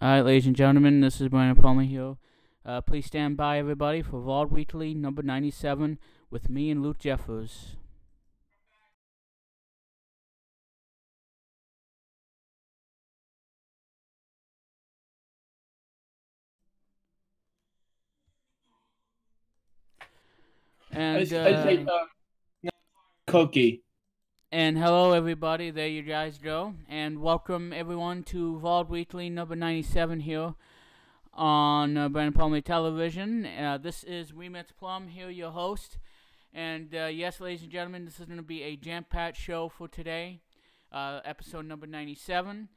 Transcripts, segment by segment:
Alright, ladies and gentlemen, this is Branden Plumley here. Please stand by, everybody, for Vault Weekly number 97 with me and Luke Jeffers. And, cookie. And hello, everybody. There you guys go. And welcome, everyone, to Vault Weekly number 97 here on Branden Plumley Television. This is We Met Plum here, your host. And yes, ladies and gentlemen, this is going to be a jam-packed show for today, episode number 97.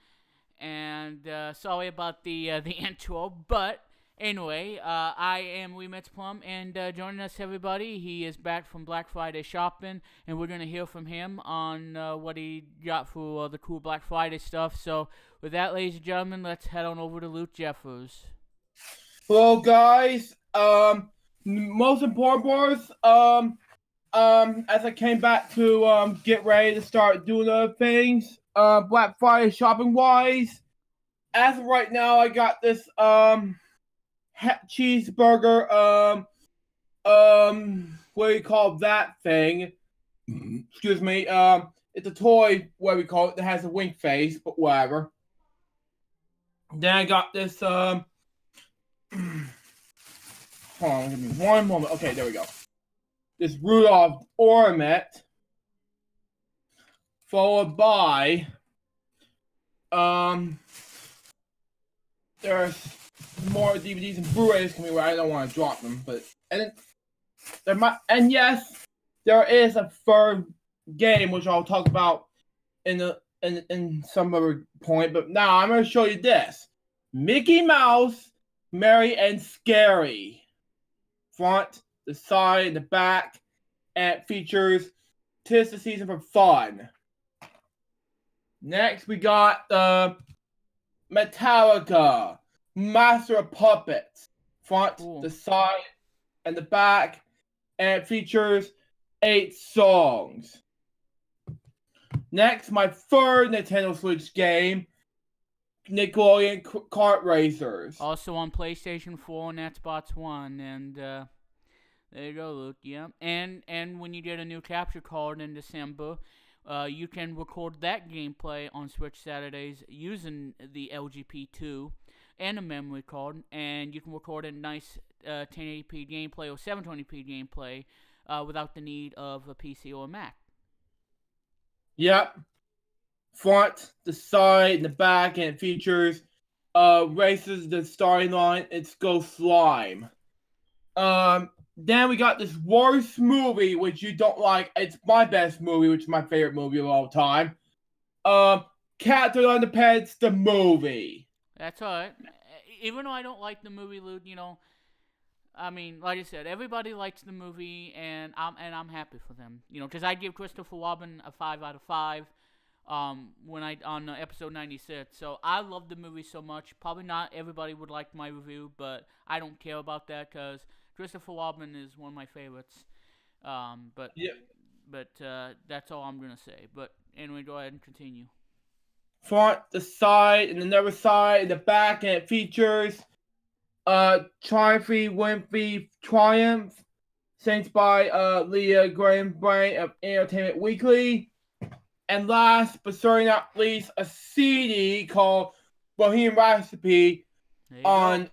And sorry about the intro, but anyway, I am We Met Plum, and joining us, everybody, he is back from Black Friday shopping, and we're going to hear from him on what he got for the cool Black Friday stuff. So with that, ladies and gentlemen, let's head on over to Luke Jeffers. Hello, guys. Most important was, as I came back to get ready to start doing other things, Black Friday shopping wise. As of right now, I got this cheeseburger. What do you call that thing? Excuse me. It's a toy. What do we call it? That has a wink face, but whatever. Then I got this hold on, give me one moment. Okay, there we go. This Rudolph ornament, followed by there's more DVDs and Blu-rays coming where I don't want to drop them, but and yes, there is a third game which I'll talk about in some other point. But now I'm going to show you this: Mickey Mouse, Merry and Scary. Front, the side, and the back, and it features "'Tis the Season for Fun." Next, we got Metallica, Master of Puppets. Front, Cool. The side, and the back, and it features 8 songs. Next, my third Nintendo Switch game, Nickelodeon Kart Racers. Also on PlayStation 4 and Xbox One, and there you go, Luke. Yeah, and when you get a new capture card in December, you can record that gameplay on Switch Saturdays using the LGP2 and a memory card, and you can record a nice 1080p gameplay or 720p gameplay without the need of a PC or a Mac. Yep. Front, the side, and the back, and it features races, the starting line, it's Go Slime. Then we got this worst movie, which you don't like. It's my best movie, which is my favorite movie of all time. Cats on the Pets, the movie. That's alright. Even though I don't like the movie, Luke, you know, I mean, like I said, everybody likes the movie, and I'm happy for them. You know, because I give Christopher Robin a 5 out of 5. On episode 96. So I love the movie so much. Probably not everybody would like my review, but I don't care about that because Christopher Robin is one of my favorites. But that's all I'm gonna say. But anyway, go ahead and continue. Front, the side, and another side, and the back, and it features Triumphy Wimpy Triumph, sent by Leah Graham Bryant of Entertainment Weekly. And last but certainly not least, a CD called Bohemian Rhapsody on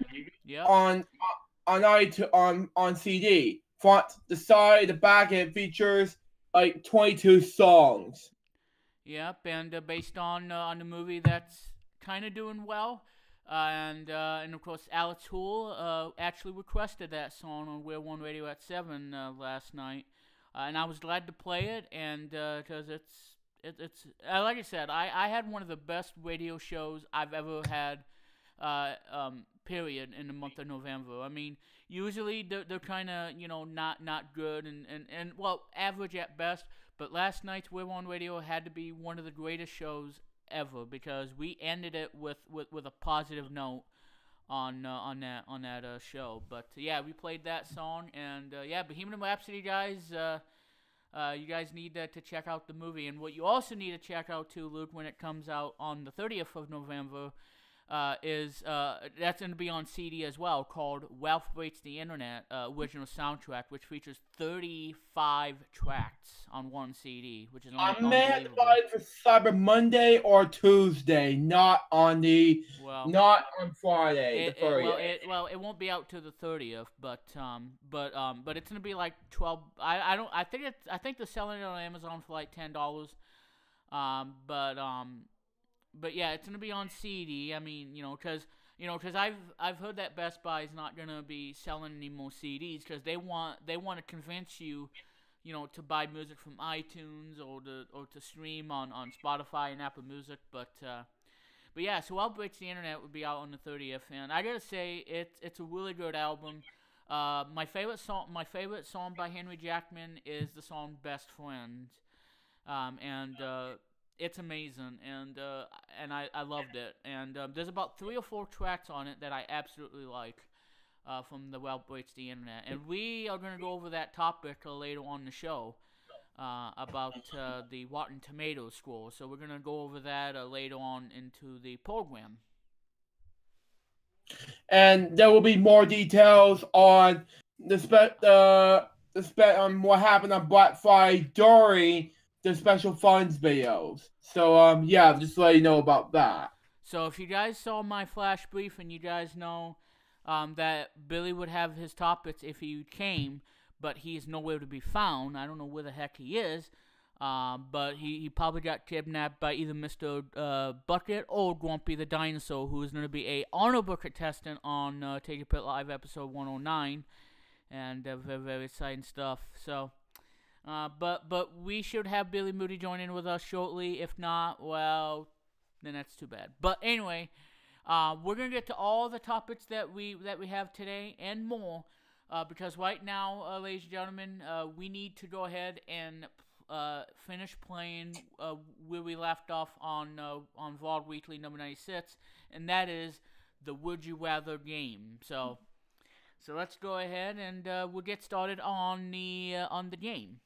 CD. Front, the side, the back, and it features like 22 songs. Yep, and based on the movie that's kind of doing well, and of course Alex Hool actually requested that song on We're One Radio at 7 last night, and I was glad to play it, and because it's like I said, I had one of the best radio shows I've ever had, period, in the month of November. I mean, usually they're kind of, you know, not good and well, average at best, but last night's We're On Radio had to be one of the greatest shows ever because we ended it with a positive note on that show. But yeah, we played that song, and yeah, Bohemian Rhapsody, guys. You guys need to check out the movie. And what you also need to check out too, Luke, when it comes out on the 30th of November, is that's going to be on CD as well, called Wealth Breaks the Internet original soundtrack, which features 35 tracks on one CD, which is I may have to buy it for Cyber Monday or Tuesday, not on Friday. The 30th. It won't be out till the 30th, but it's gonna be like 12. I think they're selling it on Amazon for like $10. But yeah, it's gonna be on CD. I mean, because I've heard that Best Buy is not gonna be selling any more CDs because they want to convince you, to buy music from iTunes or to stream on Spotify and Apple Music. But yeah, so Wealth Breaks the Internet would be out on the 30th, and I gotta say it's a really good album. My favorite song by Henry Jackman is the song Best Friends, and it's amazing, and I loved it. And there's about 3 or 4 tracks on it that I absolutely like from the Wealth Breaks the Internet. And we are going to go over that topic later on in the show about the Rotten Tomatoes score. So we're going to go over that later on into the program. And there will be more details on on what happened on Black Friday during the special funds videos. So yeah, just to let you know about that. So if you guys saw my flash brief and you guys know that Billy would have his topics if he came, but he's nowhere to be found. I don't know where the heck he is, but he probably got kidnapped by either Mr. Bucket or Grumpy the Dinosaur, who is going to be a honorable contestant on Take a Pit Live episode 109, and very, very exciting stuff. So but we should have Billy Moody join in with us shortly. If not, well, then that's too bad. But anyway, we're gonna get to all the topics that we have today and more, because right now, ladies and gentlemen, we need to go ahead and finish playing where we left off on Vlog Weekly number 96, and that is the Would You Rather game. So let's go ahead and we'll get started on the game.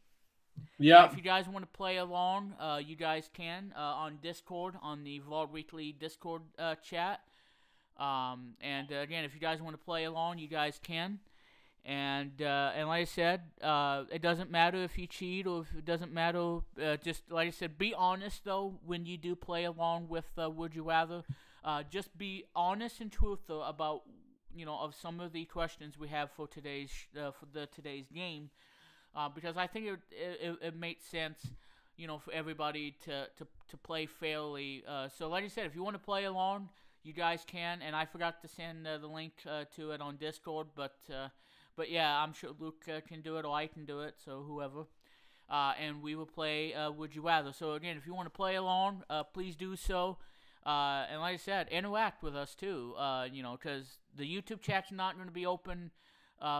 Yeah. If you guys want to play along, you guys can on Discord, on the Vlog Weekly Discord chat. And again, if you guys want to play along, you guys can. And like I said, it doesn't matter if you cheat or if it doesn't matter. Just like I said, be honest though when you do play along with Would You Rather. Just be honest and truthful about of some of the questions we have for today's game. Because I think it makes sense, for everybody to play fairly. So like I said, if you want to play along, you guys can. And I forgot to send the link to it on Discord, but yeah, I'm sure Luke can do it or I can do it, so whoever. And we will play Would You Rather. So again, if you want to play along, please do so. And like I said, interact with us too. Because the YouTube chat's not going to be open.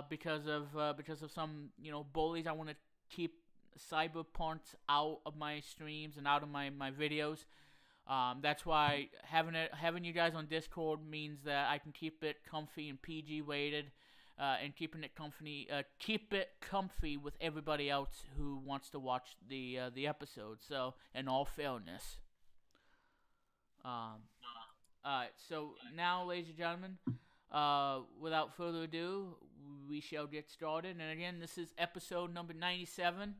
Because of some bullies. I want to keep cyberpunks out of my streams and out of my videos. That's why having you guys on Discord means that I can keep it comfy and PG rated, and keep it comfy with everybody else who wants to watch the episode. So, in all fairness. Alright, so now, ladies and gentlemen, without further ado, we shall get started. And again, this is episode number 97,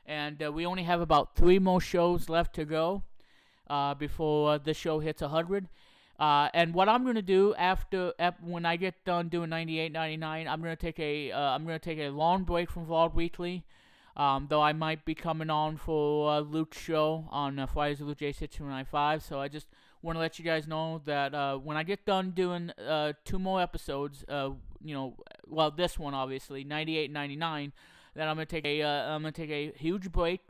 and we only have about 3 more shows left to go before this show hits 100. And what I'm gonna do when I get done doing 98, 99, I'm gonna take a long break from Vlog Weekly. Though I might be coming on for Luke's show on Fridays with Luke J6295. So I just want to let you guys know that when I get done doing 2 more episodes, this one obviously 98 and 99, then I'm gonna take a huge break,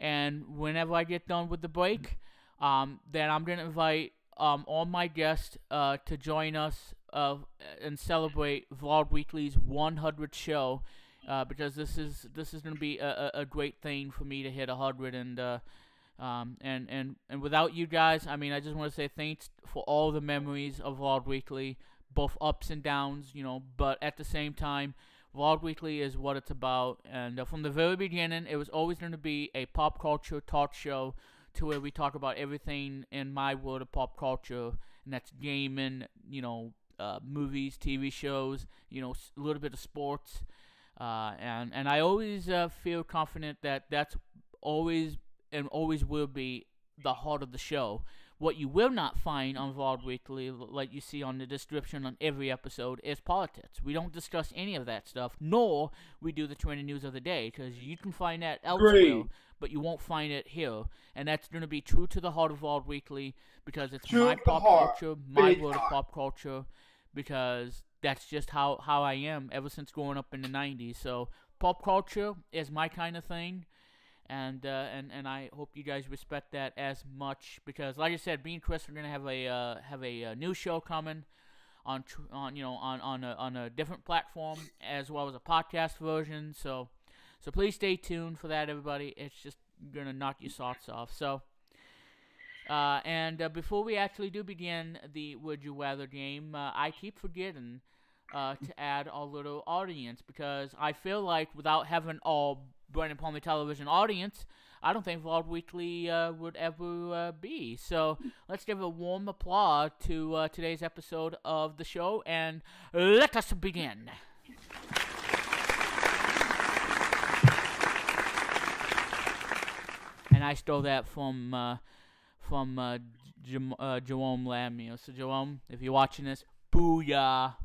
and whenever I get done with the break, then I'm gonna invite all my guests to join us and celebrate Vlog Weekly's 100th show, because this is gonna be a great thing for me to hit 100, and without you guys, I mean, I just want to say thanks for all the memories of Vlog Weekly, both ups and downs, but at the same time, Vlog Weekly is what it's about. And from the very beginning, it was always going to be a pop culture talk show, to where we talk about everything in my world of pop culture, and and that's gaming, movies, TV shows, a little bit of sports, and I always feel confident that that's always and always will be the heart of the show. What you will not find on Vlog Weekly, like you see on the description on every episode, is politics. We don't discuss any of that stuff, nor we do the trending news of the day, because you can find that elsewhere, but you won't find it here. And that's going to be true to the heart of Vlog Weekly, because it's my pop culture, my world of pop culture, because that's just how I am ever since growing up in the 90s. So pop culture is my kind of thing. And I hope you guys respect that as much, because, like I said, me and Chris are gonna have a new show coming on a different platform, as well as a podcast version. So please stay tuned for that, everybody. It's just gonna knock your socks off. So before we actually do begin the Would You Rather game, I keep forgetting to add our little audience, because I feel like without having all Branden Plumley television audience, I don't think Vlog Weekly would ever be. So let's give a warm applause to today's episode of the show, and let us begin. And I stole that from Jerome Lamier. So Jerome, if you're watching this, booyah.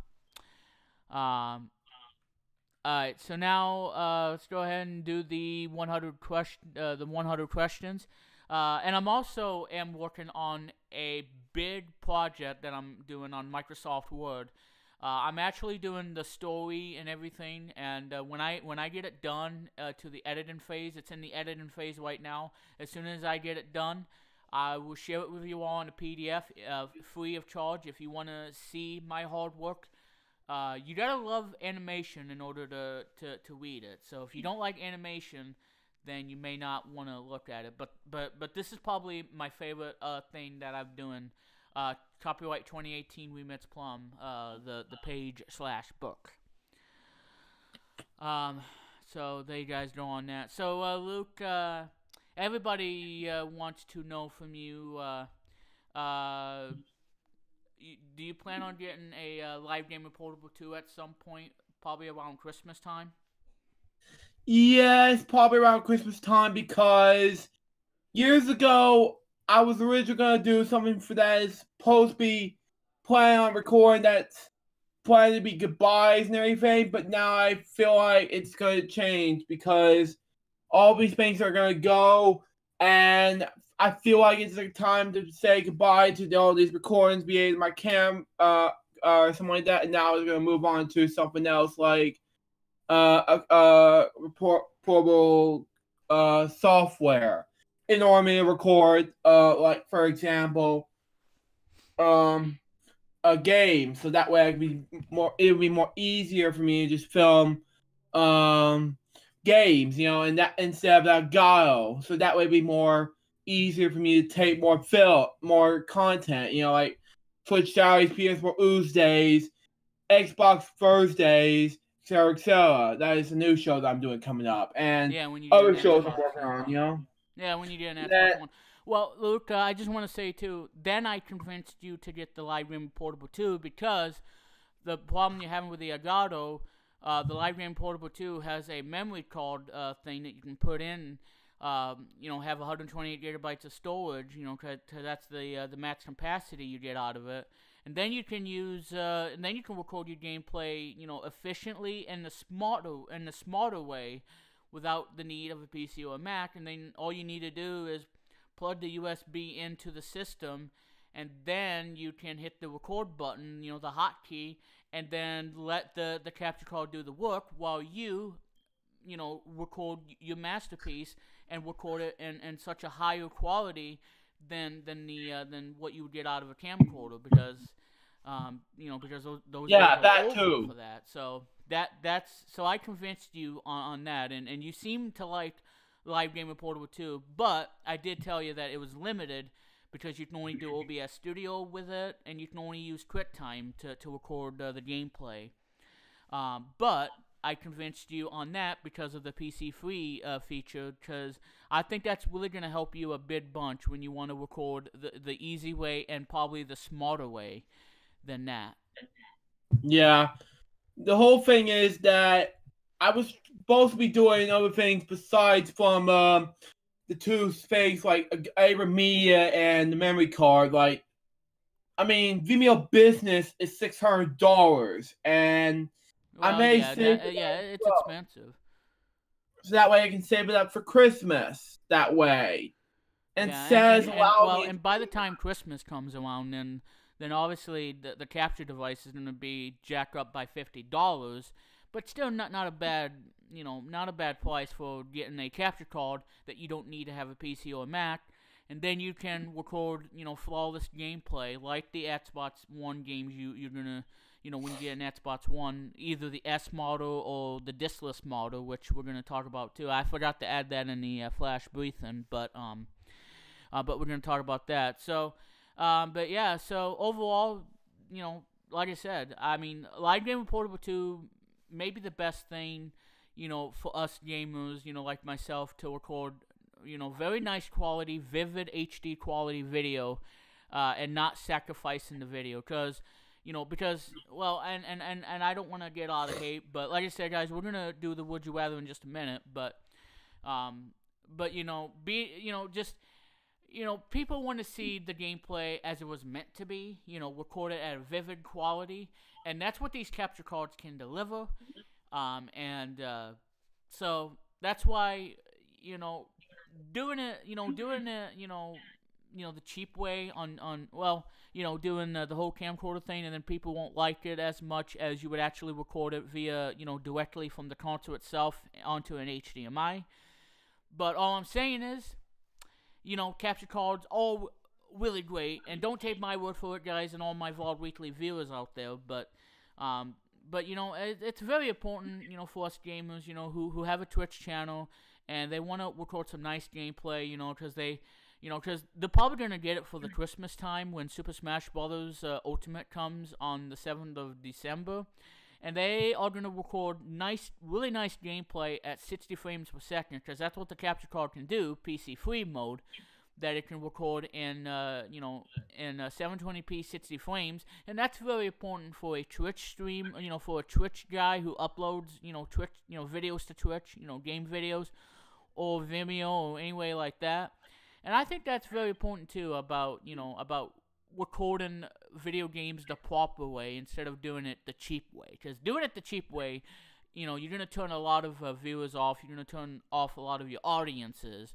Alright, so now let's go ahead and do the 100 questions. And I'm also working on a big project that I'm doing on Microsoft Word. I'm actually doing the story and everything, and when I get it done to the editing phase, it's in the editing phase right now. As soon as I get it done, I will share it with you all in a PDF, free of charge. If you want to see my hard work. You gotta love animation in order to read it. So if you don't like animation, then you may not want to look at it. But this is probably my favorite thing that I'm doing. Copyright 2018 Remix Plum, the page/book. So there you guys go on that. So Luke, everybody wants to know from you. Do you plan on getting a live game of Portable 2 at some point, probably around Christmas time? Yes, probably around Christmas time, because years ago, I was originally going to do something for that is supposed to be planning on recording that's planning to be goodbyes and everything, but now I feel like it's going to change, because all these things are going to go, and I feel like it's a time to say goodbye to all these recordings, be it my cam, or something like that. And now I was gonna move on to something else, like portable software in order to record, like for example, a game. So that way it would be more easier for me to just film games, and that instead of Elgato. So that way it'd be more easier for me to take more content, like Twitch Saturdays, PS4 Tuesdays, Xbox Thursdays, etc. That is a new show that I'm doing coming up, and other shows I'm working on, Yeah, when you get an Xbox One. Well, Luke, I just want to say too, then I convinced you to get the Live Game Portable 2, because the problem you're having with the Elgato, the Live Game Portable 2 has a memory card thing that you can put in. Have 128 gigabytes of storage, cause that's the max capacity you get out of it, and then you can record your gameplay, efficiently in the smarter way, without the need of a PC or a Mac. And then all you need to do is plug the USB into the system, and then you can hit the record button, the hotkey, and then let the capture card do the work while you record your masterpiece, and record it in such a higher quality than what you would get out of a camcorder, because those that too for that. So so I convinced you on that, and you seem to like Live Game Portable 2, but I did tell you that it was limited, because you can only do OBS Studio with it, and you can only use QuickTime to record the gameplay. But I convinced you on that because of the PC free feature, because I think that's really going to help you a big bunch when you want to record the easy way and probably the smarter way than that. Yeah. The whole thing is that I was supposed to be doing other things besides from the two things like Ava Media and the memory card. Like, I mean, Vimeo Business is $600, and I Well, may yeah, save it's expensive. so that way I can save it up for Christmas. That way, and Yeah, says allow me. and by the time Christmas comes around, then obviously the capture device is going to be jacked up by $50, but still not a bad not a bad price for getting a capture card that you don't need to have a PC or a Mac, and then you can record flawless gameplay like the Xbox One games you're gonna when you get an Xbox One, either the S model or the diskless model, which we're gonna talk about too. I forgot to add that in the flash briefing, but we're going to talk about that. So, but yeah, so overall, like I said, I mean, Live Game Portable 2 may be the best thing, for us gamers, like myself, to record, very nice quality, vivid HD quality video, and not sacrificing the video, because well, and I don't want to get out of hate, but like I said, guys, we're going to do the Would You Rather in just a minute, but just people want to see the gameplay as it was meant to be, recorded at a vivid quality, and that's what these capture cards can deliver. So that's why, doing it, the cheap way doing the whole camcorder thing, and then people won't like it as much as you would actually record it via, directly from the console itself onto an HDMI. But all I'm saying is, capture cards, all really great, and don't take my word for it, guys, and all my VOD Weekly viewers out there, but it's very important, for us gamers, who have a Twitch channel, and they want to record some nice gameplay, because they're probably going to get it for the Christmas time when Super Smash Bros. Ultimate comes on the 7th of December, and they are going to record really nice gameplay at 60 frames per second, because that's what the capture card can do, PC free mode, that it can record in 720p 60 frames, and that's very important for a Twitch stream, for a Twitch guy who uploads, Twitch, videos to Twitch, game videos, or Vimeo, or any way like that. And I think that's very important too, about recording video games the proper way instead of doing it the cheap way. Because doing it the cheap way, you're going to turn a lot of viewers off. You're going to turn off a lot of your audiences.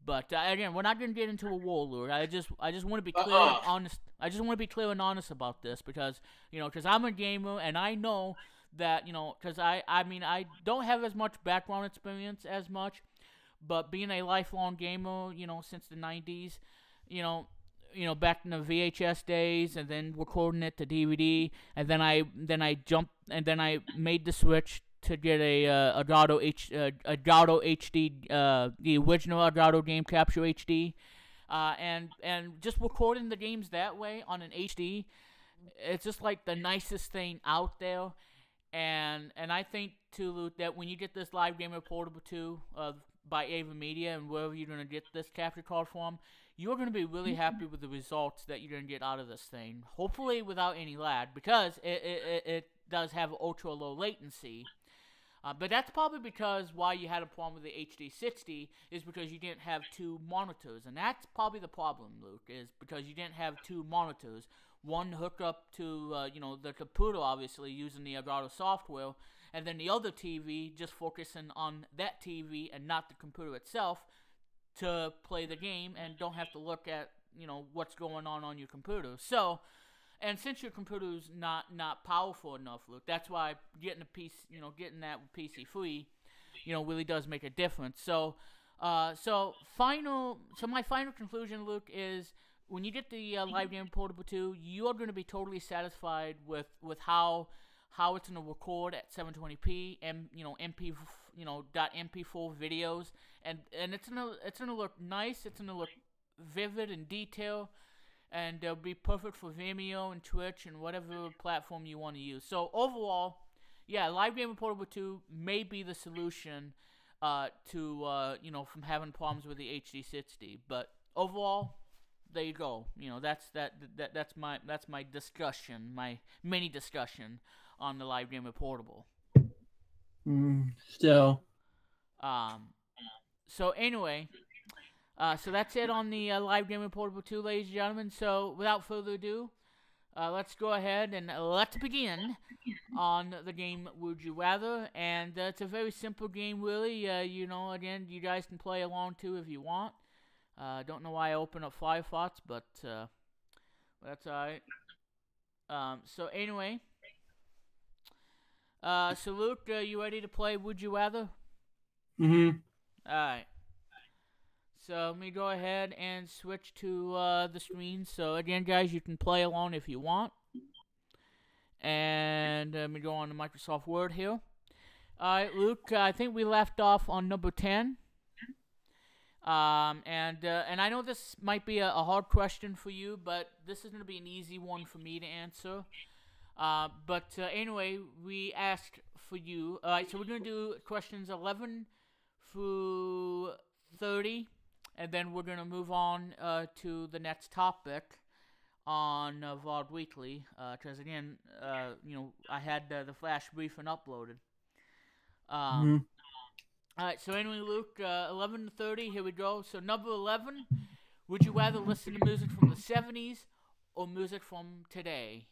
But again, we're not going to get into a war, Lord. I just want to be clear and honest. I just want to be clear and honest about this because I'm a gamer, and I know that because I don't have as much background experience as much, but being a lifelong gamer, since the 90s, back in the VHS days, and then recording it to DVD, and then I made the switch to get a Elgato HD, the original Elgato Game Capture HD, and just recording the games that way on an HD, it's just like the nicest thing out there. And I think too, Luke, that when you get this Live Gamer Portable 2 by Ava Media and wherever you're going to get this capture card from, you're going to be really happy with the results that you're going to get out of this thing. Hopefully without any lag, because it does have ultra low latency. But that's probably because why you had a problem with the HD60 is because you didn't have two monitors. And that's probably the problem, Luke, is because you didn't have two monitors. One hooked up to, the computer, obviously, using the Elgato software, and then the other TV just focusing on that TV and not the computer itself to play the game and don't have to look at, what's going on your computer. So, and since your computer's not powerful enough, Luke, that's why getting a piece, getting that with PC free, really does make a difference. So my final conclusion, Luke, is when you get the Live Game Portable 2, you are going to be totally satisfied with how it's going to record at 720p and .mp4 videos, and it's gonna look nice. It's gonna look vivid and detailed, and it'll be perfect for Vimeo and Twitch and whatever platform you want to use. So overall, yeah, Live Game Portable 2 may be the solution to from having problems with the HD60. But overall, there you go. That's my discussion, my mini discussion on the Live Game Portable. Still. So anyway, so that's it on the Live Game Portable 2, ladies and gentlemen. So without further ado, let's go ahead and let's begin on the game Would You Rather. And it's a very simple game, really. Again, you guys can play along too if you want. Don't know why I opened up Firefox, but that's alright. So anyway, so Luke, you ready to play Would You Rather? Mm-hmm. Alright. So let me go ahead and switch to the screen. So again, guys, you can play along if you want. And let me go on to Microsoft Word here. Alright, Luke, I think we left off on number 10. And I know this might be a hard question for you, but this is going to be an easy one for me to answer. But anyway, we asked for you. Alright, so we're going to do questions 11 through 30. And then we're going to move on to the next topic on VOD Weekly. Because, again, I had the flash briefing uploaded. Alright, so anyway, Luke, 11 to 30, here we go. So, number 11, would you rather listen to music from the 70s or music from today?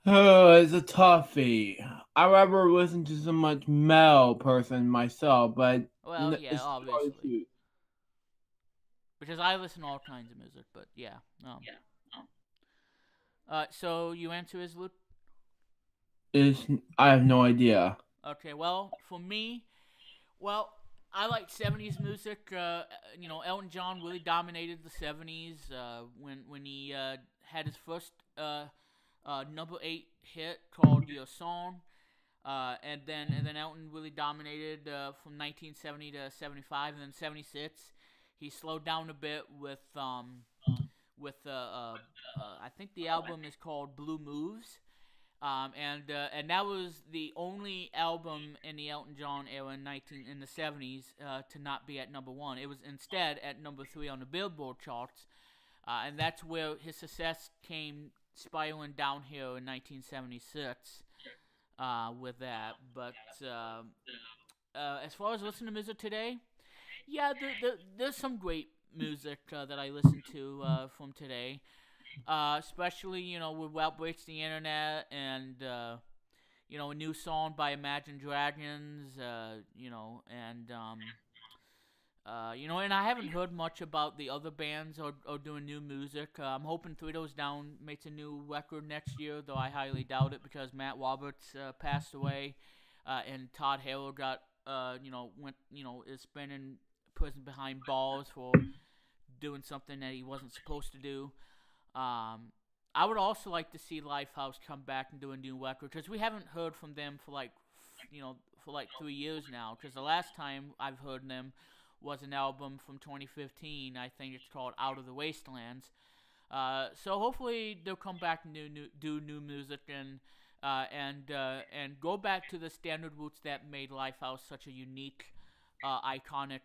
Oh, it's a toughie. I rather listen to so much metal person myself, but well, yeah, obviously. Because I listen to all kinds of music, but yeah. So you answer is Luke? I have no idea. Okay, well, for me, I like 70s music. Elton John really dominated the 70s when he had his first number 8 hit called Your Song. And then Elton really dominated from 1970 to 75, and then 76 he slowed down a bit with I think the album is called Blue Moves, and that was the only album in the Elton John era in the 70s to not be at number 1. It was instead at number 3 on the Billboard charts, and that's where his success came spiraling down here in 1976 with that. But as far as listening to music today, yeah, there's some great music that I listen to from today, especially with What Breaks the Internet and a new song by Imagine Dragons, and I haven't heard much about the other bands or doing new music. I'm hoping Three Doors Down makes a new record next year, though I highly doubt it because Matt Roberts passed away, and Todd Harrell is spending prison behind bars for doing something that he wasn't supposed to do. I would also like to see Lifehouse come back and do a new record because we haven't heard from them for like 3 years now. Because the last time I've heard them was an album from 2015. I think it's called Out of the Wastelands. So hopefully they'll come back and do new music and go back to the standard roots that made Lifehouse such a unique, iconic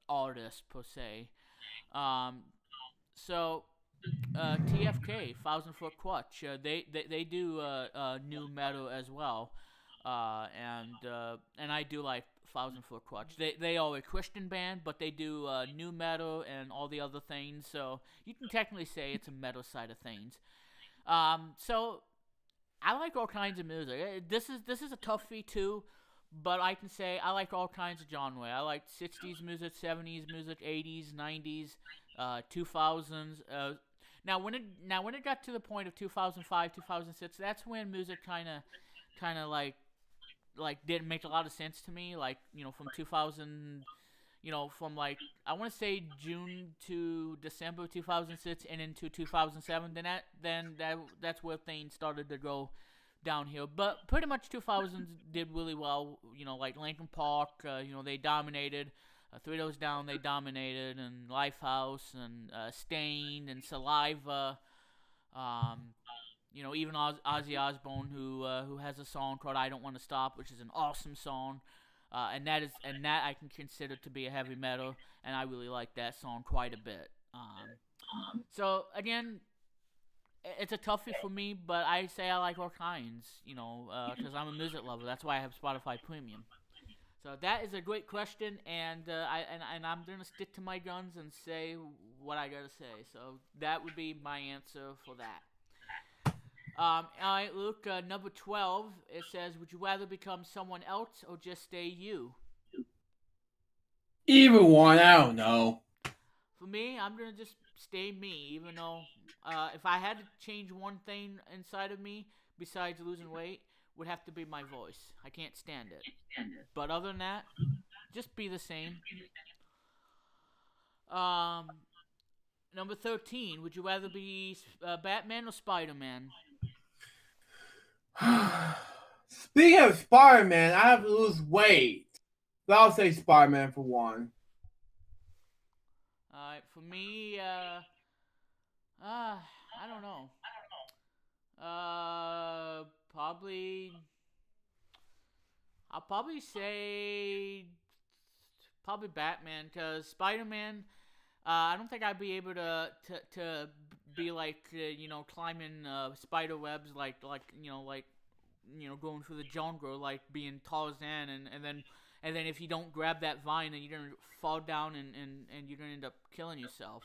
artist per se. So TFK, Thousand Foot Clutch, they do new metal as well, and I do like Thousand Foot Clutch. They are a Christian band, but they do new metal and all the other things. So you can technically say it's a metal side of things. So I like all kinds of music. This is a toughie too, but I can say I like all kinds of genre. I like 60s music, 70s music, 80s, 90s, 2000s. Now when it got to the point of 2005, 2006, that's when music kind of like didn't make a lot of sense to me. Like from 2000, from like I want to say June to December 2006 and into 2007. That's where things started to go downhill. But pretty much 2000s did really well. Like Linkin Park, they dominated. Three Doors Down, they dominated, and Lifehouse, and Stained, and Saliva. even Ozzy Osbourne, who has a song called "I Don't Want to Stop," which is an awesome song, and that I can consider to be a heavy metal, and I really like that song quite a bit. So again, it's a toughie for me, but I say I like all kinds, because I'm a music lover. That's why I have Spotify Premium. So that is a great question, and I'm gonna stick to my guns and say what I gotta say. So that would be my answer for that. All right, Luke. Number 12. It says, "Would you rather become someone else or just stay you?" Either one, I don't know. For me, I'm gonna just stay me, even though if I had to change one thing inside of me besides losing weight, would have to be my voice. I can't stand it. But other than that, just be the same. Number 13. Would you rather be Batman or Spider-Man? Speaking of Spider-Man, I have to lose weight. But I'll say Spider-Man for one. Alright, for me, I don't know. I'll probably say Batman, because Spider-Man, I don't think I'd be able to be like climbing spider webs like going through the jungle like being Tarzan, and then if you don't grab that vine, then you're gonna fall down and you're gonna end up killing yourself,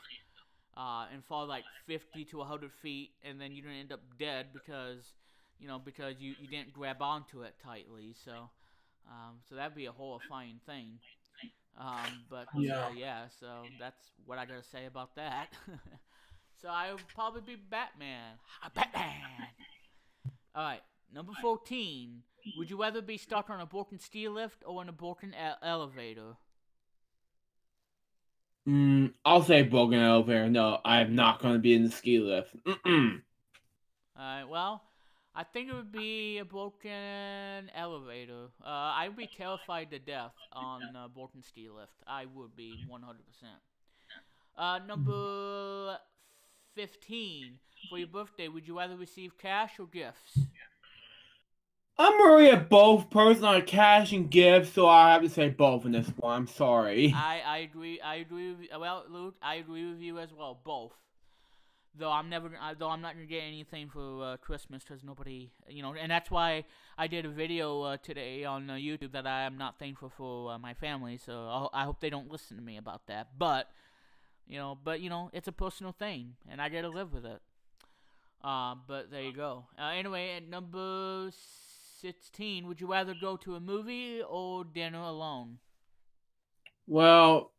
and fall like 50 to 100 feet, and then you're gonna end up dead because you didn't grab onto it tightly. So that'd be a horrifying thing. So that's what I gotta say about that. So I would probably be Batman. Batman! Alright, number 14. Would you rather be stuck on a broken ski lift or in a broken elevator? I'll say broken elevator. No, I am not going to be in the ski lift. Alright, well, I think it would be a broken elevator. I would be terrified to death on a broken ski lift. I would be 100%. Number 15. For your birthday, would you rather receive cash or gifts? I'm really a both person on cash and gifts, so I have to say both in this one. I'm sorry. I agree. Well, Luke, I agree with you as well. Both. Though I'm not gonna get anything for Christmas, because nobody, and that's why I did a video today on YouTube that I am not thankful for my family. So I hope they don't listen to me about that. But it's a personal thing, and I gotta live with it. But there you go. Anyway, at number 16, would you rather go to a movie or dinner alone? Well,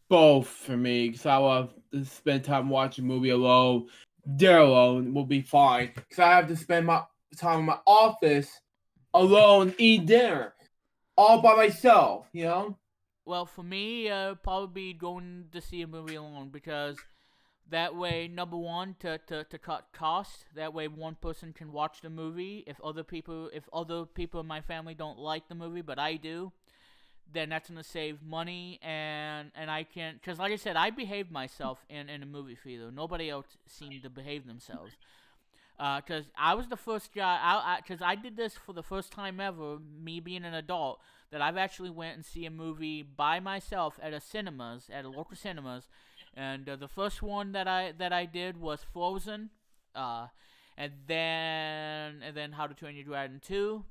both for me, because I love to spend time watching a movie alone. Dinner alone will be fine, because I have to spend my time in my office alone, eat dinner, all by myself, Well, for me, probably going to see a movie alone, because that way, number one, to cut costs. That way, one person can watch the movie. If other people in my family don't like the movie, but I do, then that's gonna save money, and I can, because like I said, I behaved myself in a movie theater. Nobody else seemed to behave themselves. Because I was the first guy, because I did this for the first time ever, me being an adult, that I've actually went and see a movie by myself at a local cinemas, and the first one that I did was Frozen, and then How to Train Your Dragon 2,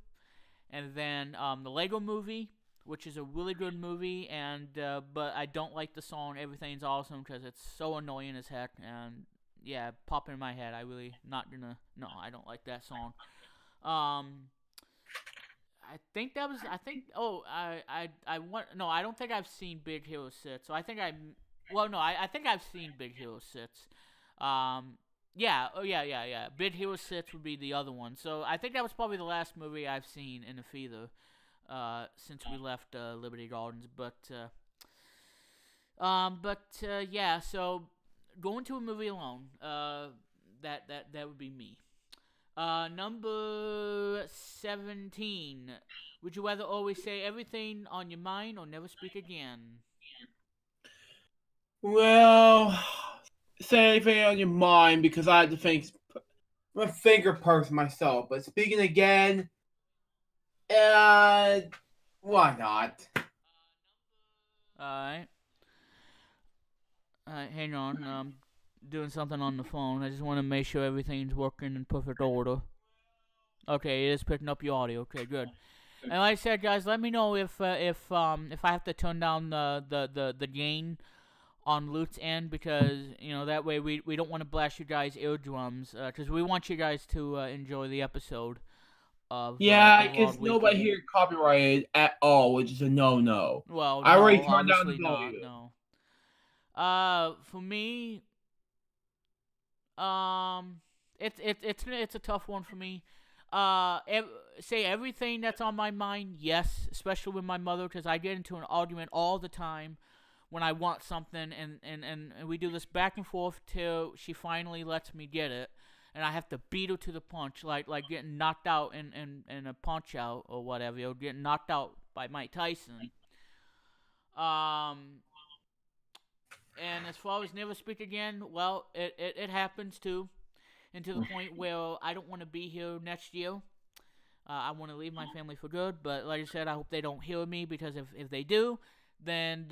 and then the Lego Movie, which is a really good movie, and but I don't like the song "Everything's Awesome" because it's so annoying as heck, and yeah, popping in my head. I really not gonna. No, I don't like that song. I think that was. I think. Oh, I want. No, I don't think I've seen Big Hero 6. So I think I. Well, no, I think I've seen Big Hero 6. Yeah. Oh, yeah. Big Hero 6 would be the other one. So I think that was probably the last movie I've seen in the theater since we left Liberty Gardens. Yeah. So going to a movie alone. That would be me. Number 17. Would you rather always say everything on your mind or never speak again? Well, say anything on your mind, because I have to think I'm a finger person myself, but speaking again, why not? Alright. Alright, hang on. Doing something on the phone. I just want to make sure everything's working in perfect order. Okay, it is picking up your audio. Okay, good. And like I said, guys, let me know if I have to turn down the gain on Lute's end, because that way we don't want to blast you guys' eardrums, because we want you guys to enjoy the episode Yeah, of because World nobody Weekly. here copyrighted at all, which is a no. Well, I already no, turned down obviously the not. volume. No. For me, Um, it's a tough one for me. Say everything that's on my mind, yes, especially with my mother, because I get into an argument all the time when I want something, and we do this back and forth till she finally lets me get it, and I have to beat her to the punch, like getting knocked out in a punch out or whatever, or getting knocked out by Mike Tyson. Um, and as far as never speak again, well, it happens too. And to the point where I don't want to be here next year. I want to leave my family for good, but like I said, I hope they don't hear me, because if they do, then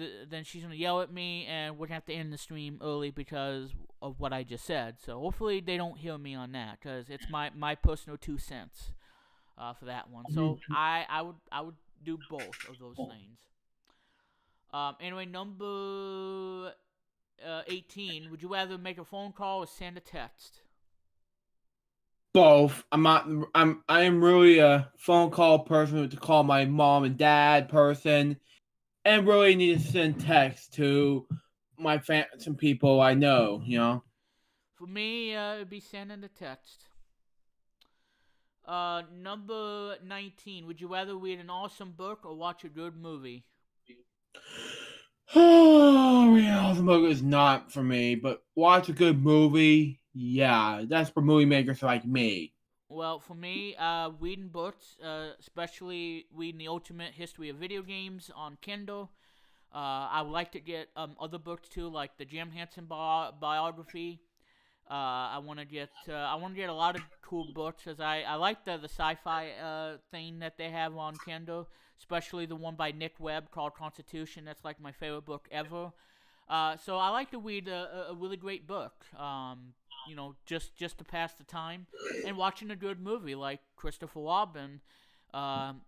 she's gonna yell at me, and we're gonna have to end the stream early because of what I just said. So hopefully they don't hear me on that, because it's my personal 2 cents for that one. So I would do both of those things. Anyway, number 18. Would you rather make a phone call or send a text? Both. I'm not. I am really a phone call person to call my mom and dad person, and really need to send text to some people I know. For me, it'd be sending a text. Number 19. Would you rather read an awesome book or watch a good movie? Oh, yeah, the movie is not for me, but watch a good movie. Yeah, that's for movie makers like me. Well, for me, reading books, especially reading the Ultimate History of Video Games on Kindle. I would like to get other books too, like the Jim Henson biography. I want to get a lot of cool books, because I like the sci-fi thing that they have on Kindle, especially the one by Nick Webb called Constitution. That's like my favorite book ever. So I like to read a really great book. Just to pass the time, and watching a good movie like Christopher Robin, and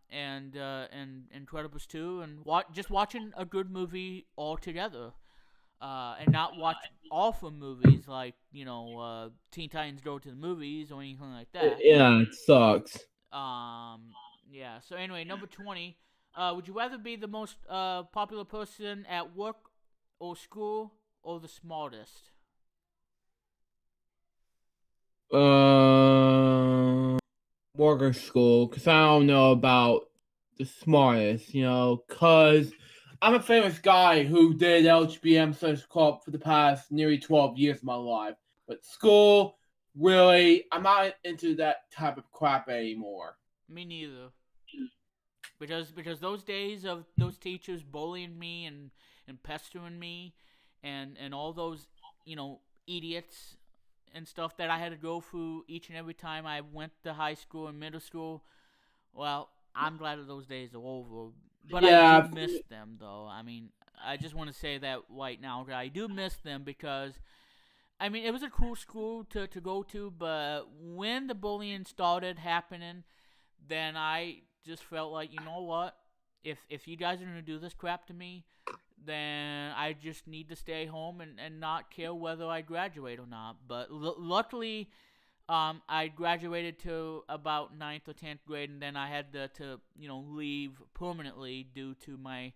Incredibles 2, and just watching a good movie altogether. And not watch awful movies like Teen Titans Go to the Movies or anything like that. Yeah, it sucks. Yeah. So anyway, number 20. Would you rather be the most popular person at work or school, or the smartest? Worker school, because I don't know about the smartest, because I'm a famous guy who did LHBM Social Club for the past nearly 12 years of my life. But school, really, I'm not into that type of crap anymore. Me neither. Because those days of those teachers bullying me and pestering me, and all those idiots and stuff that I had to go through each and every time I went to high school and middle school. Well, I'm glad that those days are over. But Yeah, I do miss them, though. I mean, I just want to say that right now. I do miss them, because, I mean, it was a cool school to go to, but when the bullying started happening, then I just felt like, you know what? If you guys are going to do this crap to me, then I just need to stay home and not care whether I graduate or not. But luckily, I graduated to about 9th or 10th grade, and then I had to leave permanently due to my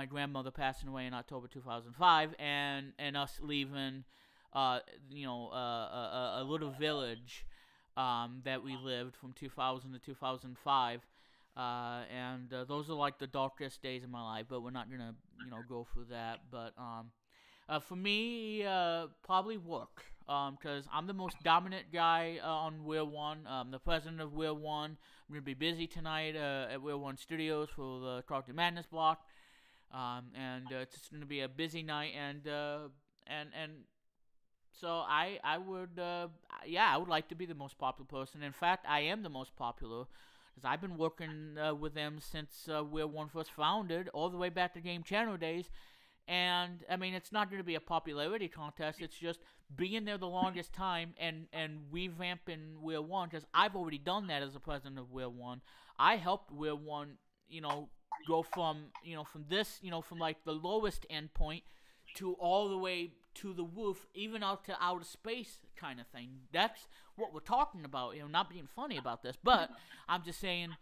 grandmother passing away in October 2005, and us leaving, a little village that we lived from 2000 to 2005. And those are like the darkest days of my life, but we're not gonna go through that. But for me, probably work, because I'm the most dominant guy on Wheel One. The president of Wheel One. I'm gonna be busy tonight at Wheel One Studios for the Cartoon Madness block, and it's just gonna be a busy night, and So I would yeah, I would like to be the most popular person. In fact, I am the most popular because I've been working with them since We're One first founded, all the way back to Game Channel days. And I mean, it's not going to be a popularity contest. It's just being there the longest time and revamping We're One, because I've already done that as the president of We're One. I helped We're One, go from from this, from like the lowest endpoint to all the way to the roof, even out to outer space kind of thing. That's what we're talking about. Not being funny about this, but I'm just saying,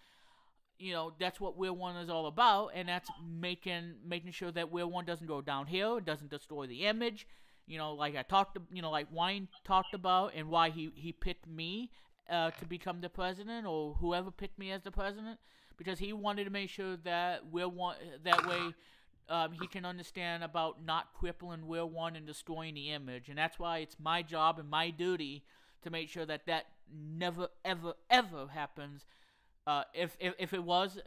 that's what We're One is all about, and that's making sure that We're One doesn't go downhill, doesn't destroy the image. Like I talked, like Wayne talked about, and why he picked me to become the president, or whoever picked me as the president, because he wanted to make sure that We're One, that way he can understand about not crippling We're One and destroying the image, and that's why it's my job and my duty to make sure that never ever ever happens. If it was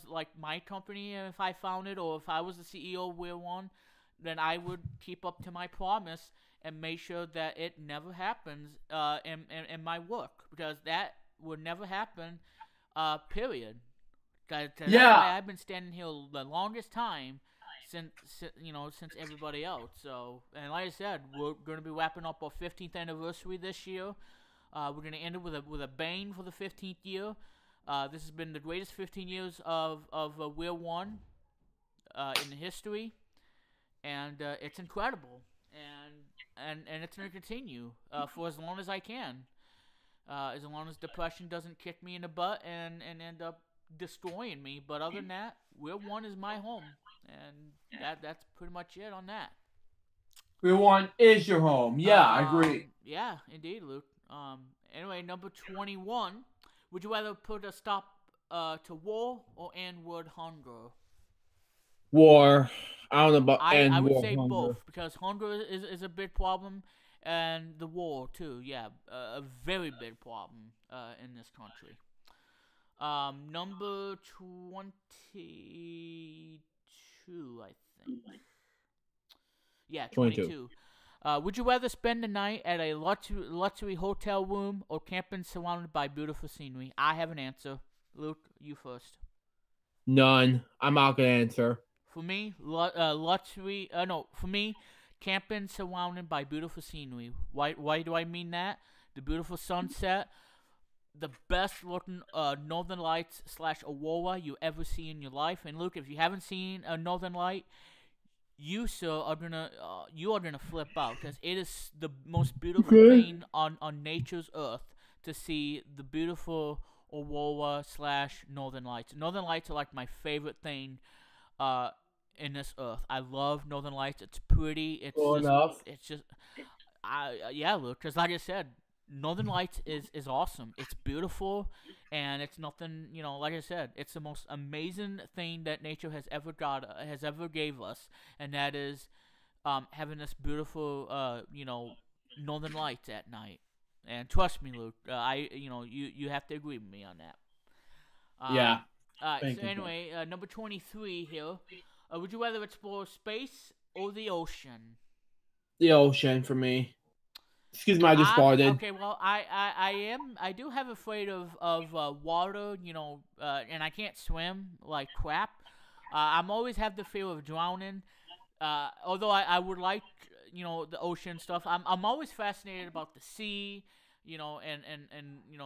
like my company, if I founded, or if I was the CEO of We're One, then I would keep up to my promise and make sure that it never happens in my work, because that would never happen. Period. That's why I've been standing here the longest time since everybody else. So, and like I said, we're going to be wrapping up our 15th anniversary this year. We're going to end it with a bang for the 15th year. This has been the greatest 15 years of We're One in history, and it's incredible, and it's going to continue for as long as I can, as long as depression doesn't kick me in the butt and end up destroying me. But other than that, We're One is my home, and that's pretty much it on that. We're One is your home. Yeah, I agree. Yeah, indeed, Luke. Anyway, number 21. Would you rather put a stop to war or end world hunger? War. I don't know about I would war say hunger. both, because hunger is a big problem, and the war too. Yeah, a very big problem in this country. Number 22, I think. Yeah, 22. Would you rather spend the night at a luxury hotel room or camping surrounded by beautiful scenery? I have an answer. Luke, you first. None. I'm not gonna answer. For me, luxury. No, for me, camping surrounded by beautiful scenery. Why do I mean that? The beautiful sunset, the best looking Northern Lights / aurora you ever see in your life. And Luke, if you haven't seen a Northern Light, you sir are gonna flip out, because it is the most beautiful thing on nature's earth, to see the beautiful aurora / Northern Lights. Northern Lights are like my favorite thing in this earth. I love Northern Lights. It's pretty. It's just yeah, look, because like I said, Northern Lights is awesome. It's beautiful, and it's nothing, like I said, it's the most amazing thing that nature has ever gave us, and that is having this beautiful, Northern Lights at night. And trust me, Luke, you have to agree with me on that. Yeah. All right. So anyway, number 23 here. Would you rather explore space or the ocean? The ocean for me. Excuse me, I just farted. Okay, well, I do have afraid of water, and I can't swim like crap. I'm always have the fear of drowning. Although I would like, the ocean stuff. I'm always fascinated about the sea, and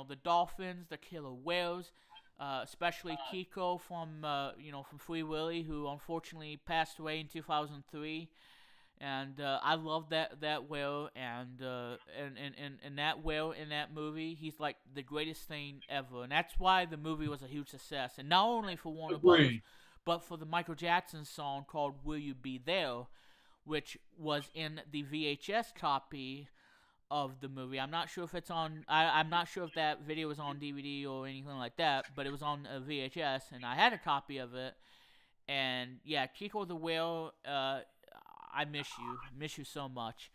the dolphins, the killer whales, especially Kiko from Free Willy, who unfortunately passed away in 2003. And I love that whale, and that whale in that movie, he's like the greatest thing ever, and that's why the movie was a huge success. And not only for Warner Brothers, but for the Michael Jackson song called "Will You Be There," which was in the VHS copy of the movie. I'm not sure if it's on. I'm not sure if that video was on DVD or anything like that, but it was on a VHS, and I had a copy of it. And yeah, Kiko the whale. I miss you so much.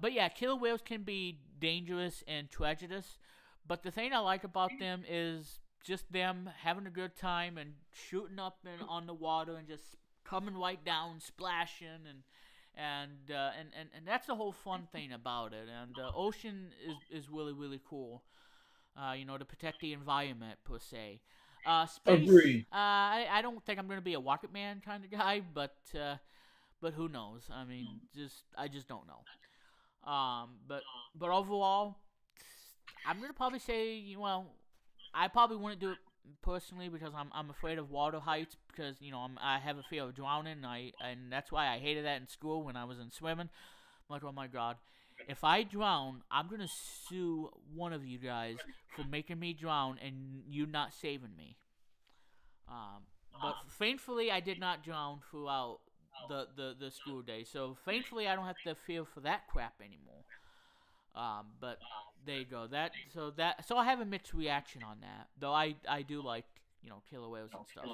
But yeah, killer whales can be dangerous and treacherous. But the thing I like about them is just them having a good time and shooting up on the water and just coming right down, splashing, and that's the whole fun thing about it. And ocean is really really cool. To protect the environment per se. Space. Agree. I don't think I'm gonna be a rocket man kind of guy, but who knows? I mean, I just don't know. But overall, I'm gonna probably say, I probably wouldn't do it personally because I'm afraid of water heights because I have a fear of drowning. And that's why I hated that in school when I was in swimming. I'm like, oh my god, if I drown, I'm gonna sue one of you guys for making me drown and you not saving me. But thankfully, I did not drown throughout the school day, so thankfully I don't have to fear for that crap anymore. But there you go. So I have a mixed reaction on that, though I do like killer whales and stuff.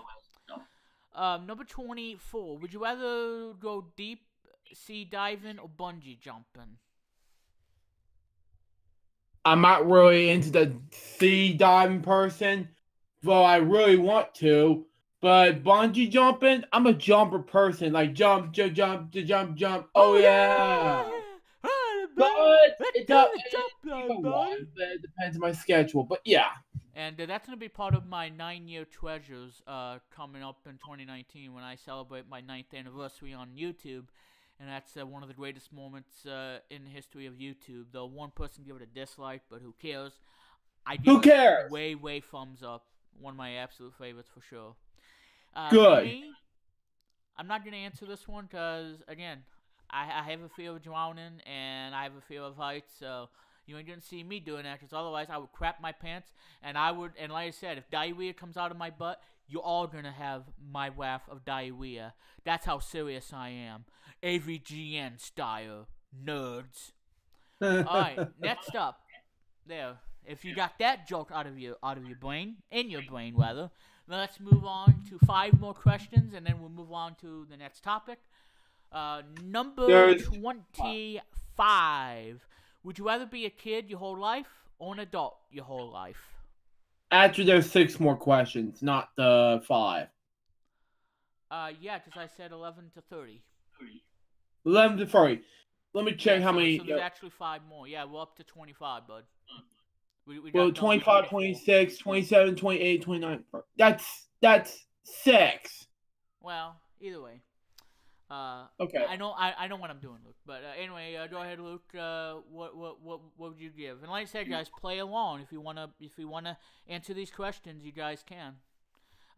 Number 24. Would you rather go deep sea diving or bungee jumping? I'm not really into the sea diving person, though I really want to. But bungee jumping, I'm a jumper person. Like jump, jump, jump, jump, jump. Oh yeah. But it depends on my schedule. But yeah. And that's going to be part of my 9-year treasures coming up in 2019 when I celebrate my 9th anniversary on YouTube. And that's one of the greatest moments in the history of YouTube. Though one person give it a dislike, but who cares? Who cares? Way, way thumbs up. One of my absolute favorites for sure. Good. For me, I'm not going to answer this one because, again, I have a fear of drowning and I have a fear of heights. So you ain't going to see me doing that because otherwise I would crap my pants. And like I said, if diarrhea comes out of my butt, you're all going to have my wrath of diarrhea. That's how serious I am. AVGN style. Nerds. Alright, next up. There. If you got that joke out of your brain, in your brain rather, then let's move on to 5 more questions and then we'll move on to the next topic. Number 25. Would you rather be a kid your whole life or an adult your whole life? Actually, there's 6 more questions, not the 5. Yeah, because I said 11 to 30. 11 to 30. Let me check how many. So there's actually 5 more. Yeah, we're up to 25, bud. Well, 25, 26, 27, 28, 29. That's 6. Well, either way. Okay. I know what I'm doing, Luke. But anyway, go ahead, Luke. What would you give? And like I said, guys, play along if you wanna answer these questions. You guys can.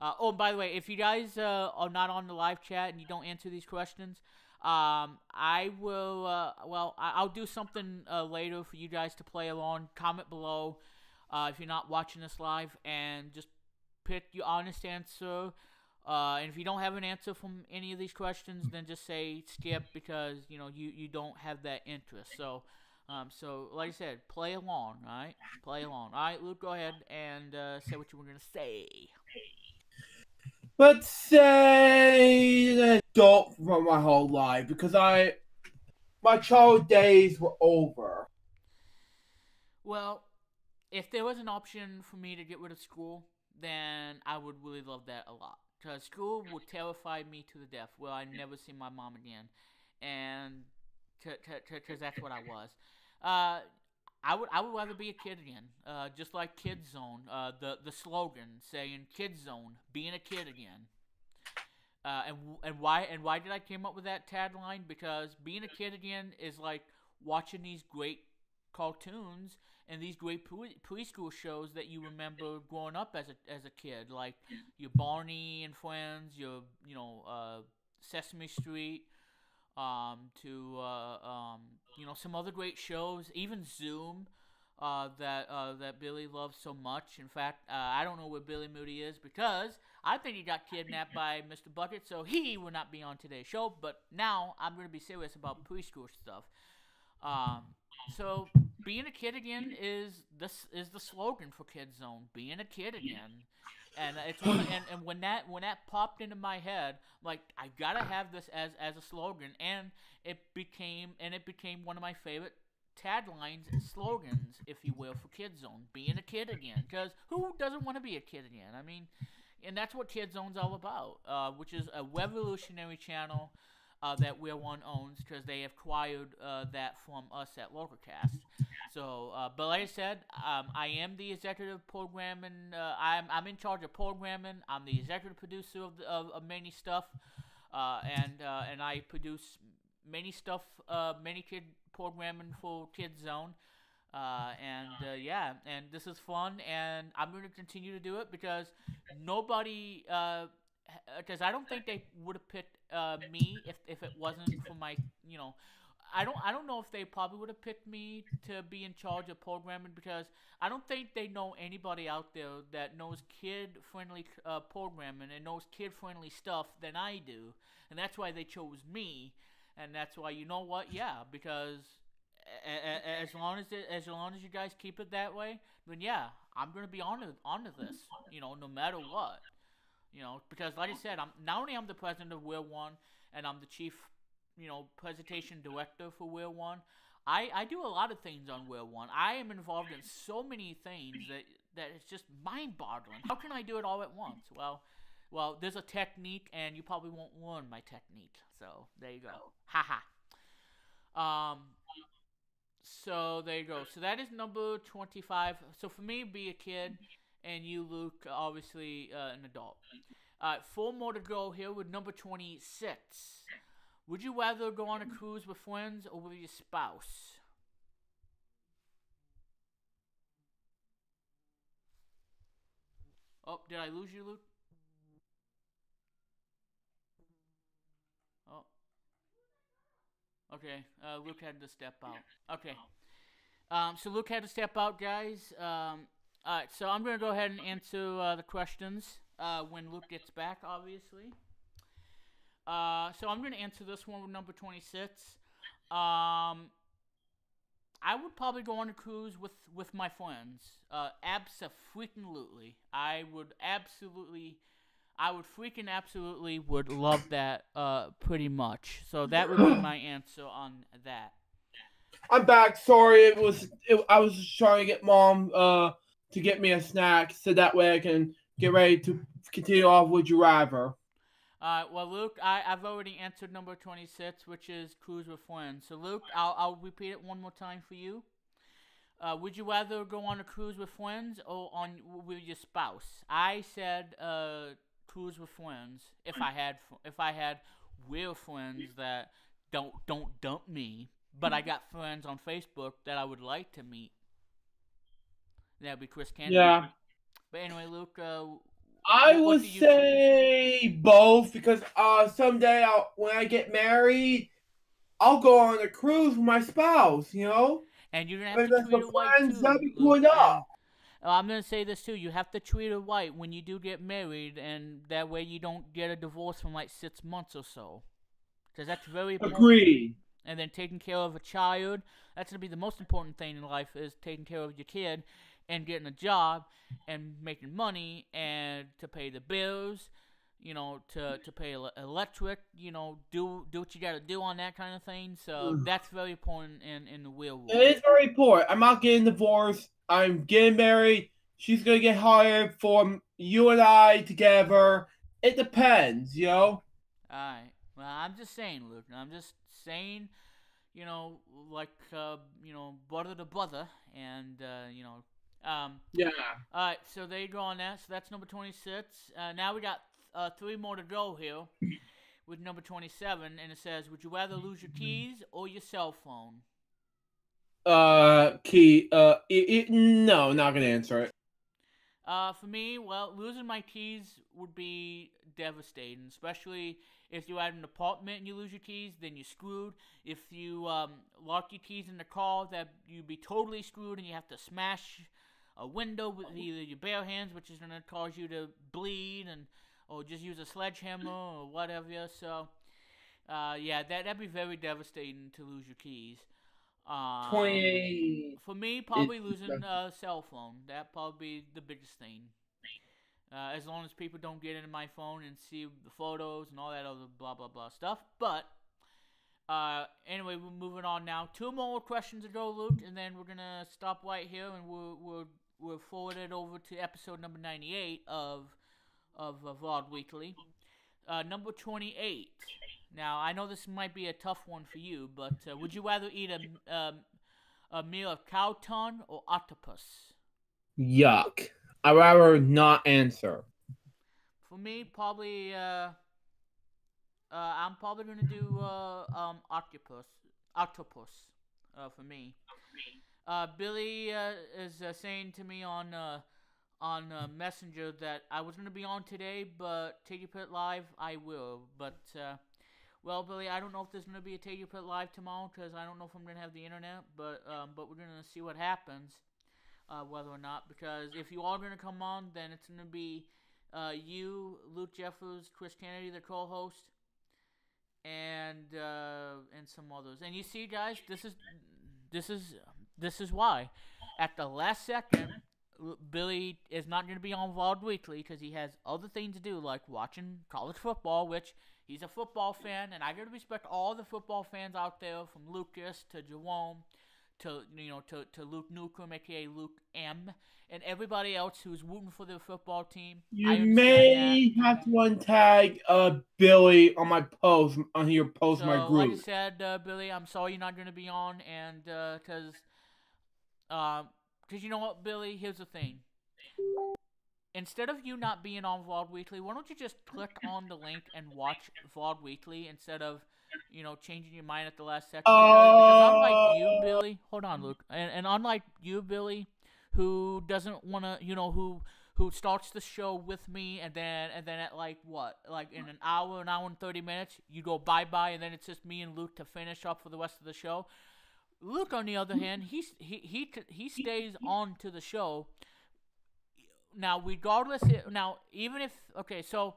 Oh, by the way, if you guys are not on the live chat and you don't answer these questions, I will. I'll do something later for you guys to play along. Comment below if you're not watching this live, and just pick your honest answer. And if you don't have an answer from any of these questions, then just say skip because you don't have that interest. So like I said, play along. All right, play along. All right, Luke, go ahead and say what you were gonna say. Let's say an adult for my whole life because my child days were over. Well, if there was an option for me to get rid of school, then I would really love that a lot. Because school would terrify me to the death. Well, I'd never see my mom again. And because that's what I was. I would rather be a kid again. Just like Kid Zone. The slogan saying Kid Zone, being a kid again. And why did I came up with that tagline? Because being a kid again is like watching these great cartoons and these great preschool shows that you remember growing up as a kid, like your Barney and Friends, your Sesame Street, to some other great shows, even Zoom, that Billy loves so much. In fact, I don't know where Billy Moody is because I think he got kidnapped by Mr. Bucket, so he will not be on today's show. But now I'm going to be serious about preschool stuff. So being a kid again is the slogan for Kid Zone. Being a kid again, and it's and when that popped into my head, like I gotta have this as a slogan, and it became one of my favorite taglines and slogans, if you will, for Kid Zone. Being a kid again, because who doesn't want to be a kid again? I mean, and that's what Kid Zone's all about, which is a revolutionary channel. that We're One owns, because they acquired that from us at Localcast. So, but like I said, I am the executive programming. I'm in charge of programming. I'm the executive producer of many stuff, and I produce many stuff, many kid programming for Kids Zone. Yeah, and this is fun, and I'm going to continue to do it because nobody, because I don't think they would have picked me if it wasn't for my, you know, I don't know if they probably would have picked me to be in charge of programming, because I don't think they know anybody out there that knows kid-friendly programming and knows kid-friendly stuff than I do, and that's why they chose me, and that's why, you know what, yeah, because as long as you guys keep it that way, then yeah, I'm gonna be on to this, you know, no matter what, you know, because like I said, I'm the president of We're One, and I'm the chief, you know, presentation director for We're One. I do a lot of things on We're One. I am involved in so many things that it's just mind-boggling. How can I do it all at once? Well, there's a technique, and you probably won't learn my technique. So there you go. Haha. So there you go. So that is number 25. So for me, be a kid, and you, Luke, obviously an adult. 4 more to go here with number 26. Would you rather go on a cruise with friends or with your spouse? Oh, did I lose you, Luke? Oh. Okay, Luke had to step out. Okay. So Luke had to step out, guys. Alright, so I'm going to go ahead and answer the questions when Luke gets back, obviously. So I'm going to answer this one with number 26. I would probably go on a cruise with my friends. Abso-freaking-lutely. I would freaking absolutely would love that pretty much. So that would be my answer on that. I'm back. Sorry, I was just trying to get Mom to get me a snack, so that way I can get ready to continue off Would You Rather. Well, Luke, I've already answered number 26, which is cruise with friends. So, Luke, I'll repeat it one more time for you. Would you rather go on a cruise with friends or with your spouse? I said cruise with friends. If I had real friends that don't dump me, but I got friends on Facebook that I would like to meet. That'd be Chris Kennedy. Yeah. But anyway, Luke. I would say both, because someday when I get married, I'll go on a cruise with my spouse, you know? And you're going to have to treat her right, too. That'd be cool enough. I'm going to say this, too. You have to treat her right when you do get married, and that way you don't get a divorce from like 6 months or so. Because that's very important. Agreed. And then taking care of a child. That's going to be the most important thing in life, is taking care of your kid and getting a job and making money and to pay the bills, you know, to pay electric, you know, do what you got to do on that kind of thing. So that's very important in the real world. It is very important. I'm not getting divorced. I'm getting married. She's going to get hired for you and I together. It depends, you know? All right. Well, I'm just saying, Luke. I'm just saying, you know, like, you know, brother to brother, and, you know, yeah. Alright, so there you go on that. So that's number 26. Now we got 3 more to go here with number 27, and it says, would you rather lose your keys or your cell phone? No, not gonna answer it. For me, well, losing my keys would be devastating, especially if you're at an apartment and you lose your keys, then you're screwed. If you lock your keys in the car, that you'd be totally screwed, and you have to smash a window with either your bare hands, which is going to cause you to bleed, or just use a sledgehammer or whatever. So, yeah, that'd be very devastating to lose your keys. 28. For me, probably losing a cell phone. That'd probably be the biggest thing. As long as people don't get into my phone and see the photos and all that other blah blah blah stuff. But anyway, we're moving on now. 2 more questions to go, Luke, and then we're gonna stop right here, and we'll forward it over to episode number 98 of Vlog Weekly. Number 28. Now, I know this might be a tough one for you, but would you rather eat a meal of cow tongue or octopus? Yuck. I'd rather not answer. For me, probably, I'm probably gonna do octopus. Octopus, for me. Billy is saying to me on Messenger that I was gonna be on today, but Take Your Pit Live I will. But well, Billy, I don't know if there's gonna be a Take Your Pit Live tomorrow because I don't know if I'm gonna have the internet. But we're gonna see what happens, whether or not. Because if you are gonna come on, then it's gonna be you, Luke Jeffers, Chris Kennedy, the co-host, and some others. And you see, guys, this is why. At the last second, Billy is not going to be on Vlog Weekly because he has other things to do, like watching college football, which he's a football fan, and I got to respect all the football fans out there, from Lucas to Jerome to Luke Newcomb, aka Luke M, and everybody else who's rooting for their football team. You may have to untag Billy on my post, on your post, my group. Like I said, Billy, I'm sorry you're not going to be on, and because you know what, Billy? Here's the thing. Instead of you not being on Vlog Weekly, why don't you just click on the link and watch Vlog Weekly instead of, changing your mind at the last second? Because unlike you, Billy, hold on, Luke, and unlike you, Billy, who doesn't want to, who starts the show with me, and then at like in an hour and 30 minutes, you go bye, and then it's just me and Luke to finish up for the rest of the show. Luke, on the other hand, he stays on to the show. Now, regardless, even if, okay, so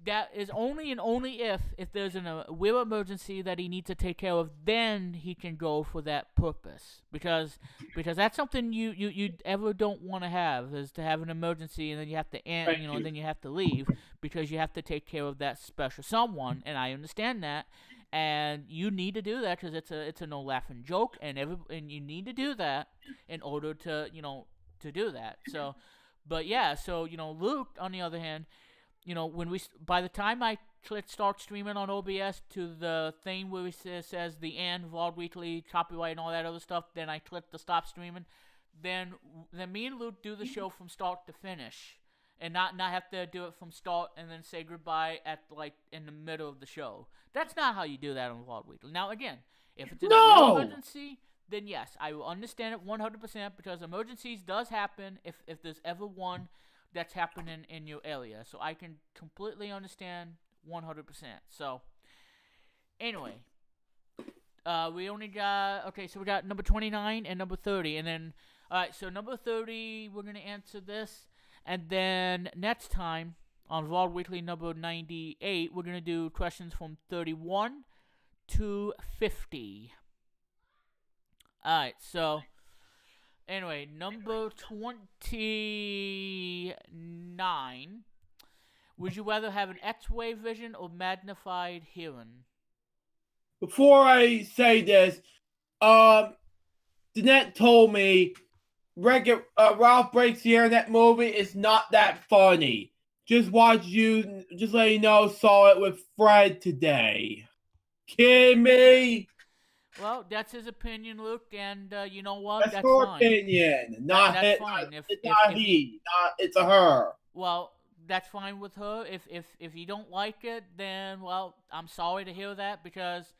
that is only and only if there's a real emergency that he needs to take care of, then he can go for that purpose. Because that's something you ever don't want to have, is to have an emergency and then you have to and then you have to leave because you have to take care of that special someone, and I understand that. And you need to do that because it's a no laughing joke, and you need to do that in order to to do that. So, but yeah, so Luke, on the other hand, by the time I click start streaming on OBS to the thing where it says the end, Vlog Weekly, copyright, and all that other stuff, then I click the stop streaming. Then me and Luke do the show from start to finish. And not have to do it from start and then say goodbye at in the middle of the show. That's not how you do that on Vlog Weekly. Now again, if it's an emergency, then yes, I will understand it 100% because emergencies does happen if there's ever one that's happening in your area. So I can completely understand 100%. So anyway, we only got so we got number 29 and number 30, and then alright, so number 30 we're gonna answer this. And then next time on Vlog Weekly number 98, we're going to do questions from 31 to 50. Alright, so anyway, number 29. Would you rather have an X-ray vision or magnified hearing? Before I say this, Danette told me Ralph Breaks the Internet movie is not that funny. Just let you know, saw it with Fred today. Kidding me? Well, that's his opinion, Luke, and you know what? That's her fine. opinion. That's fine. It's a her. Well, that's fine with her. If you don't like it, then well, I'm sorry to hear that because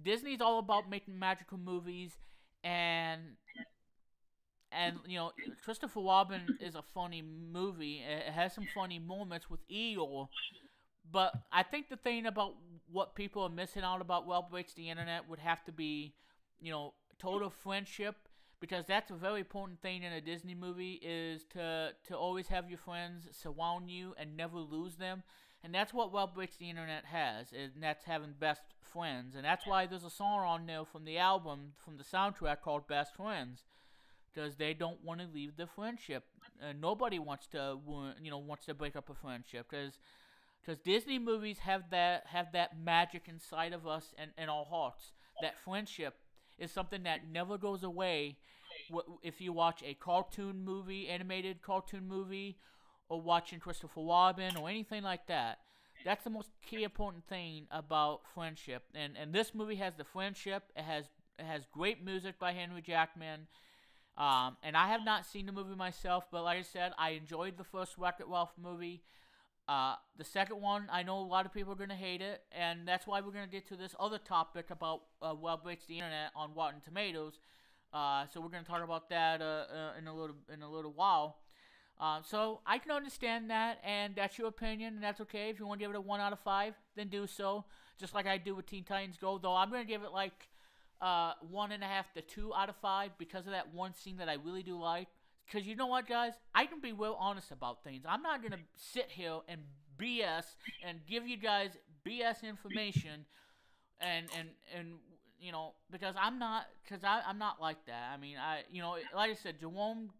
Disney's all about making magical movies, and Christopher Robin is a funny movie. It has some funny moments with Eeyore. But I think the thing about what people are missing out about Well Breaks the Internet would have to be, total friendship. Because that's a very important thing in a Disney movie is to always have your friends surround you and never lose them. And that's what Well Breaks the Internet has. And that's having best friends. And that's why there's a song on there from the album, from the soundtrack called Best Friends. Because they don't want to leave the friendship. Nobody wants to, break up a friendship. Because Disney movies have that magic inside of us and in our hearts. That friendship is something that never goes away. If you watch a cartoon movie, animated cartoon movie, or watching Christopher Robin or anything like that, That's the most key important thing about friendship. And this movie has the friendship. It has great music by Henry Jackman. And I have not seen the movie myself, but like I said, I enjoyed the first Wreck-It Ralph movie. The second one, I know a lot of people are going to hate it, and that's why we're going to get to this other topic about what breaks the internet on Rotten Tomatoes. So we're going to talk about that in a little while. So I can understand that, and that's your opinion, and that's okay. If you want to give it a 1 out of 5, then do so, just like I do with Teen Titans Go. Though I'm going to give it like 1.5 to 2 out of 5 because of that one scene that I really do like. Because you know what, guys? I can be real honest about things. I'm not going to sit here and BS and give you guys BS information and you know, because I'm not like that. I mean, like I said, Jerome,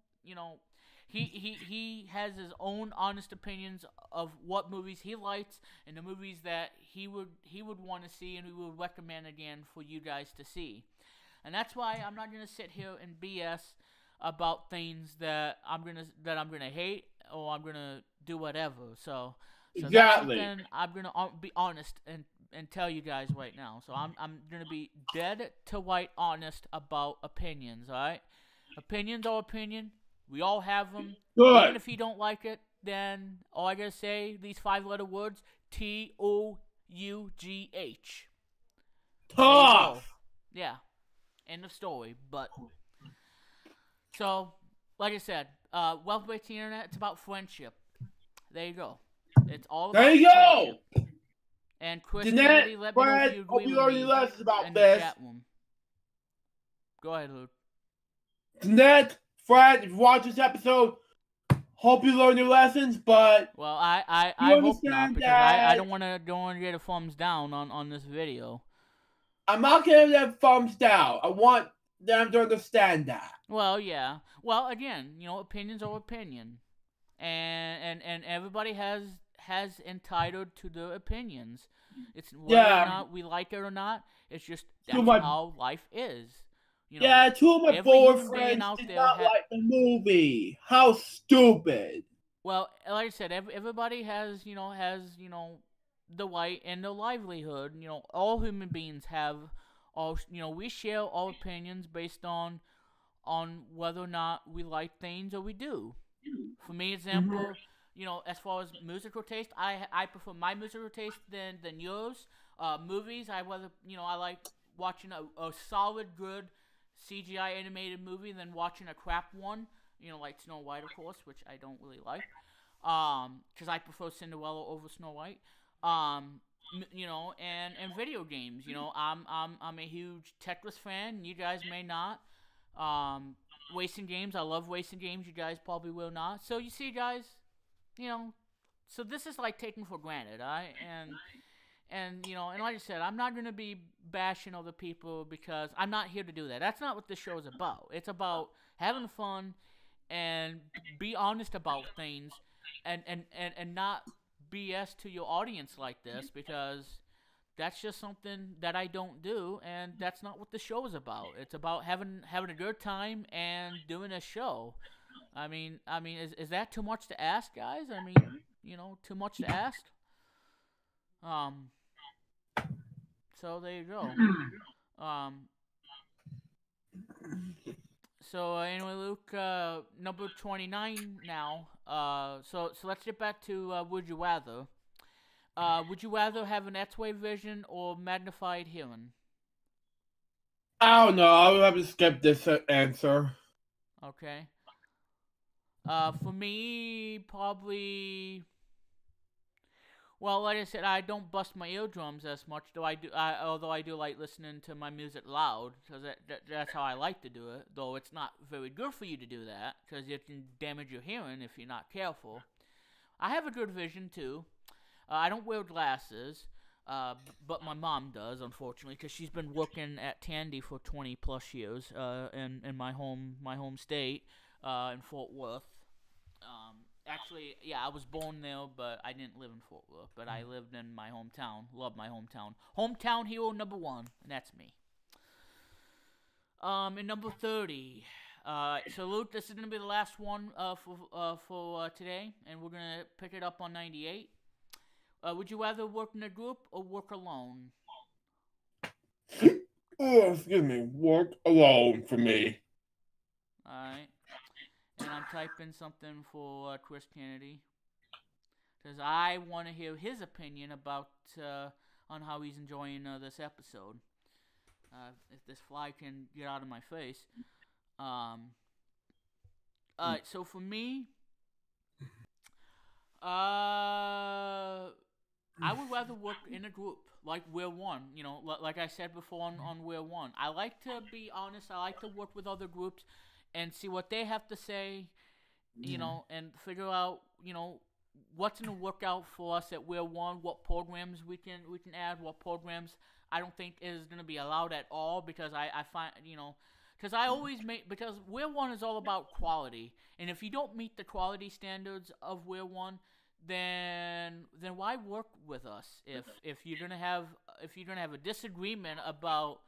he has his own honest opinions of what movies he likes and the movies that he would want to see and he would recommend again for you guys to see. And that's why I'm not going to sit here and BS about things that I'm gonna hate or I'm gonna do whatever. So exactly. That's something I'm gonna be honest and tell you guys right now. So I'm gonna be dead to white honest about opinions. All right, opinions are opinion. We all have them. Good. Even if you don't like it, then all I gotta say these 5-letter words: TOUGH. Tough. Yeah. End of story. But. So, like I said, Welcome Back to the Internet, it's about friendship. There you go. It's all about friendship. There you go! And Chris, Jeanette, let Brad, me know if you hope agree you with learn me your lessons about in this. the chat room. Go ahead, Luke. Jeanette, Fred, if you watch this episode, hope you learn your lessons, but... Well, I hope not, because I don't want to get a thumbs down on this video. I'm not giving them thumbs down. I want them to understand that. Well, yeah. Well, again, opinions are opinion, and everybody has entitled to their opinions. It's whether or not we like it or not. It's just that's how life is. Two of my boyfriends did not like the movie. How stupid. Well, like I said, everybody has the right and the livelihood. All human beings have all. We share all opinions based on whether or not we like things or we do. For me, example, as far as musical taste, I prefer my musical taste than yours. Movies, I like watching a solid, good CGI animated movie than watching a crap one. Like Snow White, of course, which I don't really like. Because I prefer Cinderella over Snow White. And video games. I'm a huge Tetris fan. You guys may not. Racing games, I love racing games. You guys probably will not. So you see, guys, so this is like taken for granted, alright? And like I said, I'm not gonna be bashing other people because I'm not here to do that. That's not what this show is about. It's about having fun and be honest about things and not BS to your audience like this, because that's just something that I don't do, and that's not what the show is about. It's about having a good time and doing a show. I mean, is that too much to ask, guys? I mean, too much to ask. So there you go. So anyway, Luke, number 29 now. So let's get back to Would You Rather. Would you rather have an X-ray vision or magnified hearing? I don't know. I would have to skip this answer. Okay. For me, probably. Well, like I said, I don't bust my eardrums as much, although I do like listening to my music loud, because that's how I like to do it. Though it's not very good for you to do that, because it can damage your hearing if you're not careful. I have a good vision too. I don't wear glasses, but my mom does, unfortunately, because she's been working at Tandy for 20 plus years in my home state in Fort Worth. Actually, yeah, I was born there, but I didn't live in Fort Worth. But I lived in my hometown. Love my hometown. Hometown hero number 1, and that's me. And number 30. So Luke, this is gonna be the last one for today, and we're gonna pick it up on 98. Would you rather work in a group or work alone? Oh, excuse me. Work alone for me. Alright. And I'm typing something for Chris Kennedy. Because I want to hear his opinion about on how he's enjoying this episode. If this fly can get out of my face. Alright, so for me, I would rather work in a group, like we're one. You know, like I said before on we're one. I like to be honest. I like to work with other groups and see what they have to say. You know, and figure out what's gonna work out for us at we're one. What programs we can add. What programs I don't think is gonna be allowed at all because I find because I always make because we're one is all about quality, and if you don't meet the quality standards of we're one, then why work with us if you're gonna have a disagreement about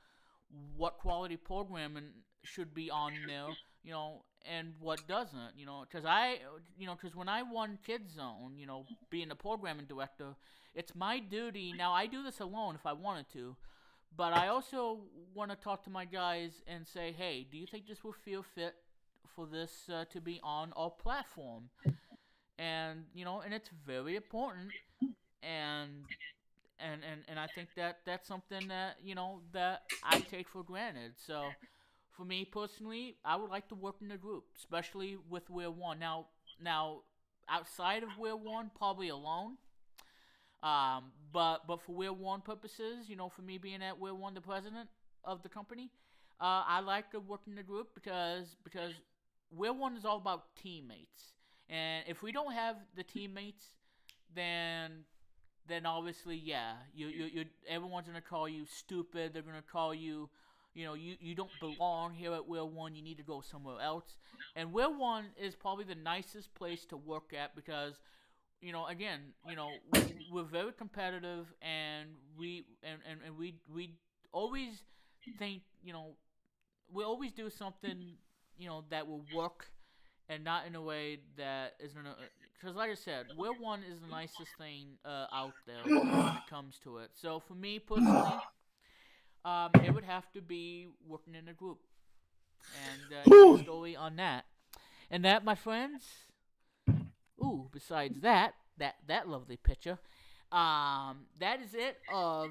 what quality programming should be on there, and what doesn't, because when I won Kids Zone, being a programming director, it's my duty. Now I do this alone if I wanted to, but I also want to talk to my guys and say, hey, do you think this will feel fit for this to be on our platform? And and it's very important, and I think that that's something that that I take for granted. So for me personally, I would like to work in a group, especially with We're One. Now outside of We're One, probably alone. But for We're One purposes, for me being at We're One, the president of the company, I like to work in a group because We're One is all about teammates. And if we don't have the teammates, then obviously, yeah, you everyone's gonna call you stupid. They're gonna call you, you don't belong here at We're One. You need to go somewhere else. And We're One is probably the nicest place to work at because, again, we're very competitive, and we always think, we always do something, that will work, and not in a way that is gonna. Because, like I said, We're One is the nicest thing out there when it comes to it. So for me personally, it would have to be working in a group, and the story on that. And that, my friends. Ooh, besides that lovely picture, that is it of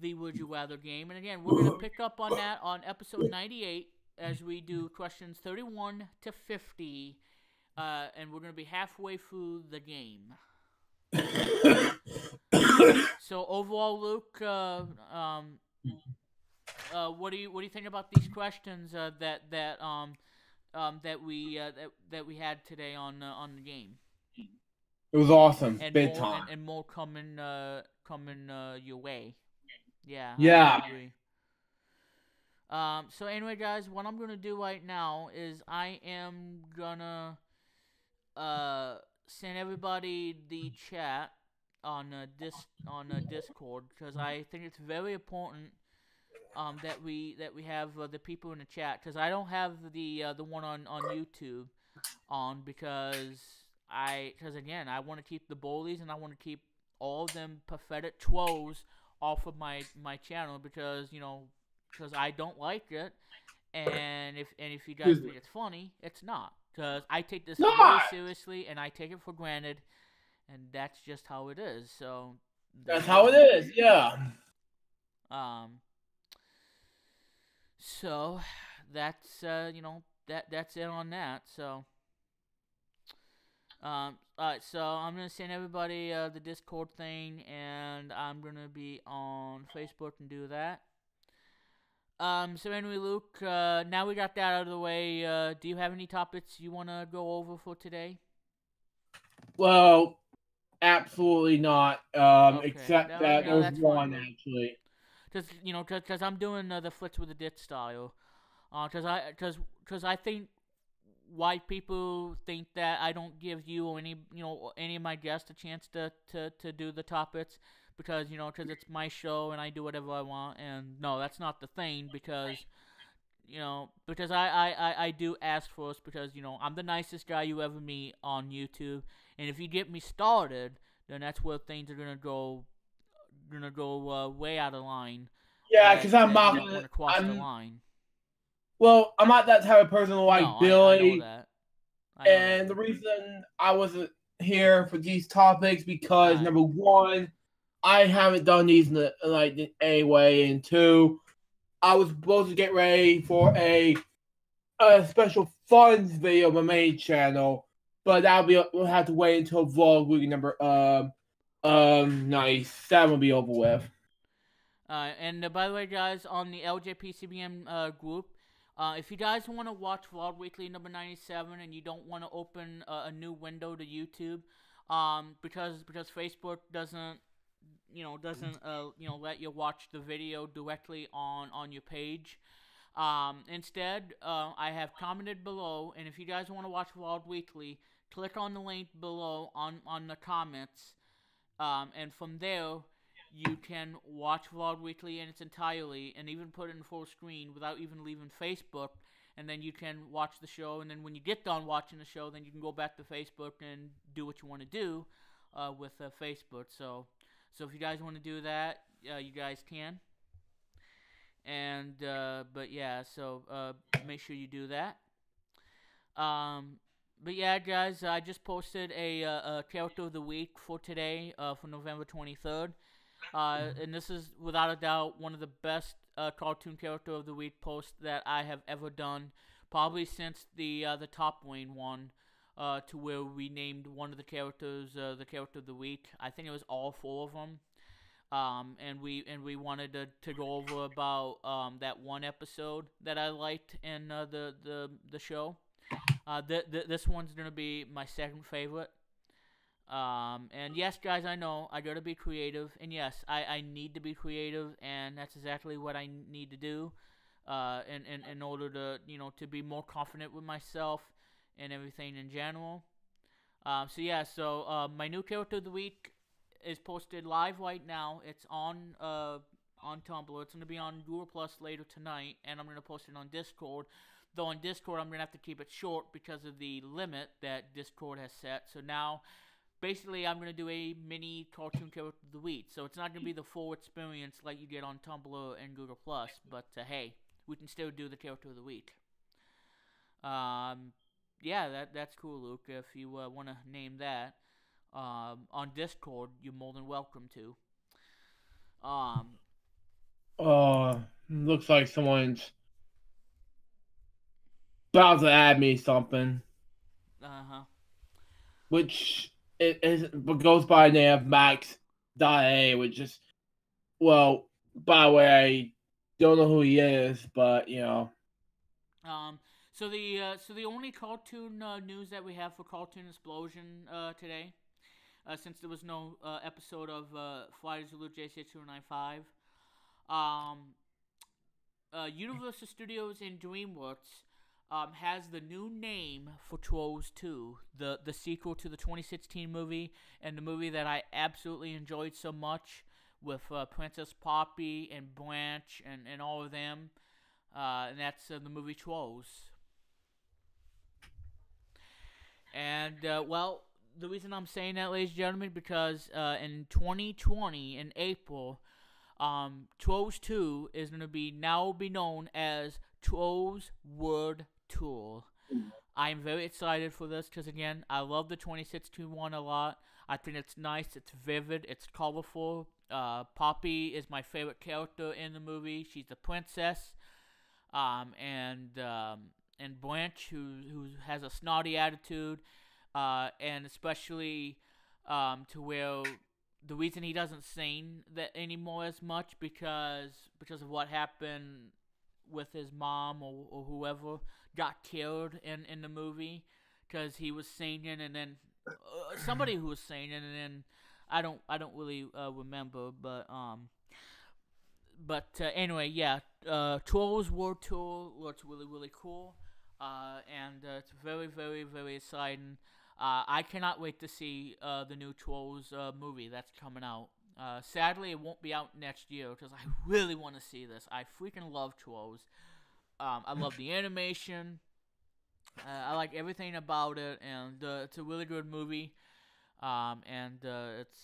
the Would You Rather game. And again, we're gonna pick up on that on episode 98 as we do questions 31 to 50. And we're gonna be halfway through the game. So overall, Luke, what do you think about these questions that we had today on the game? It was awesome, and big more, time, and more coming your way. Yeah. Yeah. I agree. So anyway, guys, what I'm gonna do right now is I am gonna send everybody the chat on Discord, because I think it's very important that we have the people in the chat, because I don't have the one on YouTube on, because again, I want to keep the bullies, and I want to keep all of them pathetic trolls off of my channel, because I don't like it, and if you guys think it's funny, it's not, because I take this very seriously, and I take it for granted, and that's just how it is. So that's how it is. Yeah. So that's that's it on that. So alright, so I'm gonna send everybody the Discord thing, and I'm gonna be on Facebook and do that. So anyway, Luke, now we got that out of the way, do you have any topics you wanna go over for today? Well, absolutely not. Okay. Except No, that no, there's that's one fine. actually. Because I'm doing the Flits with the Dit style. Because I think why people think that I don't give you or any of my guests a chance to do the topics, because it's my show and I do whatever I want, and no, that's not the thing, because I do ask first, because I'm the nicest guy you ever meet on YouTube, and if you get me started, then that's where things are gonna go way out of line. Yeah, because I'm You not don't want gonna. to cross the line. Well, I'm not that type of person like No, I know Billy. that. And the reason I wasn't here for these topics because Right. number one, I haven't done these in any way, and two, I was supposed to get ready for a special funds video on my main channel, but we'll have to wait until vlog week number 97 will be over with. And by the way, guys, on the LJPCBM group, if you guys want to watch Vlog Weekly number 97 and you don't want to open a new window to YouTube, because Facebook doesn't let you watch the video directly on your page. Instead, I have commented below, and if you guys want to watch Vlog Weekly, click on the link below on the comments, and from there you can watch Vlog Weekly in its entirety and even put it in full screen without even leaving Facebook, and then you can watch the show, and then when you get done watching the show, then you can go back to Facebook and do what you want to do with Facebook. So if you guys want to do that, you guys can. And but yeah, so make sure you do that. But yeah, guys, I just posted a character of the week for today, for November 23rd. And this is without a doubt one of the best cartoon character of the week posts that I have ever done, probably since the Top Wayne one, to where we named one of the characters the character of the week. I think it was all four of them. And we wanted to go over about that one episode that I liked in the show. This one's gonna be my second favorite. And yes, guys, I know I gotta be creative, and yes, I need to be creative, and that's exactly what I need to do, in order to to be more confident with myself and everything in general. So my new character of the week is posted live right now. It's on Tumblr. It's gonna be on Google Plus later tonight, and I'm gonna post it on Discord. Though on Discord, I'm gonna have to keep it short because of the limit that Discord has set. So now, basically, I'm going to do a mini cartoon character of the week. So it's not going to be the full experience like you get on Tumblr and Google+, but hey, we can still do the character of the week. Yeah, that's cool, Luke. If you want to name that on Discord, you're more than welcome to. Looks like someone's about to add me something. Which it goes by the name of Max.A, which is, well, by the way, I don't know who he is, but So the only cartoon news that we have for Cartoon Explosion today, since there was no episode of Flight Zulu J6295, Universal Studios and DreamWorks has the new name for Trolls 2, the sequel to the 2016 movie, and the movie that I absolutely enjoyed so much with Princess Poppy and Blanche and all of them, and that's the movie Trolls. And, well, the reason I'm saying that, ladies and gentlemen, because in 2020, in April, Trolls 2 is going to be known as Trolls World Tour. I'm very excited for this because, again, I love the 2016 one a lot. I think it's nice, it's vivid, it's colorful. Poppy is my favorite character in the movie. She's the princess. And Blanche, who has a snotty attitude, and especially to where the reason he doesn't sing that anymore as much because of what happened with his mom or whoever got killed in the movie, because he was singing and then somebody who was singing and then I don't really remember, but anyway, yeah, Trolls World Tour looks really, really cool, and it's very, very, very exciting. I cannot wait to see the new Trolls movie that's coming out. Sadly, it won't be out next year because I really want to see this. I freaking love Trolls. I love the animation. I like everything about it, and it's a really good movie. And it's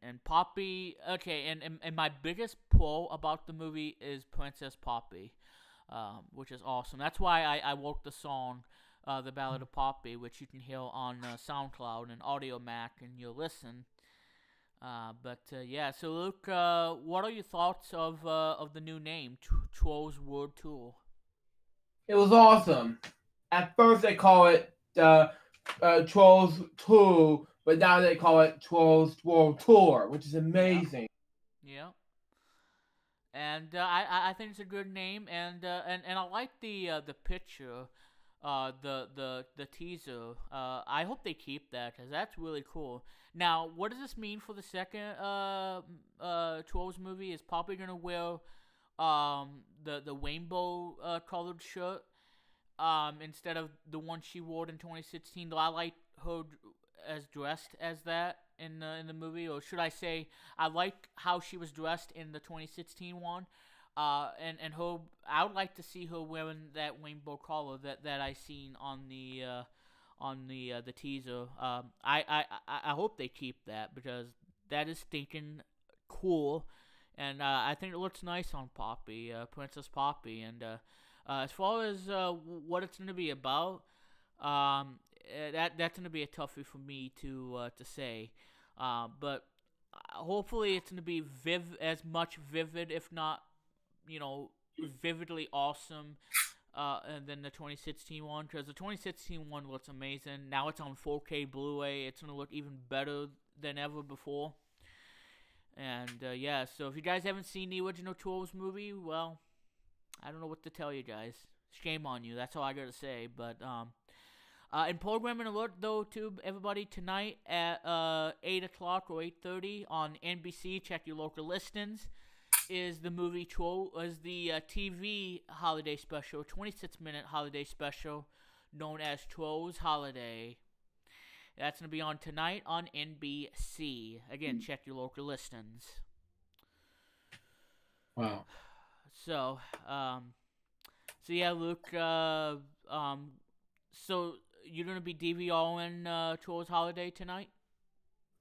and Poppy. Okay, and my biggest pro about the movie is Princess Poppy, which is awesome. That's why I wrote the song, "The Ballad of Poppy," which you can hear on SoundCloud and Audio Mac, and you'll listen. But yeah, so Luke, what are your thoughts of the new name, Trolls World Tour? It was awesome. At first they call it Trolls 2, but now they call it Trolls World Tour, which is amazing. Yeah. And I think it's a good name, and I like the picture, the teaser. I hope they keep that because that's really cool. Now, what does this mean for the second Trolls movie? Is Poppy gonna wear the rainbow colored shirt instead of the one she wore in 2016? Do I like her as dressed as that in the movie, or should I say I like how she was dressed in the 2016 one? And her, I would like to see her wearing that rainbow collar that I seen on the teaser. I hope they keep that because that is stinking cool, and I think it looks nice on Poppy, Princess Poppy. And as far as what it's gonna be about, that's gonna be a toughie for me to say, but hopefully it's gonna be as much vivid, if not, vividly awesome, than the 2016 one, because the 2016 one looks amazing. Now it's on 4K Blu-ray. It's gonna look even better than ever before. And yeah, so if you guys haven't seen the original Trolls movie, well, I don't know what to tell you guys. Shame on you. That's all I gotta say. But in programming alert, though, to everybody, tonight at 8 o'clock or 8:30 on NBC, check your local listings, is the movie is the TV holiday special, 26-minute holiday special known as Trolls Holiday. That's going to be on tonight on NBC. Again, check your local listings. Wow. So yeah, Luke, so you're going to be DVRing Trolls Holiday tonight?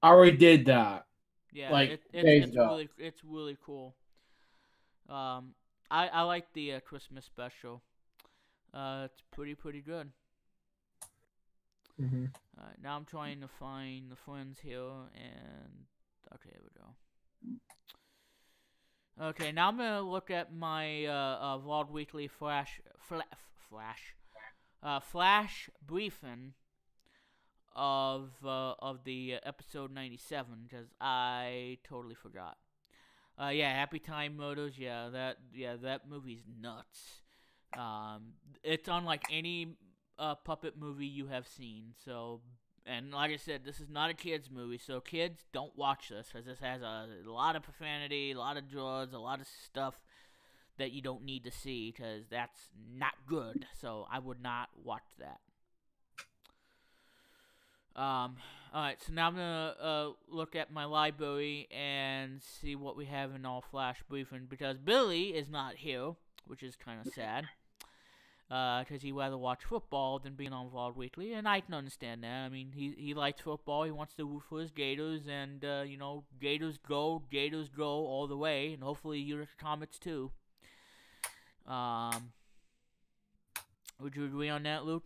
I already did that. Yeah, it's really cool. I like the Christmas special. It's pretty good. Mm-hmm. Now I'm trying to find the friends here, and okay, here we go. Okay, now I'm gonna look at my Vlog Weekly flash briefing of the episode 97, because I totally forgot. Yeah, Happy Time Murders. Yeah, that movie's nuts. It's unlike any puppet movie you have seen. So, and like I said, this is not a kids movie. So kids, don't watch this, because this has a lot of profanity, a lot of drugs, a lot of stuff that you don't need to see, because that's not good. So I would not watch that. Alright, so now I'm gonna look at my library and see what we have in our flash briefing, because Billy is not here, which is kind of sad, because he'd rather watch football than being on Vlog Weekly, and I can understand that. I mean, he likes football, he wants to root for his Gators, and, Gators go all the way, and hopefully your Comets too. Would you agree on that, Luke?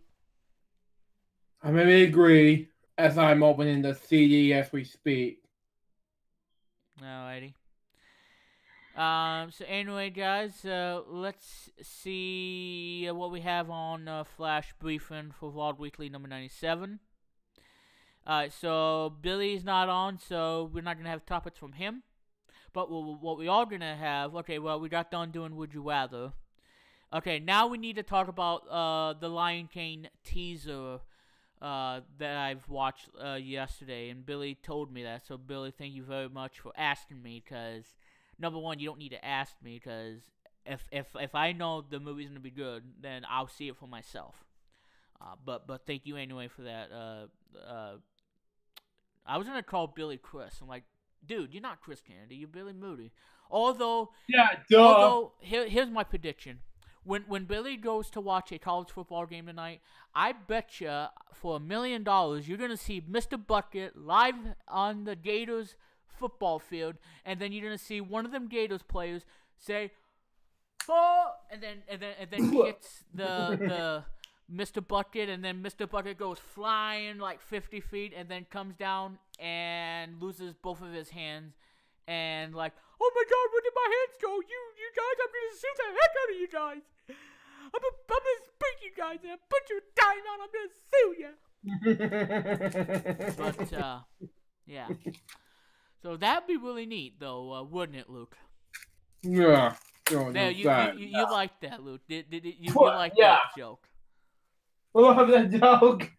I maybe agree, as I'm opening the CD as we speak. Alrighty. So anyway, guys, let's see what we have on Flash Briefing for Vlog Weekly number 97. Alright, so Billy's not on, so we're not going to have topics from him. But what we are going to have, okay, well, we got done doing Would You Rather. Okay, now we need to talk about the Lion King teaser that I've watched yesterday, and Billy told me that. So Billy, thank you very much for asking me, because number one, you don't need to ask me, because if I know the movie's gonna be good, then I'll see it for myself. But thank you anyway for that. I was gonna call Billy Chris. I'm like, dude, you're not Chris Kennedy, you're Billy Moody. Although Yeah, duh. here's my prediction. when Billy goes to watch a college football game tonight, I bet you for $1 million you're gonna see Mr. Bucket live on the Gators football field, and then you're gonna see one of them Gators players say, "Oh," and then hits the Mr. Bucket, and then Mr. Bucket goes flying like 50 feet, and then comes down and loses both of his hands, and like, "Oh my God, where did my hands go? You guys, I'm gonna sue the heck out of you guys. I'm gonna beat you guys and put your time out. I'm gonna sue you." But yeah. So that'd be really neat, though, wouldn't it, Luke? Yeah. Yeah, you liked that, Luke. You liked that joke? I love that joke.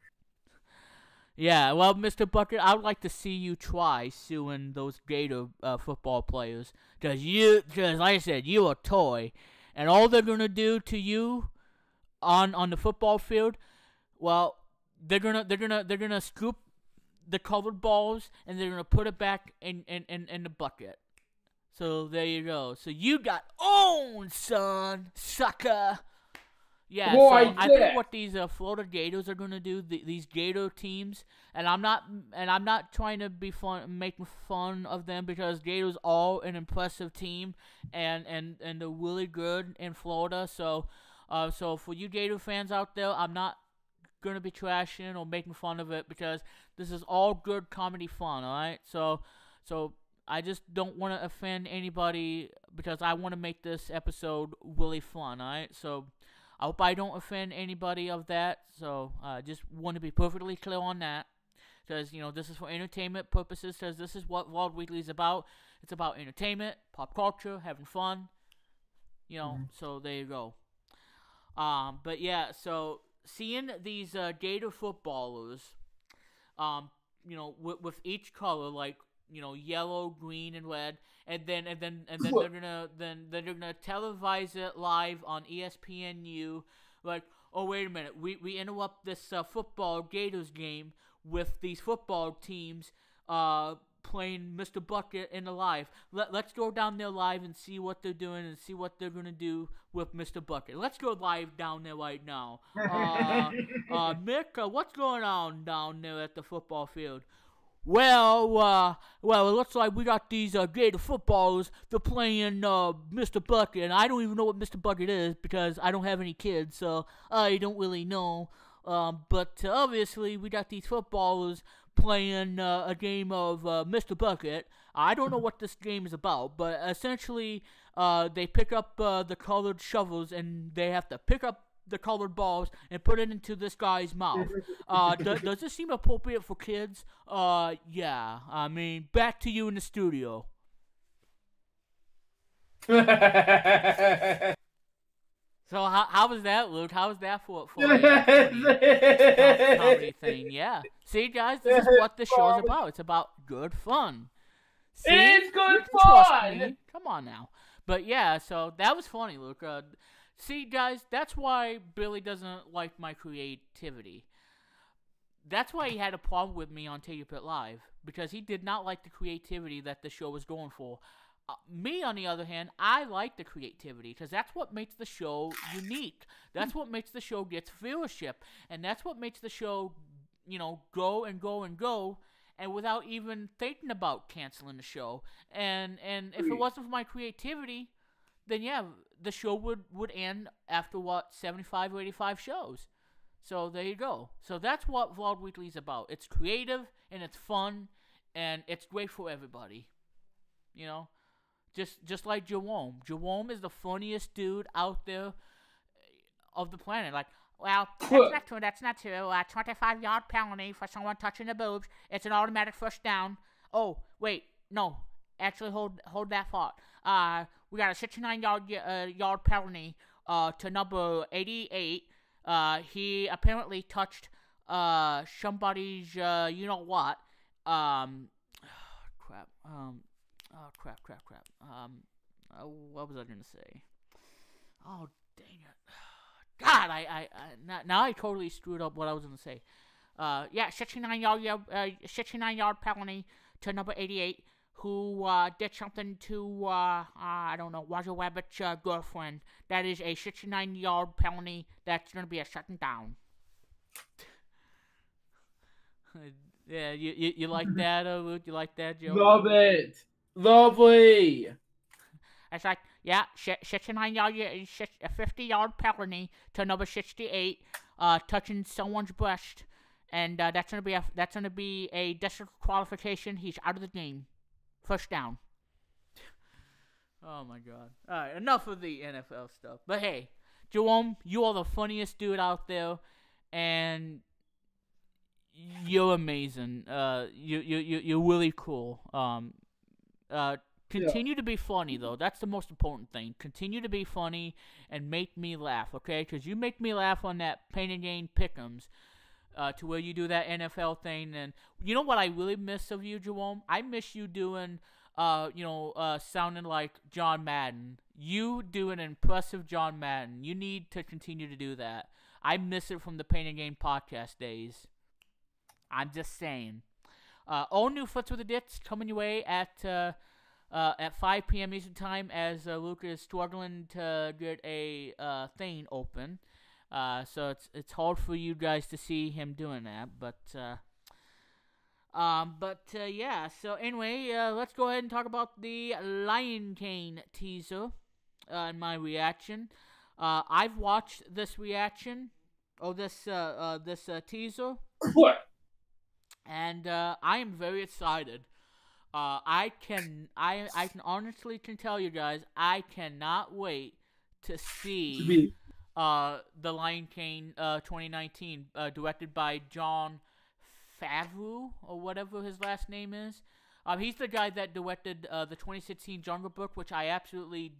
Yeah, well, Mr. Bucket, I would like to see you try suing those Gator football players, because like I said, you a toy, and all they're gonna do to you on the football field, well, they're gonna scoop the colored balls and they're gonna put it back in the bucket. So there you go. So you got owned, son, sucker. Yeah, Boy, so I think what these Florida Gators are gonna do, these Gator teams, and I'm not trying to be making fun of them, because Gators are an impressive team, and they're really good in Florida. So for you Gator fans out there, I'm not gonna be trashing or making fun of it, because this is all good comedy fun. All right, so I just don't want to offend anybody, because I want to make this episode really fun. All right, so I hope I don't offend anybody of that. So just want to be perfectly clear on that, because this is for entertainment purposes, because this is what World Weekly is about. It's about entertainment, pop culture, having fun. So there you go. But yeah, so seeing these Gator footballers, with each color, like yellow, green, and red, and then they're gonna televise it live on ESPNU. Like, oh wait a minute, we interrupt this football Gators game with these football teams playing Mr. Bucket in the live. Let's go down there live and see what they're doing and see what they're gonna do with Mr. Bucket. Let's go live down there right now. Mick, what's going on down there at the football field? Well, it looks like we got these Gator footballers. They're playing Mr. Bucket, and I don't even know what Mr. Bucket is, because I don't have any kids, so I don't really know. But obviously, we got these footballers playing a game of Mr. Bucket. I don't know what this game is about, but essentially, they pick up the colored shovels, and they have to pick up the colored balls and put it into this guy's mouth. Does this seem appropriate for kids? Yeah. I mean, back to you in the studio. So how was that, Luke? How was that for a comedy thing? Yeah. See, guys, this is what the show is about. It's about good fun. See? It's good fun. Come on now. But yeah, so that was funny, Luke. See, guys, that's why Billy doesn't like my creativity. That's why he had a problem with me on Take Your Pit Live, because he did not like the creativity that the show was going for. Me, on the other hand, I like the creativity, because that's what makes the show unique. That's what makes the show get viewership, and that's what makes the show, go and go and go, and without even thinking about canceling the show. And if it wasn't for my creativity, then yeah, the show would end after 75 or 85 shows. So there you go. So that's what Vlog Weekly is about. It's creative and it's fun and it's great for everybody. Just like Jerome. Jerome is the funniest dude out there of the planet. Like, well, that's not true. 25-yard penalty for someone touching the boobs. It's an automatic first down. Oh, wait, no. Actually, hold that thought. We got a 69-yard penalty to number 88. He apparently touched somebody's you-know-what. Crap. What was I going to say? Oh, dang it. God, now I totally screwed up what I was going to say. Yeah, 69-yard penalty to number 88. who did something to, I don't know, Roger Rabbit's girlfriend. That is a 69-yard penalty that's going to be a second down. Yeah, you like that, Luke? You like that, Joe? Love it. Lovely. It's like, yeah, 69-yard, a 50-yard penalty to number 68, touching someone's breast, and that's gonna be a disqualification. He's out of the game. First down. Oh my God! All right, enough of the NFL stuff. But hey, Jerome, you are the funniest dude out there, and you're amazing. You're really cool. Continue to be funny, though. That's the most important thing. Continue to be funny and make me laugh, okay? Because you make me laugh on that Pain and Gain Pick'ems, to where you do that NFL thing. And you know what I really miss of you, Jerome? I miss you doing, sounding like John Madden. You do an impressive John Madden. You need to continue to do that. I miss it from the Pain and Gain podcast days. I'm just saying. All new Foots with the Dits coming your way at 5 p.m. Eastern Time, as Luke is struggling to get a thing open. So it's hard for you guys to see him doing that. But yeah. So anyway, let's go ahead and talk about the Lion King teaser and my reaction. I've watched this reaction, this teaser. What? And I am very excited. I can honestly tell you guys, I cannot wait to see the Lion King 2019, directed by Jon Favreau, or whatever his last name is. He's the guy that directed the 2016 Jungle Book, which I absolutely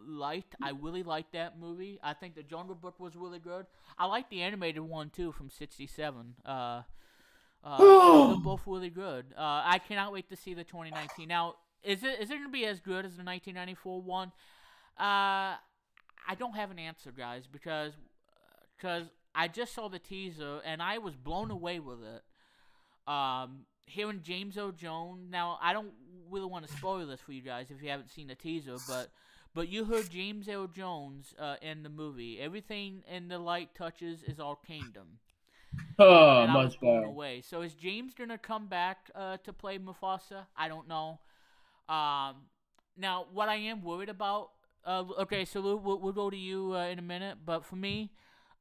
liked. I really liked that movie. I think the Jungle Book was really good. I like the animated one too from '67. They're both really good. I cannot wait to see the 2019. Now, is it going to be as good as the 1994 one? I don't have an answer, guys, because I just saw the teaser and I was blown away with it. Hearing James Earl Jones. Now, I don't really want to spoil this for you guys if you haven't seen the teaser, but you heard James Earl Jones in the movie. Everything in the light touches is our kingdom. Oh, and I was much blown better. away. So is James gonna come back to play Mufasa? I don't know. Now, what I am worried about. Okay, so Lou, we'll go to you in a minute. But for me,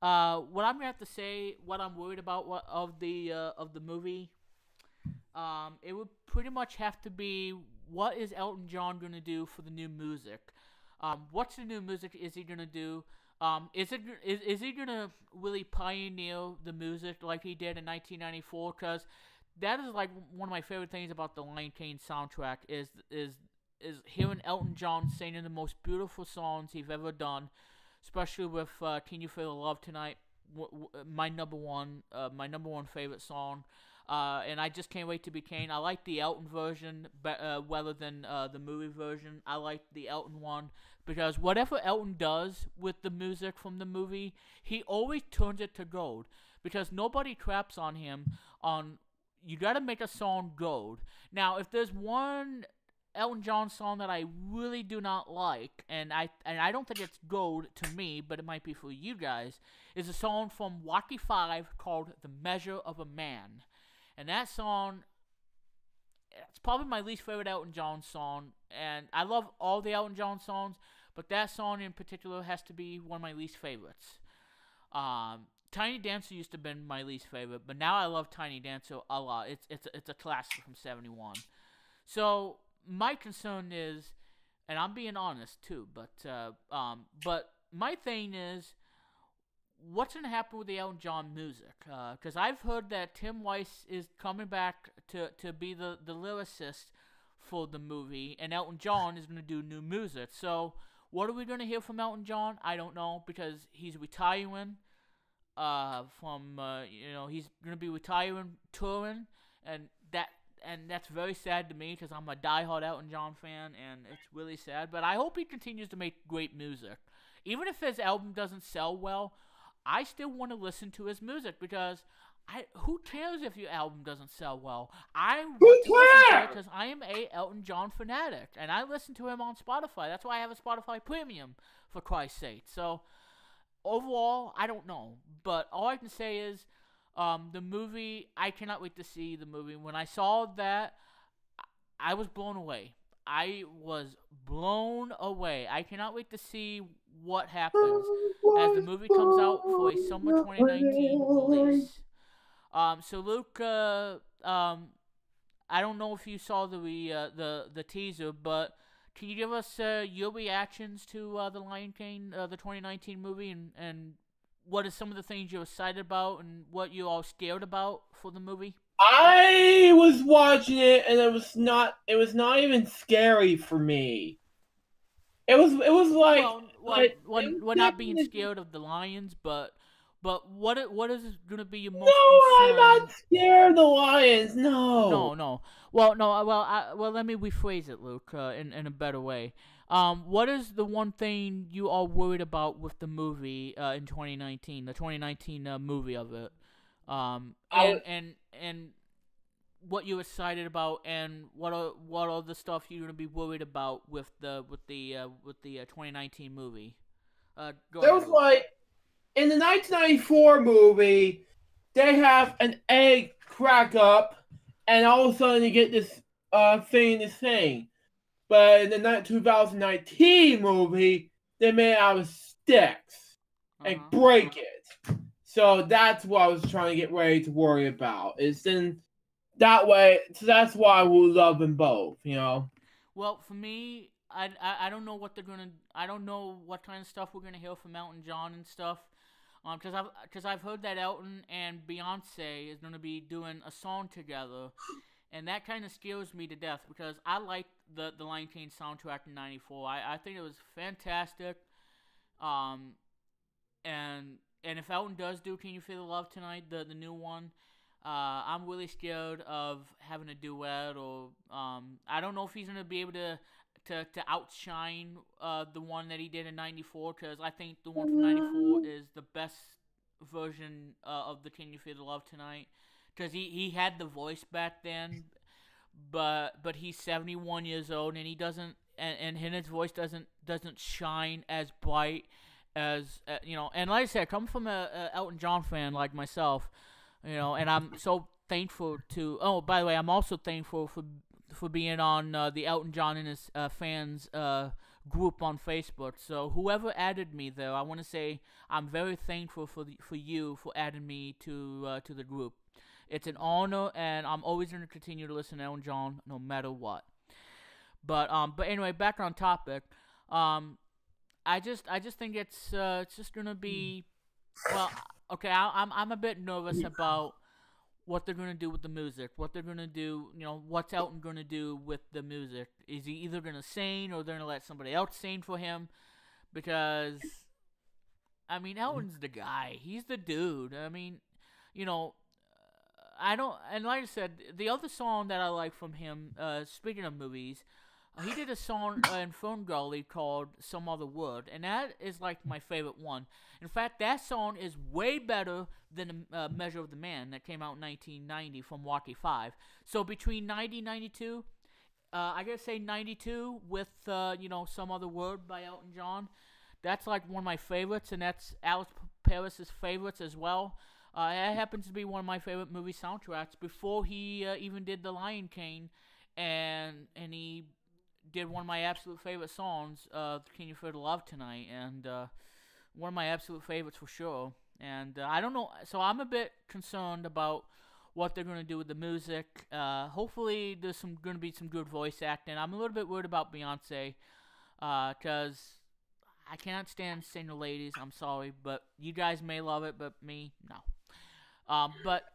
what I'm gonna have to say, what I'm worried about of the movie, it would pretty much have to be, what is Elton John gonna do for the new music? What's the new music is he gonna do? Is he gonna really pioneer the music like he did in 1994? Because that is like one of my favorite things about the Lion King soundtrack is hearing Elton John singing the most beautiful songs he's ever done, especially with "Can You Feel the Love Tonight," my number one favorite song. And I just can't wait to be Kane. I like the Elton version rather than the movie version. I like the Elton one because whatever Elton does with the music from the movie, he always turns it to gold. Because nobody craps on him on, you gotta make a song gold. Now, if there's one Elton John song that I really do not like, and I don't think it's gold to me, but it might be for you guys, is a song from Rocky V called "The Measure of a Man." And that song, it's probably my least favorite Elton John song. And I love all the Elton John songs, but that song in particular has to be one of my least favorites. Tiny Dancer used to have been my least favorite, but now I love Tiny Dancer a lot. It's a classic from '71. So my concern is, and I'm being honest too, but my thing is, what's going to happen with the Elton John music? Because I've heard that Tim Weiss is coming back to be the lyricist for the movie, and Elton John is going to do new music. So what are we going to hear from Elton John? I don't know, because he's retiring he's going to be retiring, touring, and that's very sad to me because I'm a diehard Elton John fan, and it's really sad. But I hope he continues to make great music. Even if his album doesn't sell well, I still want to listen to his music because who cares if your album doesn't sell well? I Who want to listen to it cares? because I am a Elton John fanatic, and I listen to him on Spotify. That's why I have a Spotify Premium, for Christ's sake. So overall, I don't know, but all I can say is, the movie. I cannot wait to see the movie. When I saw that, I was blown away. I was blown away. I cannot wait to see what happens as the movie comes out for a summer 2019 release. So Luke, I don't know if you saw the teaser, but can you give us your reactions to the Lion King, the 2019 movie, and what are some of the things you're excited about and what you're all scared about for the movie? I was watching it, and it was not even scary for me. It was like We're not being scared of the lions, but what is going to be your most No, I'm concern? not scared of the lions. No. No. Well, no. Well, let me rephrase it, Luke, in a better way. What is the one thing you are worried about with the movie in 2019, the 2019 movie of it? And what you're excited about, and what are the stuff you're gonna be worried about with the 2019 movie? There was like in the 1994 movie, they have an egg crack up, and all of a sudden you get this thing. But in the 2019 movie, they made it out of sticks and break it. So that's what I was trying to get ready to worry about. Is then that way, so that's why we love them both, you know. Well, for me, I don't know what they're gonna. I don't know what kind of stuff we're gonna hear from Elton John and stuff. Because I've heard that Elton and Beyonce is gonna be doing a song together, and that kind of scares me to death because I liked the Lion King soundtrack in '94. I think it was fantastic. And if Elton does do "Can You Feel the Love Tonight," the new one, I'm really scared of having a duet, or I don't know if he's gonna be able to outshine the one that he did in '94, because I think the one from '94 is the best version of the "Can You Feel the Love Tonight," because he had the voice back then, but he's 71 years old, and he doesn't, and his voice doesn't shine as bright as and like I said, come from a Elton John fan like myself, and I'm so thankful to. Oh, by the way, I'm also thankful for being on the Elton John and his fans group on Facebook. So whoever added me there, I want to say I'm very thankful for you for adding me to the group. It's an honor, and I'm always going to continue to listen to Elton John no matter what. But anyway, back on topic. I just think it's just gonna be, well, okay. I'm a bit nervous about what they're gonna do with the music. What they're gonna do, what's Elton gonna do with the music? Is he either gonna sing or they're gonna let somebody else sing for him? Because I mean, Elton's the guy. He's the dude. I mean, I don't. And like I said, the other song that I like from him, speaking of movies. He did a song in Phone Gully called Some Other Word, and that is like my favorite one. In fact, that song is way better than Measure of the Man that came out in 1990 from Rocky 5. So between 90 and 92, I gotta say 92 with, Some Other Word by Elton John. That's like one of my favorites, and that's Alice Paris' favorites as well. It happens to be one of my favorite movie soundtracks before he even did The Lion King, and he did one of my absolute favorite songs, "Can You Feel the Love Tonight," and one of my absolute favorites for sure. And I don't know, so I'm a bit concerned about what they're gonna do with the music. Hopefully, there's gonna be some good voice acting. I'm a little bit worried about Beyonce, because I cannot stand single ladies. I'm sorry, but you guys may love it, but me, no. But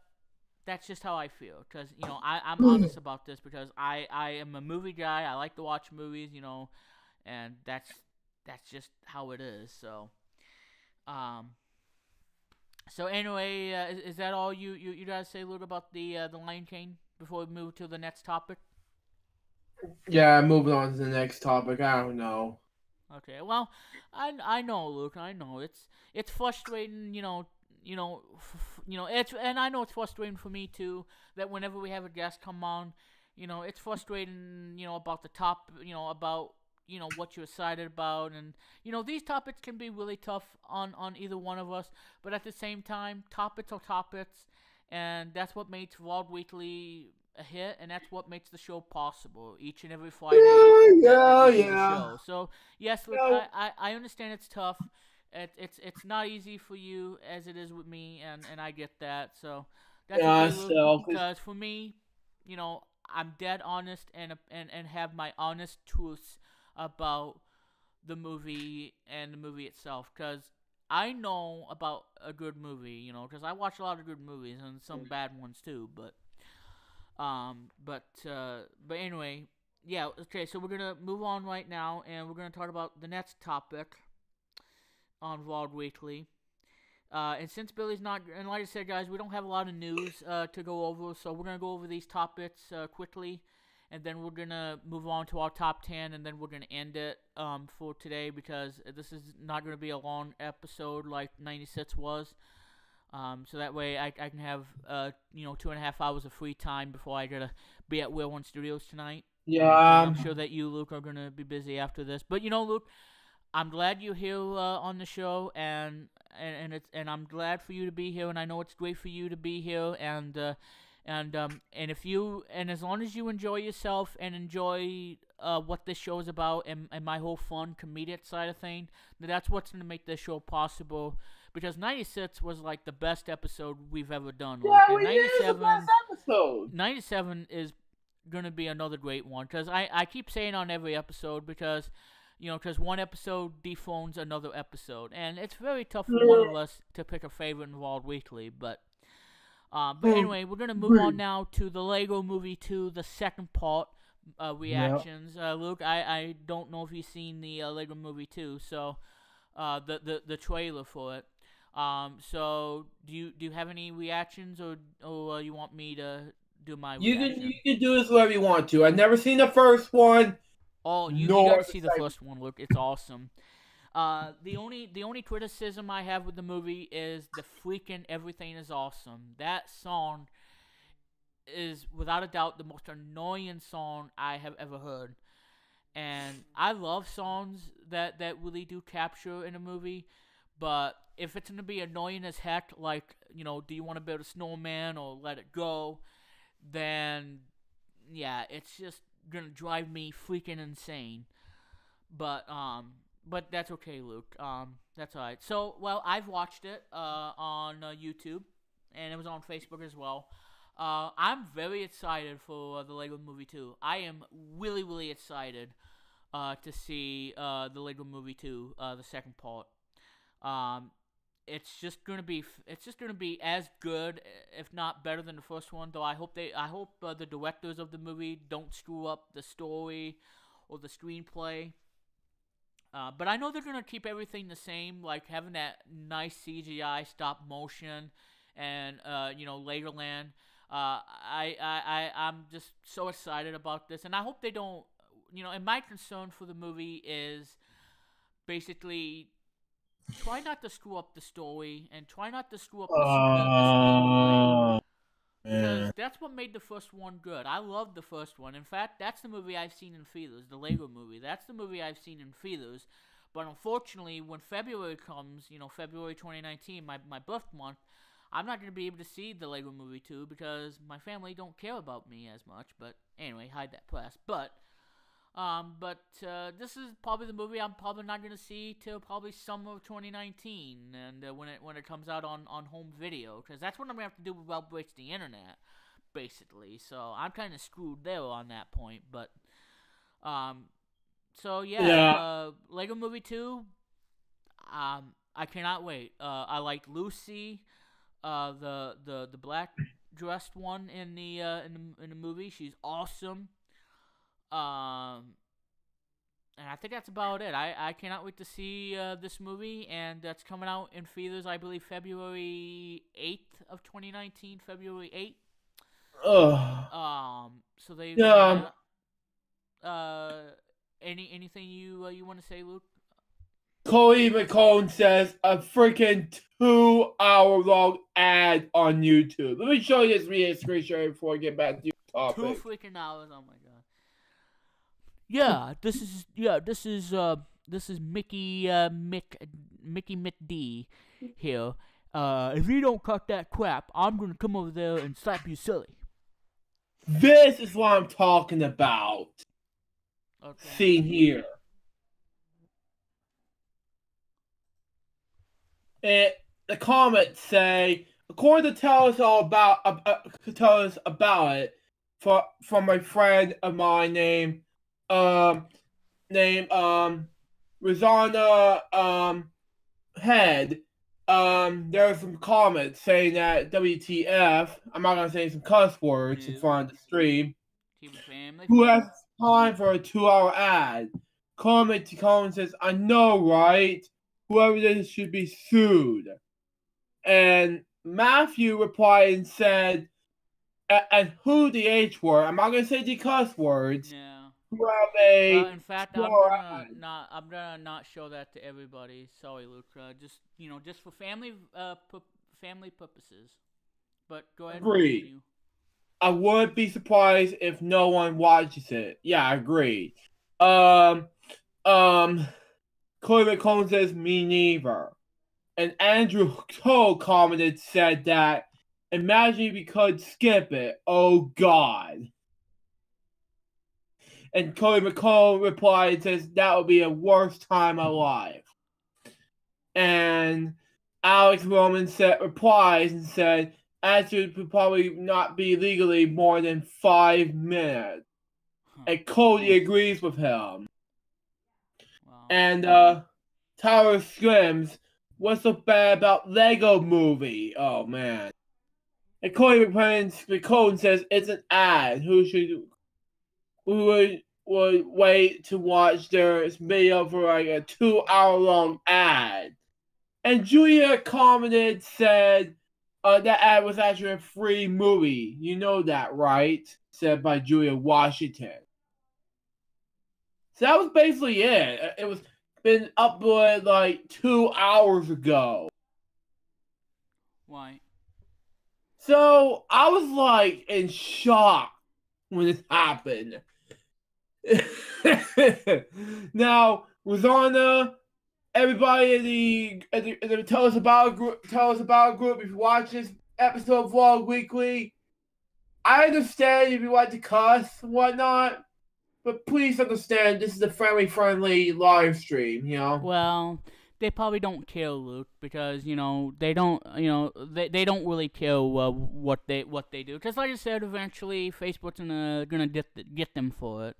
that's just how I feel, because I'm honest about this, because I am a movie guy. I like to watch movies, and that's just how it is. So anyway, is that all you guys say a little about the Lion King before we move to the next topic? Yeah, moving on to the next topic. I don't know. Okay, well, I know, Luke. I know it's frustrating, it's, and I know it's frustrating for me too, that whenever we have a guest come on, it's frustrating, about the top, about, what you're excited about, and, these topics can be really tough on either one of us, but at the same time, topics are topics, and that's what makes Vault Weekly a hit, and that's what makes the show possible each and every Friday that we do the show. So, yes, look, I understand it's tough. It's not easy for you as it is with me, and I get that. So that's okay, because for me, I'm dead honest and have my honest truths about the movie and the movie itself, because I know about a good movie, because I watch a lot of good movies and some bad ones too. But anyway, yeah. Okay, so we're gonna move on right now, and we're gonna talk about the next topic on Vault Weekly. And since Billy's not, and like I said, guys, we don't have a lot of news to go over, so we're gonna go over these topics quickly, and then we're gonna move on to our top 10, and then we're gonna end it for today, because this is not gonna be a long episode like 96 was. So that way I can have 2.5 hours of free time before I gotta be at Whale One Studios tonight. Yeah. I'm sure that you, Luke, are gonna be busy after this, but Luke, I'm glad you're here on the show, and I'm glad for you to be here, and I know it's great for you to be here, and if you, and as long as you enjoy yourself and enjoy what this show is about, and my whole fun comedic side of things, that's what's gonna make this show possible. Because 96 was like the best episode we've ever done. Yeah, like, 97, the best episode. 97 is gonna be another great one, because I keep saying on every episode, because one episode dethrones another episode, and it's very tough for one of us to pick a favorite in Vault Weekly. But anyway, we're gonna move on now to the Lego Movie 2, the second part reactions. Luke, I don't know if you've seen the Lego Movie 2, so the trailer for it. So do you have any reactions, or you want me to do my reaction? You can do this whatever you want to. I've never seen the first one. Oh, you got to see the first one, Luke. It's awesome. The only criticism I have with the movie is the freaking Everything Is Awesome. That song is without a doubt the most annoying song I have ever heard. And I love songs that really do capture in a movie, but if it's gonna be annoying as heck, like, Do You Want to Build a Snowman or Let It Go, then yeah, it's just gonna drive me freaking insane. But that's okay, Luke. That's alright. So, well, I've watched it on YouTube, and it was on Facebook as well. I'm very excited for the Lego Movie 2. I am really, really excited to see the Lego Movie 2, the second part. It's just gonna be as good, if not better, than the first one. Though I hope the directors of the movie don't screw up the story or the screenplay. But I know they're gonna keep everything the same, like having that nice CGI stop motion, and Legoland. I'm just so excited about this, and I hope they don't. And my concern for the movie is basically try not to screw up the story, and try not to screw up the screenplay. Because that's what made the first one good. I loved the first one. In fact, that's the movie I've seen in theaters, the Lego movie. That's the movie I've seen in theaters. But unfortunately, when February comes, February 2019, my birth month, I'm not going to be able to see the Lego Movie 2 because my family don't care about me as much. But anyway, hide that press. But this is probably the movie I'm probably not going to see till probably summer of 2019, and when it comes out on home video, because that's what I'm going to have to do without breaks the internet, basically. So I'm kind of screwed there on that point. But so yeah. Lego Movie 2. I cannot wait. I like Lucy, the black dressed one in the movie. She's awesome. And I think that's about it. I cannot wait to see this movie, and that's coming out in theaters, I believe, February 8th of 2019. February 8th. So there you go. Anything you want to say, Luke? Chloe McCone says a freaking 2-hour-long ad on YouTube. Let me show you this media screen share before I get back to your topic. 2 freaking hours. Oh my god. Yeah, this is Mickey McD here. If you don't cut that crap, I'm gonna come over there and slap you silly. This is what I'm talking about. Okay. Seen here. The comments say, according to tell us about it, from a friend of mine named Rosanna Head. There's some comments saying that WTF. I'm not gonna say some cuss words in front of the stream. Who has time for a 2-hour ad? Comment says, I know, right? Whoever this should be sued. And Matthew replied and said, and who the H word? I'm not gonna say the cuss words. Yeah. Who have a in fact, I'm gonna not show that to everybody. Sorry, Luke. Just for family purposes. But go ahead. Agreed. And I would be surprised if no one watches it. Yeah, I agree. Chloe McCone says, me neither. And Andrew Cole said that, imagine if you could skip it. Oh, God. And Chloe McCone replied and says, that would be the worst time alive. And Alex Roman replies and said, actually would probably not be legally more than 5 minutes. And Cody agrees with him. Wow. And Tyler Scrims, what's so bad about Lego Movie? Oh man. And Cody McCone says it's an ad. Who would wait to watch their video for like a 2-hour-long ad? And Julia commented, said that ad was actually a free movie. You know that, right? Said by Julia Washington. So that was basically it. It was been uploaded like 2 hours ago. Why? So I was like in shock when this happened. Now, Rosanna, everybody in the tell us about a group if you watch this episode of Vlog Weekly. I understand if you like to cuss and whatnot, but please understand this is a family-friendly live stream, you know? Well, they probably don't care, Luke, because they don't they don't really care what they do. Because like I said, eventually Facebook's gonna get them for it.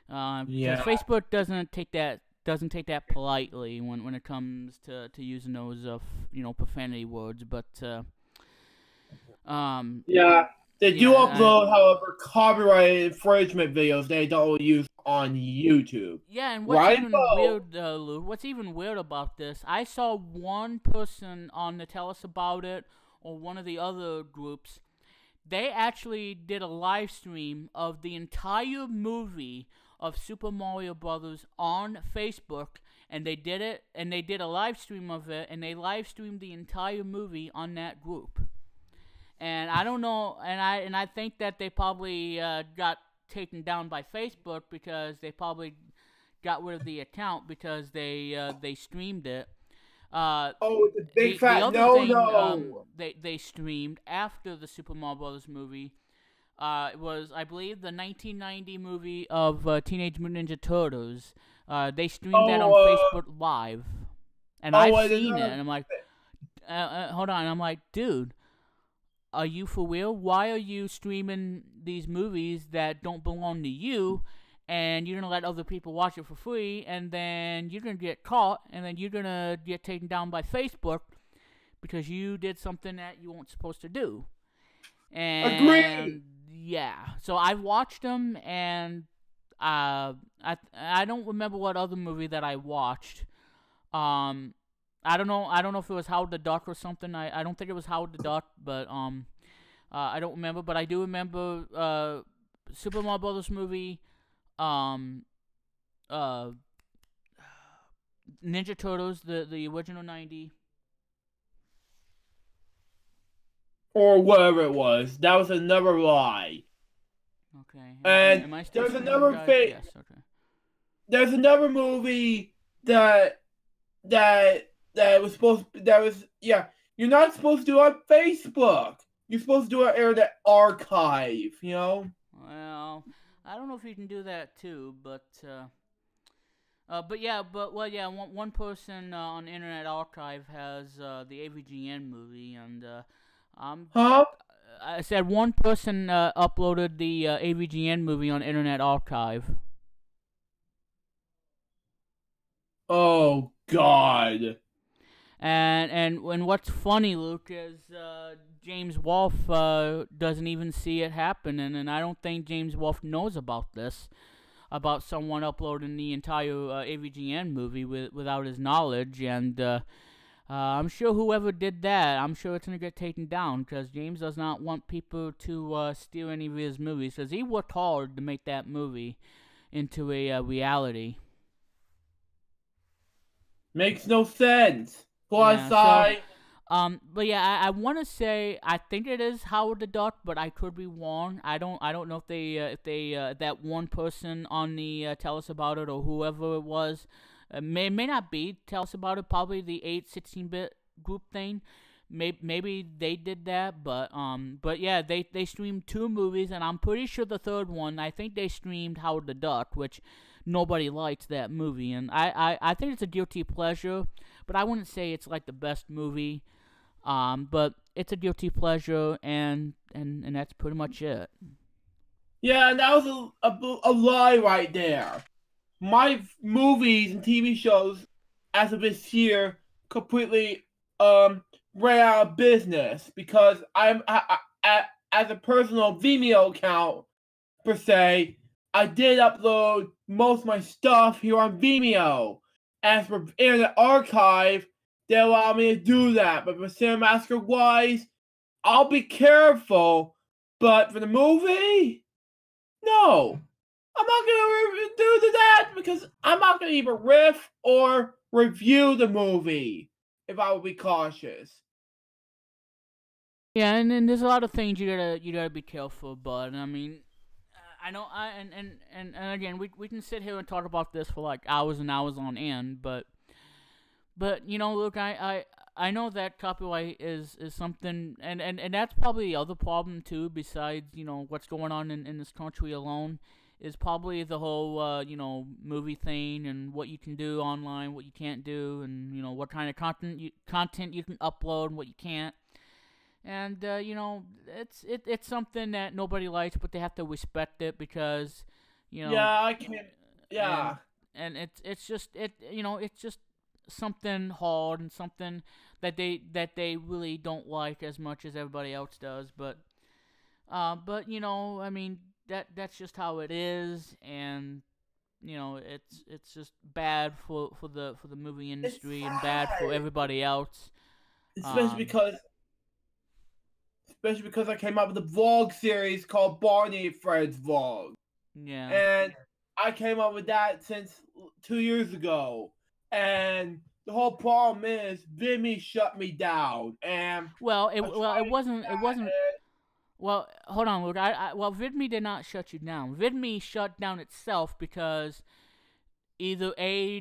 Because Facebook doesn't take that politely when it comes to using those profanity words, but they do upload, however, copyrighted infringement videos they don't use on YouTube. Yeah, and what's even weird, Lou, what's even weird about this, I saw one person on the Tell Us About It, or one of the other groups, they actually did a live stream of the entire movie of Super Mario Brothers on Facebook, and they did a live stream of it, and they live streamed the entire movie on that group. And I don't know, and I think that they probably got taken down by Facebook because they probably got rid of the account because they streamed it. It's a big fat no. They streamed after the Super Mario Brothers movie. It was, I believe, the 1990 movie of Teenage Mutant Ninja Turtles. They streamed that on Facebook Live, and I've seen it, and I'm like, hold on, I'm like, dude, are you for real? Why are you streaming these movies that don't belong to you, and you're going to let other people watch it for free, and then you're going to get caught, and then you're going to get taken down by Facebook because you did something that you weren't supposed to do. And agreed. Yeah, so I've watched them, and I don't remember what other movie that I watched. I don't know if it was Howard the Duck or something. I don't think it was Howard the Duck, but I don't remember. But I do remember Super Mario Brothers movie, Ninja Turtles, the original 90, or whatever it was. That was another lie. Okay. And Am I still there's seeing you another guys? Yes. Okay. there's another movie that was supposed that was yeah. You're not supposed to do it on Facebook. You're supposed to do it in the archive. You know. Well, I don't know if you can do that too, but one person on Internet Archive has the AVGN movie, and Huh? I said one person uploaded the AVGN movie on Internet Archive. Oh God. And what's funny, Luke, is James Wolfe doesn't even see it happen, and I don't think James Wolfe knows about this, about someone uploading the entire AVGN movie without his knowledge, and I'm sure whoever did that, I'm sure it's gonna get taken down, because James does not want people to steal any of his movies, because he worked hard to make that movie into a reality. Makes no sense. Yeah, Plus, so but yeah, I want to say I think it is Howard the Duck, but I could be wrong. I don't know if that one person on the Tell Us About It or whoever it was may not be Tell Us About It. Probably the 16-bit group thing. Maybe they did that, but yeah, they streamed two movies, and I'm pretty sure the third one, I think they streamed Howard the Duck, which nobody liked that movie, and I think it's a guilty pleasure, but I wouldn't say it's like the best movie. But it's a guilty pleasure, and that's pretty much it. yeah, and that was a lie right there. My movies and TV shows, as of this year, completely ran out of business because as a personal Vimeo account per se, I did upload most of my stuff here on Vimeo. As for Internet Archive, they allow me to do that, but for Cinemaster wise, I'll be careful. But for the movie, no. I'm not gonna do that because I'm not gonna even riff or review the movie if I would be cautious. Yeah, and then there's a lot of things you gotta be careful about. I mean, I know and again, we can sit here and talk about this for like hours and hours on end, but look, I know that copyright is something, and that's probably the other problem too. Besides, what's going on in this country alone, is probably the whole movie thing and what you can do online, what you can't do, and what kind of content you can upload and what you can't. And it's something that nobody likes, but they have to respect it because Yeah, I can't. and Yeah. it's just something hard and something that they really don't like as much as everybody else does. But I mean, that's just how it is, and it's just bad for the movie It's industry and bad for sad. everybody else. Especially Um, because especially because I came up with a vlog series called Barney and Fred's Vlog. yeah. And I came up with that since 2 years ago. And the whole problem is Vimmy shut me down. And Well, I it tried to do wasn't it that wasn't. Well, hold on, Luke. Well, VidMe did not shut you down. VidMe shut down itself because either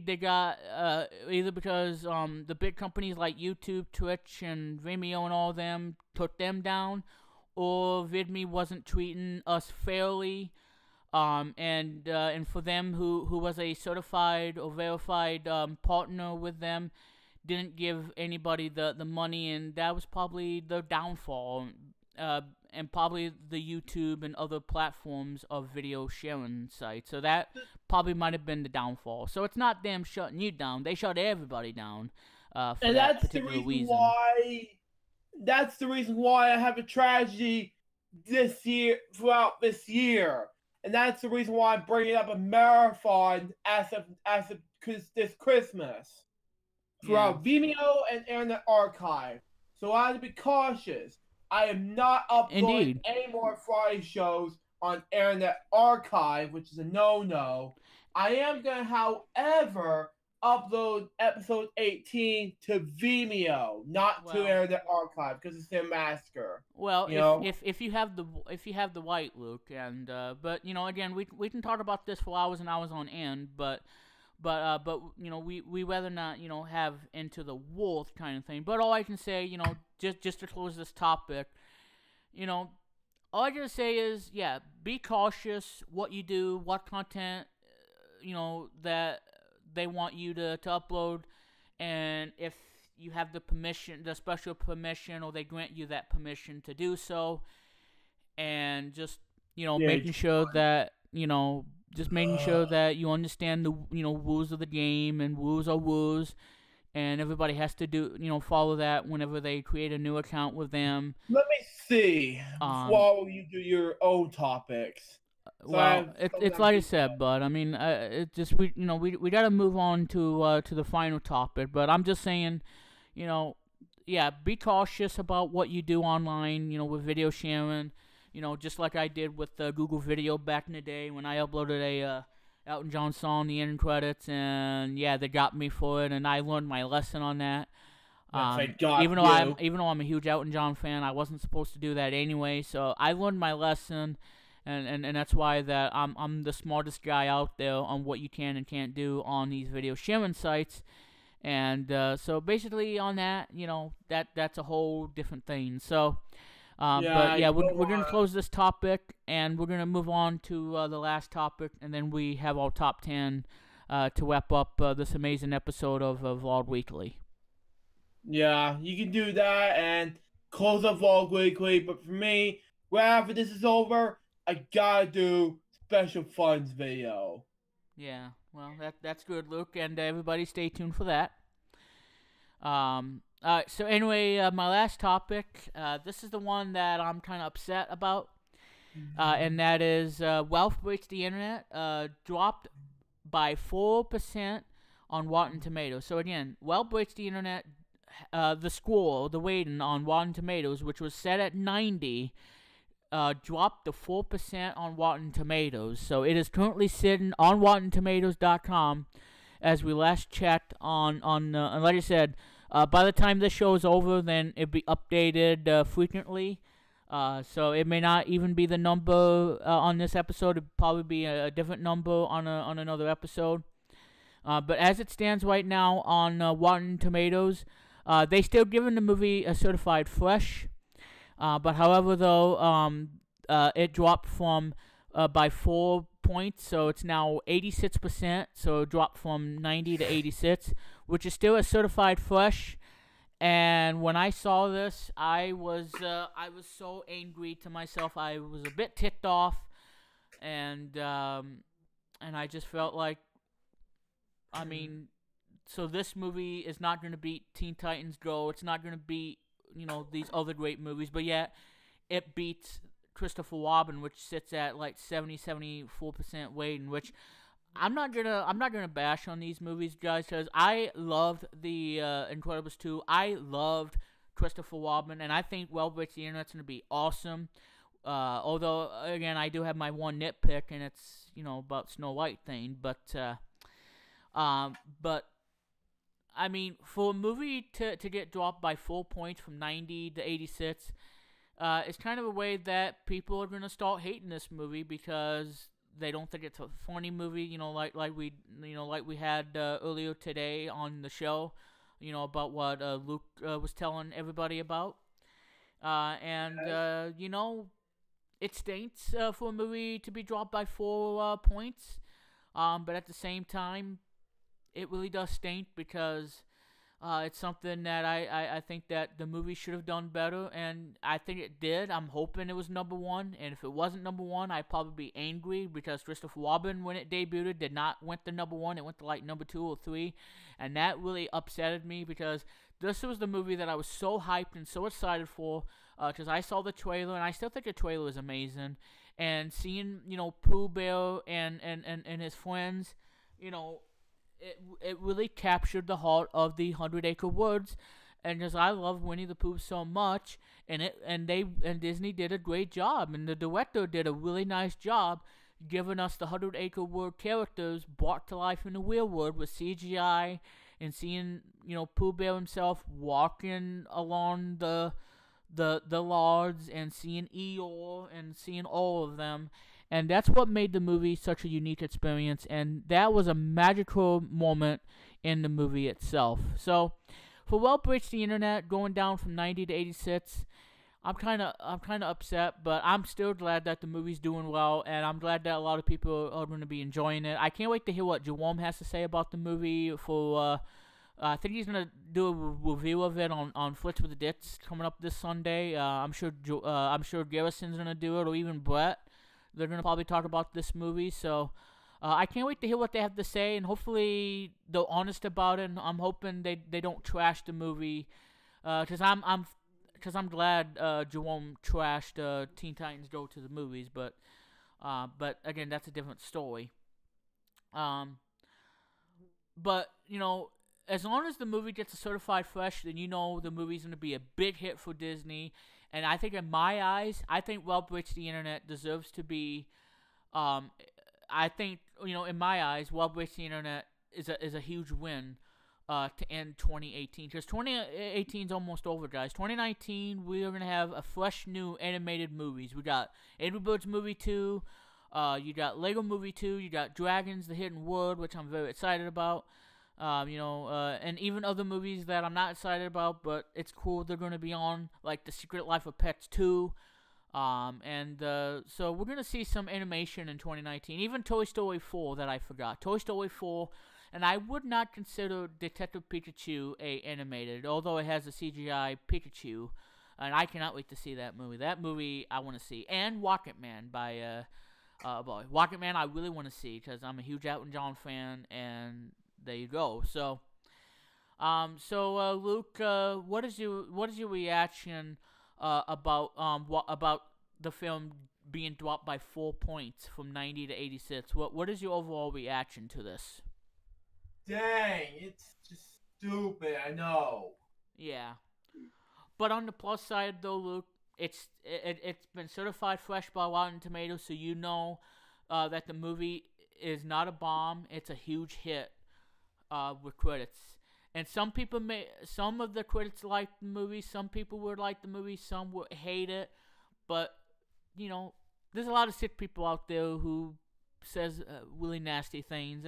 because the big companies like YouTube, Twitch, and Vimeo and all of them took them down, or VidMe wasn't treating us fairly. And for them who was a certified or verified partner with them, didn't give anybody the money, and that was probably the downfall. And probably the YouTube and other platforms of video sharing sites. So that probably might have been the downfall. So it's not them shutting you down; they shut everybody down for and that particular reason. that's the reason why I have a tragedy this year throughout this year. And that's the reason why I'm bringing up a marathon as of this Christmas Yeah, throughout Vimeo and Internet Archive. So I have to be cautious. I am not uploading indeed. any more Friday shows on Internet Archive, which is a no-no. I am going to, however, upload episode 18 to Vimeo, not to Airdate archive, because it's their massacre. Well, you know? if you have the white, Luke, and but again, we can talk about this for hours and hours on end, but we rather not have Into the Wolf kind of thing. But all I can say, just to close this topic, all I can say is, be cautious what you do, what content that they want you to upload, and if you have the special permission, or they grant you that permission to do so, and just making sure that making sure that you understand the rules of the game, and rules are rules, and everybody has to follow that whenever they create a new account with them. Let me see while you do your own topics. Well, it's like I said, but I mean, it just we got to move on to the final topic. But I'm just saying, be cautious about what you do online. With video sharing, just like I did with Google Video back in the day when I uploaded a Elton John song, the end credits, and they got me for it, and I learned my lesson on that. Even though I'm a huge Elton John fan, I wasn't supposed to do that anyway. So I learned my lesson. And that's why that I'm the smartest guy out there on what you can and can't do on these video sharing sites, and so basically on that, that's a whole different thing. So, we're gonna close this topic, and we're gonna move on to the last topic, and then we have our top 10 to wrap up this amazing episode of Vlog Weekly. Yeah, you can do that and close up Vlog Weekly, but for me, after this is over, I gotta do special funds video. Yeah, well, that's good, Luke, and everybody stay tuned for that. So anyway, my last topic, this is the one that I'm kind of upset about, and that is Wealth Breaks the Internet dropped by 4% on Rotten Tomatoes. So again, Wealth Breaks the Internet, the rating on Rotten Tomatoes, which was set at 90, dropped to 4% on Rotten Tomatoes. So it is currently sitting on RottenTomatoes.com as we last checked and like I said, by the time this show is over, then it'll be updated frequently. So it may not even be the number on this episode. It'll probably be a different number on another episode. But as it stands right now on Rotten Tomatoes, they still giving the movie a certified fresh. But however, though, it dropped from by 4 points, so it's now 86%. So it dropped from 90 to 86, which is still a certified fresh. And when I saw this, I was so angry to myself. I was a bit ticked off, and I just felt like, I mean, so this movie is not going to beat Teen Titans Go. It's not going to beat these other great movies, but yet it beats Christopher Robin, which sits at like 74% weighting, which I'm not gonna bash on these movies, guys, because I loved the Incredibles 2. I loved Christopher Robin, and I think Wealth Breaks the Internet's gonna be awesome. Although again, I do have my one nitpick, and it's about Snow White thing, but I mean, for a movie to get dropped by 4 points from 90 to 86, it's kind of a way that people are going to start hating this movie because they don't think it's a funny movie, like we had earlier today on the show, about what Luke was telling everybody about. It stinks for a movie to be dropped by 4 points, but at the same time, it really does stink because it's something that I think that the movie should have done better, and I think it did. I'm hoping it was number 1, and if it wasn't number 1, I'd probably be angry because Christopher Robin, when it debuted, did not went to number 1. It went to like number 2 or 3, and that really upsetted me because this was the movie that I was so hyped and so excited for because I saw the trailer, and I still think the trailer is amazing, and seeing Pooh Bear and his friends, It really captured the heart of the 100 Acre Woods, and because I love Winnie the Pooh so much, and Disney did a great job, and the director did a really nice job, giving us the 100-acre world characters brought to life in the real world with CGI, and seeing, Pooh Bear himself walking along the lords, and seeing Eeyore, and seeing all of them. And that's what made the movie such a unique experience, and that was a magical moment in the movie itself. So, for Well Breaks the Internet going down from 90 to 86, I'm kind of upset, but I'm still glad that the movie's doing well, and I'm glad that a lot of people are going to be enjoying it. I can't wait to hear what Jerome has to say about the movie. I think he's going to do a review of it on Flicks with the Dits coming up this Sunday. I'm sure Garrison's going to do it, or even Brett. They're going to probably talk about this movie, so I can't wait to hear what they have to say, and hopefully they're honest about it. And I'm hoping they don't trash the movie, because I'm glad Jerome trashed Teen Titans Go to the movies, but again, that's a different story. But as long as the movie gets a certified fresh, then the movie's going to be a big hit for Disney. And I think in my eyes, Well Breaks the Internet deserves to be, in my eyes, Well Breaks the Internet is a huge win to end 2018. Because 2018 is almost over, guys. 2019, we are going to have a fresh new animated movies. We got Angry Birds Movie 2, you got Lego Movie 2, you got Dragons, The Hidden World, which I'm very excited about. And even other movies that I'm not excited about, but it's cool they're going to be on, like The Secret Life of Pets 2. So we're going to see some animation in 2019. Even Toy Story 4 that I forgot. Toy Story 4, and I would not consider Detective Pikachu animated, although it has a CGI Pikachu. And I cannot wait to see that movie. That movie I want to see. And Rocket Man by, Rocket Man I really want to see, because I'm a huge Elton John fan, and there you go. So, Luke, what is your reaction about the film being dropped by 4 points from 90 to 86? What is your overall reaction to this? Dang, it's just stupid. I know. Yeah, but on the plus side, though, Luke, it's been certified fresh by Rotten Tomatoes, so that the movie is not a bomb. It's a huge hit. With critics, and some of the critics like the movie, some people would like the movie, some would hate it, but there's a lot of sick people out there who says really nasty things,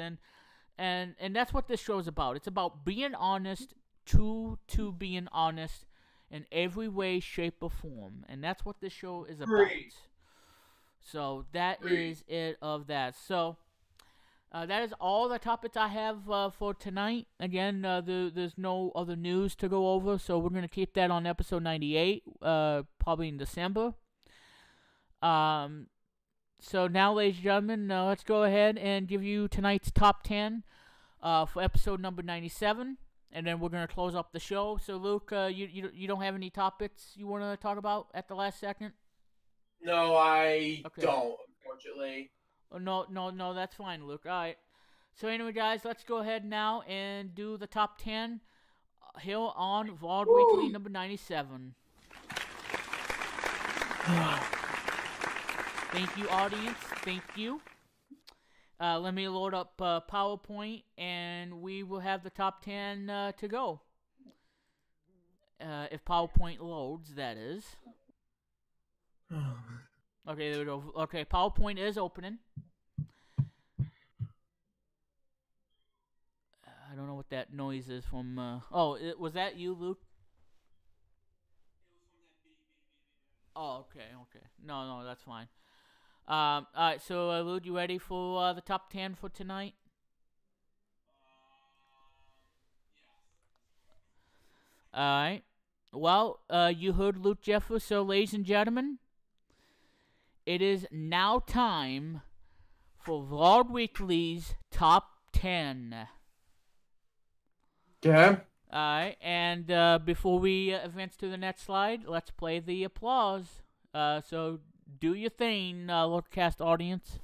and that's what this show is about. It's about being honest, to being honest in every way, shape, or form, and that's what this show is about. So that is it of that. So. That is all the topics I have for tonight. Again, there's no other news to go over, so we're going to keep that on episode 98, probably in December. So now, ladies and gentlemen, let's go ahead and give you tonight's top 10 for episode number 97, and then we're going to close up the show. So, Luke, you don't have any topics you want to talk about at the last second? No, I don't, unfortunately. Oh, no, that's fine, Luke. All right. So anyway, guys, let's go ahead now and do the top 10 here on Vlog Weekly number 97. Thank you, audience. Thank you. Let me load up PowerPoint, and we will have the top 10 to go. If PowerPoint loads, that is. Okay, there we go. Okay, PowerPoint is opening. I don't know what that noise is from. Was that you, Luke? Oh, okay. No, that's fine. All right, so Luke, you ready for the top 10 for tonight? All right. Well, you heard Luke Jeffers, so ladies and gentlemen, it is now time for Vlog Weekly's top 10. Okay. Alright, and before we advance to the next slide, let's play the applause. So do your thing, Localcast audience.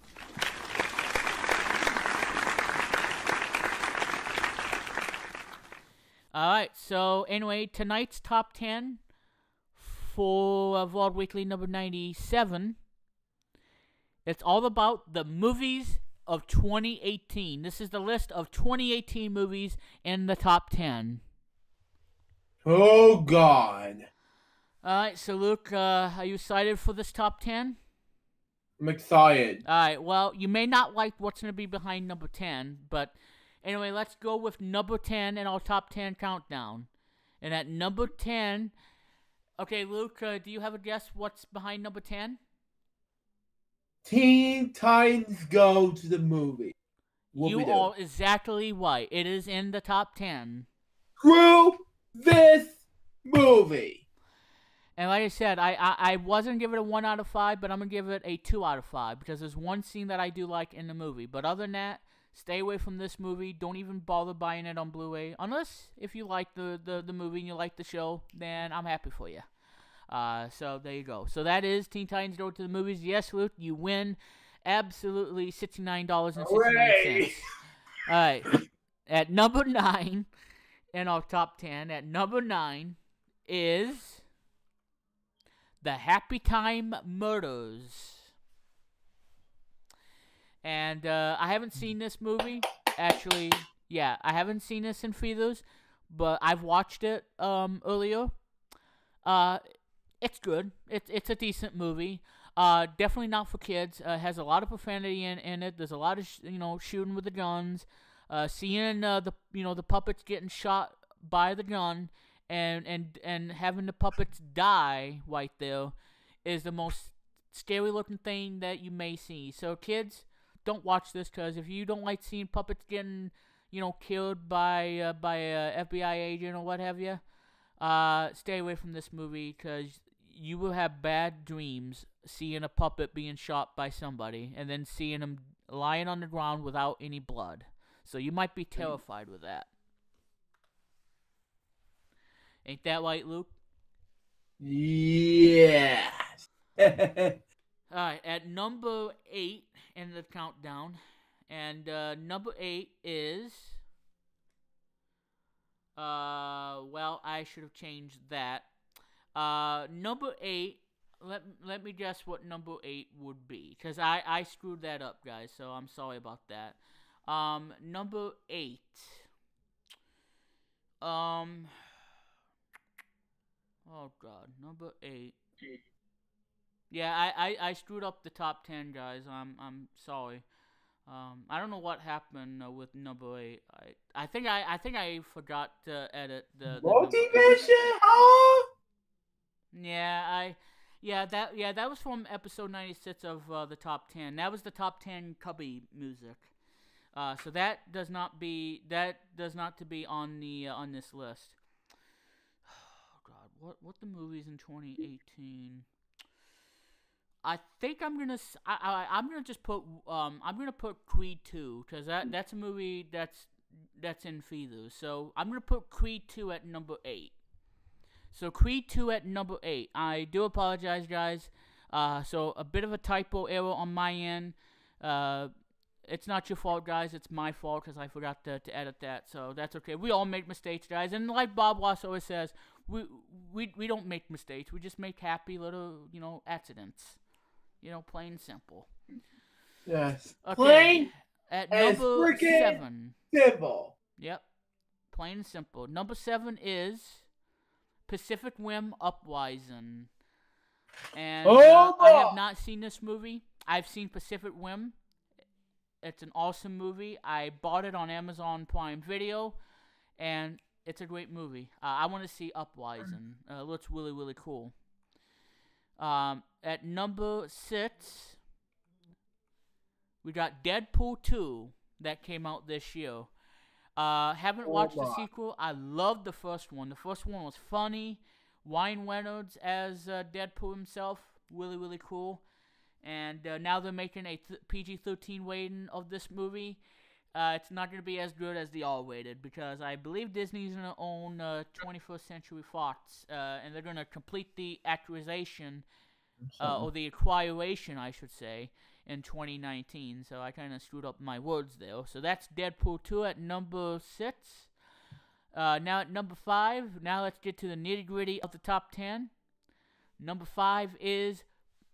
Alright, so anyway, tonight's top 10 for Vlog Weekly number 97 It's all about the movies of 2018. This is the list of 2018 movies in the top 10. Oh, God. Alright, so Luke, are you excited for this top 10? I'm excited. Alright, well, you may not like what's going to be behind number 10, but anyway, let's go with number 10 in our top 10 countdown. And at number 10, okay, Luke, do you have a guess what's behind number 10? Teen Titans Go to the movie. You are exactly right. It is in the top 10. Screw this movie. And like I said, I wasn't give it a 1 out of 5, but I'm going to give it a 2 out of 5 because there's one scene that I do like in the movie. But other than that, stay away from this movie. Don't even bother buying it on Blu-ray. Unless if you like the movie and you like the show, then I'm happy for you. So there you go. So that is Teen Titans Go to the Movies. Yes, Luke, you win absolutely $69.69. All right. At number 9 in our top 10, at number 9 is The Happy Time Murders. And I haven't seen this movie. Actually, yeah, I haven't seen this in theaters, but I've watched it earlier. It's good. It's a decent movie. Definitely not for kids. Has a lot of profanity in it. There's a lot of shooting with the guns. Seeing the puppets getting shot by the gun and having the puppets die right there is the most scary looking thing that you may see. So kids, don't watch this because if you don't like seeing puppets getting killed by a FBI agent or what have you, stay away from this movie because you will have bad dreams seeing a puppet being shot by somebody and then seeing him lying on the ground without any blood. So you might be terrified with that. Ain't that right, Luke? Yeah. Alright, at number 8 in the countdown, and number 8 is, well, I should have changed that. Number 8, let me guess what number 8 would be, because I screwed that up, guys, so I'm sorry about that. Number 8, oh god, number 8. Yeah, I screwed up the top 10, guys. I'm sorry. I don't know what happened with number 8. I think I forgot to edit the Motivation, huh? That was from episode 96 of the top 10. That was the top 10 Cubby music. So that does not to be on the on this list. Oh god, what the movies in 2018? I think I'm gonna just put I'm gonna put Creed 2 because that's a movie that's in theaters. So I'm gonna put Creed 2 at number 8. So Creed 2 at number 8. I do apologize, guys. So a bit of a typo error on my end. It's not your fault, guys. It's my fault because I forgot to edit that. So that's okay. We all make mistakes, guys. And like Bob Ross always says, we don't make mistakes. We just make happy little accidents. Plain and simple. Yes. Okay. Plain at number 7. Simple. Yep. Plain and simple. Number 7 is Pacific Rim Uprising. And I have not seen this movie. I've seen Pacific Rim. It's an awesome movie. I bought it on Amazon Prime Video, and it's a great movie. I want to see Uprising. It looks really, really cool. At number 6, we got Deadpool 2 that came out this year. Haven't watched the sequel. I loved the first one. The first one was funny. Ryan Reynolds as Deadpool himself. Really, really cool. And now they're making a PG-13 rating of this movie. It's not going to be as good as the R-rated because I believe Disney's going to own 21st Century Fox, and they're going to complete the acquisition, or the acquiration, I should say, in 2019. So I kind of screwed up my words there. So that's Deadpool 2 at number 6. Now at number 5, now let's get to the nitty-gritty of the top 10. Number 5 is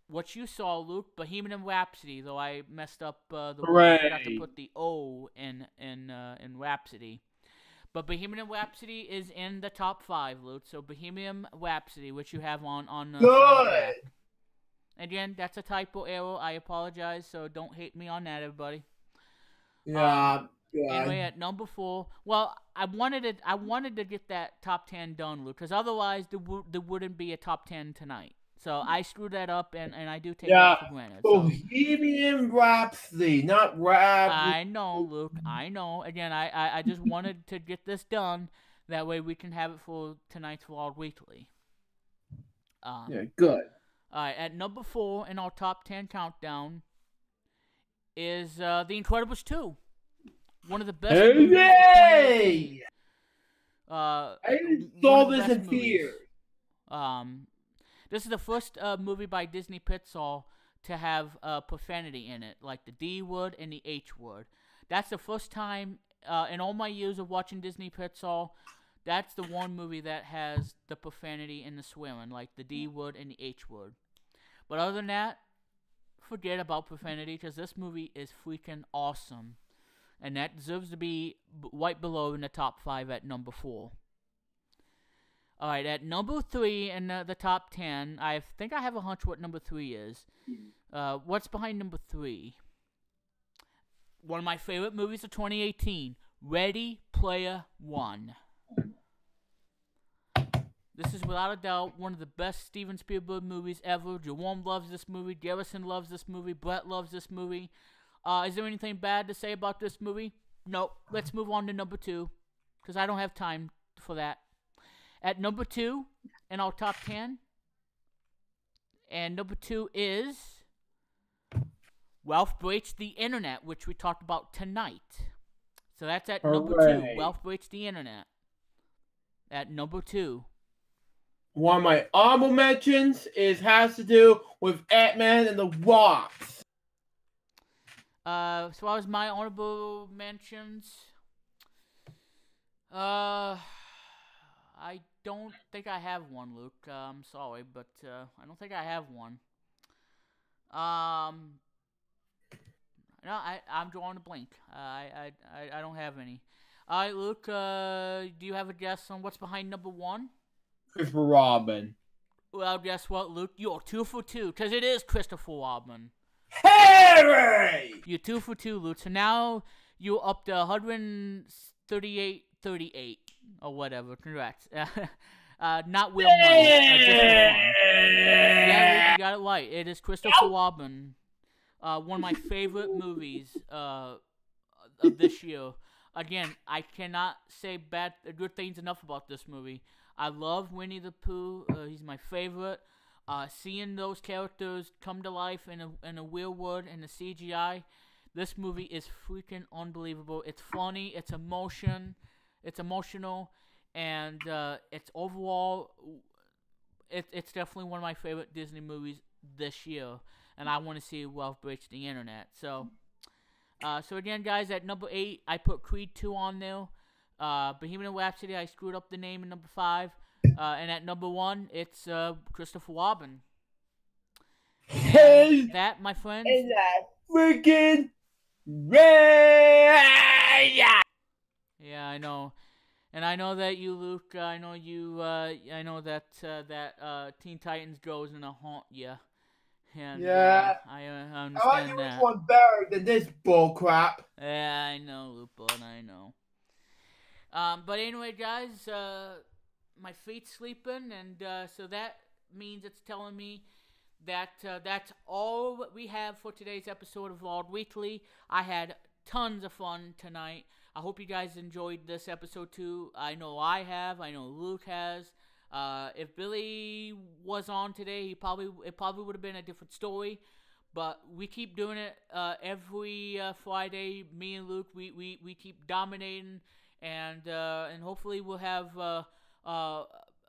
what you saw, Luke, Bohemian Rhapsody. Though I messed up the word, I forgot to Hooray. put the O in Rhapsody. But Bohemian Rhapsody is in the top 5, Luke. So Bohemian Rhapsody, which you have on soundtrack. Good. Again, that's a typo error. I apologize. So don't hate me on that, everybody. Yeah. Good. Anyway, at number 4, well, I wanted to get that top 10 done, Luke, because otherwise there wouldn't be a top 10 tonight. So I screwed that up, and I do take that for granted. So. Bohemian Rhapsody, not Rhapsody. I know, Luke. I know. Again, I just wanted to get this done. That way we can have it for tonight's World Weekly. Yeah, good. All right, at number 4 in our top 10 countdown is The Incredibles 2. One of the best movies of 2018. I saw this in theaters. This is the first movie by Disney Pixar to have profanity in it, like the D word and the H word. That's the first time in all my years of watching Disney Pixar, that's the one movie that has the profanity and the swearing, like the D word and the H word. But other than that, forget about profanity, because this movie is freaking awesome. And that deserves to be right below in the top 5 at number 4. Alright, at number 3 in the top 10, I think I have a hunch what number 3 is. What's behind number 3? One of my favorite movies of 2018, Ready Player One. This is without a doubt one of the best Steven Spielberg movies ever. Jerome loves this movie. Garrison loves this movie. Brett loves this movie. Is there anything bad to say about this movie? No. Let's move on to number 2, because I don't have time for that. At number 2 in our top 10, and number 2 is Ralph Breaks the Internet, which we talked about tonight. So that's at number 2. Ralph Breaks the Internet. At number 2. One of my honorable mentions has to do with Ant-Man and the Wasp. As far as my honorable mentions, I don't think I have one, Luke. I'm sorry, but I don't think I have one. No, I'm drawing a blank. I don't have any. All right, Luke. Do you have a guess on what's behind number 1? Christopher Robin. Well, guess what, Luke? You're 2 for 2, because it is Christopher Robin. Harry! You're 2 for 2, Luke. So now you're up to 138-38 or whatever. Congrats. Not Will Money. Yeah, Luke, you got it right. It is Christopher Robin. One of my favorite movies of this year. Again, I cannot say good things enough about this movie. I love Winnie the Pooh. He's my favorite. Seeing those characters come to life in a real world and the CGI, this movie is freaking unbelievable. It's funny, it's emotional, and it's overall, it's definitely one of my favorite Disney movies this year. And I want to see Ralph Breaks the Internet. So again, guys, at number 8, I put Creed 2 on there. Bohemian Rhapsody, I screwed up the name in number 5. And at number 1, it's Christopher Robin. Hey, that, my friends, is that freaking red? Yeah, I know. And I know that you, Luke, I know that Teen Titans Go is gonna haunt you. And, yeah. I understand I like that. which one better than this bullcrap. Yeah, I know, Lupin, I know. But anyway, guys, my feet's sleeping, and so that means it's telling me that that's all we have for today's episode of Lord Weekly. I had tons of fun tonight. I hope you guys enjoyed this episode too. I know I have. I know Luke has. If Billy was on today, it probably would have been a different story. But we keep doing it every Friday. Me and Luke, we keep dominating, and hopefully we'll have a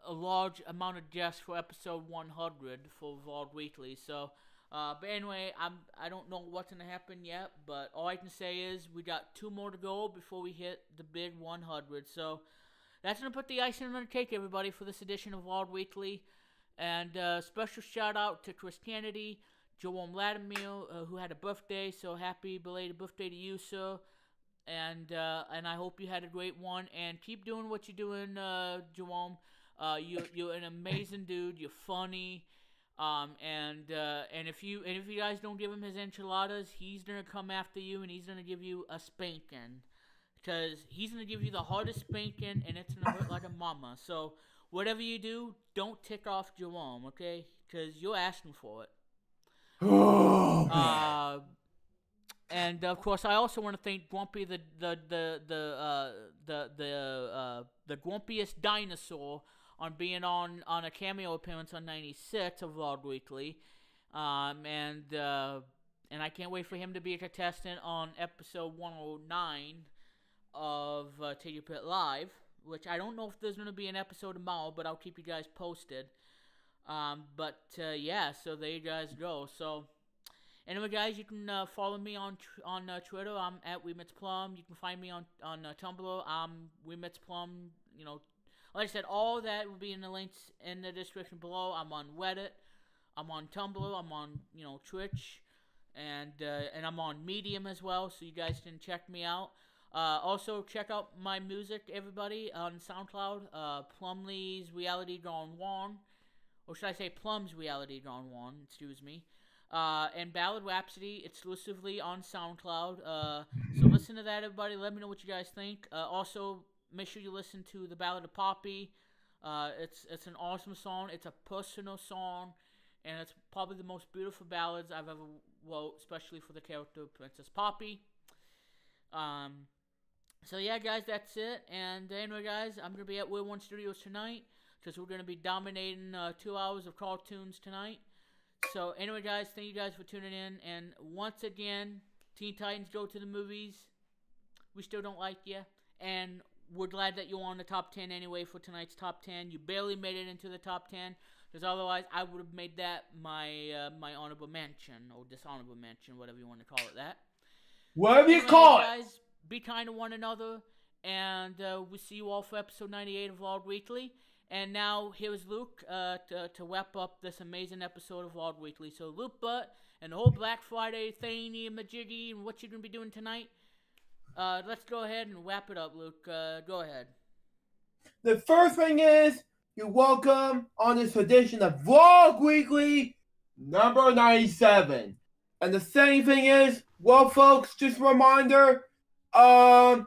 large amount of guests for episode 100 for Vlog Weekly. So, but anyway, I don't know what's gonna happen yet. But all I can say is we got 2 more to go before we hit the big 100. So that's gonna put the icing on the cake, everybody, for this edition of Vlog Weekly. And special shout out to Chris Kennedy, Jerome Latimer, who had a birthday. So happy belated birthday to you, sir. And I hope you had a great one. And keep doing what you're doing, Jerome. You're an amazing dude. You're funny. And if you guys don't give him his enchiladas, he's gonna come after you and he's gonna give you a spanking, because he's gonna give you the hardest spanking and it's gonna hurt like a mama. So whatever you do, don't tick off Jerome, okay? Because you're asking for it. And of course, I also want to thank Grumpy, the grumpiest dinosaur, on being on a cameo appearance on 96 of Vlog Weekly, and I can't wait for him to be a contestant on episode 109 of Take Your Pit Live, which I don't know if there's going to be an episode tomorrow, but I'll keep you guys posted. Yeah, so there you guys go. So anyway, guys, you can follow me on Twitter. I'm at WeMetsPlum. You can find me on Tumblr. I'm WeMetsPlum. You know, like I said, all that will be in the links in the description below. I'm on Reddit. I'm on Tumblr. I'm on Twitch, and I'm on Medium as well. So you guys can check me out. Also check out my music, everybody, on SoundCloud. Plumley's Reality Gone Wrong, or should I say Plum's Reality Gone Wrong? Excuse me. And Ballad Rhapsody exclusively on SoundCloud. So listen to that, everybody. Let me know what you guys think. Also, make sure you listen to The Ballad of Poppy. It's an awesome song. It's a personal song, and it's probably the most beautiful ballads I've ever wrote, especially for the character Princess Poppy. So yeah, guys, that's it. And anyway, guys, I'm gonna be at Weird One Studios tonight, because we're gonna be dominating 2 hours of cartoons tonight. So anyway, guys, thank you guys for tuning in. And once again, Teen Titans Go to the Movies. We still don't like you, and we're glad that you're on the top 10 anyway for tonight's top 10. You barely made it into the top 10, because otherwise I would have made that my my honorable mention, or dishonorable mention, whatever you want to call it. That. Whatever you call it. Guys, be kind to one another, and we'll see you all for episode 98 of Vlog Weekly. And now, here's Luke to wrap up this amazing episode of Vlog Weekly. So, Luke Butt and the whole Black Friday thingy and majiggy and what you're going to be doing tonight, let's go ahead and wrap it up, Luke. Go ahead. The first thing is, you're welcome on this edition of Vlog Weekly number 97. And the second thing is, well, folks, just a reminder, I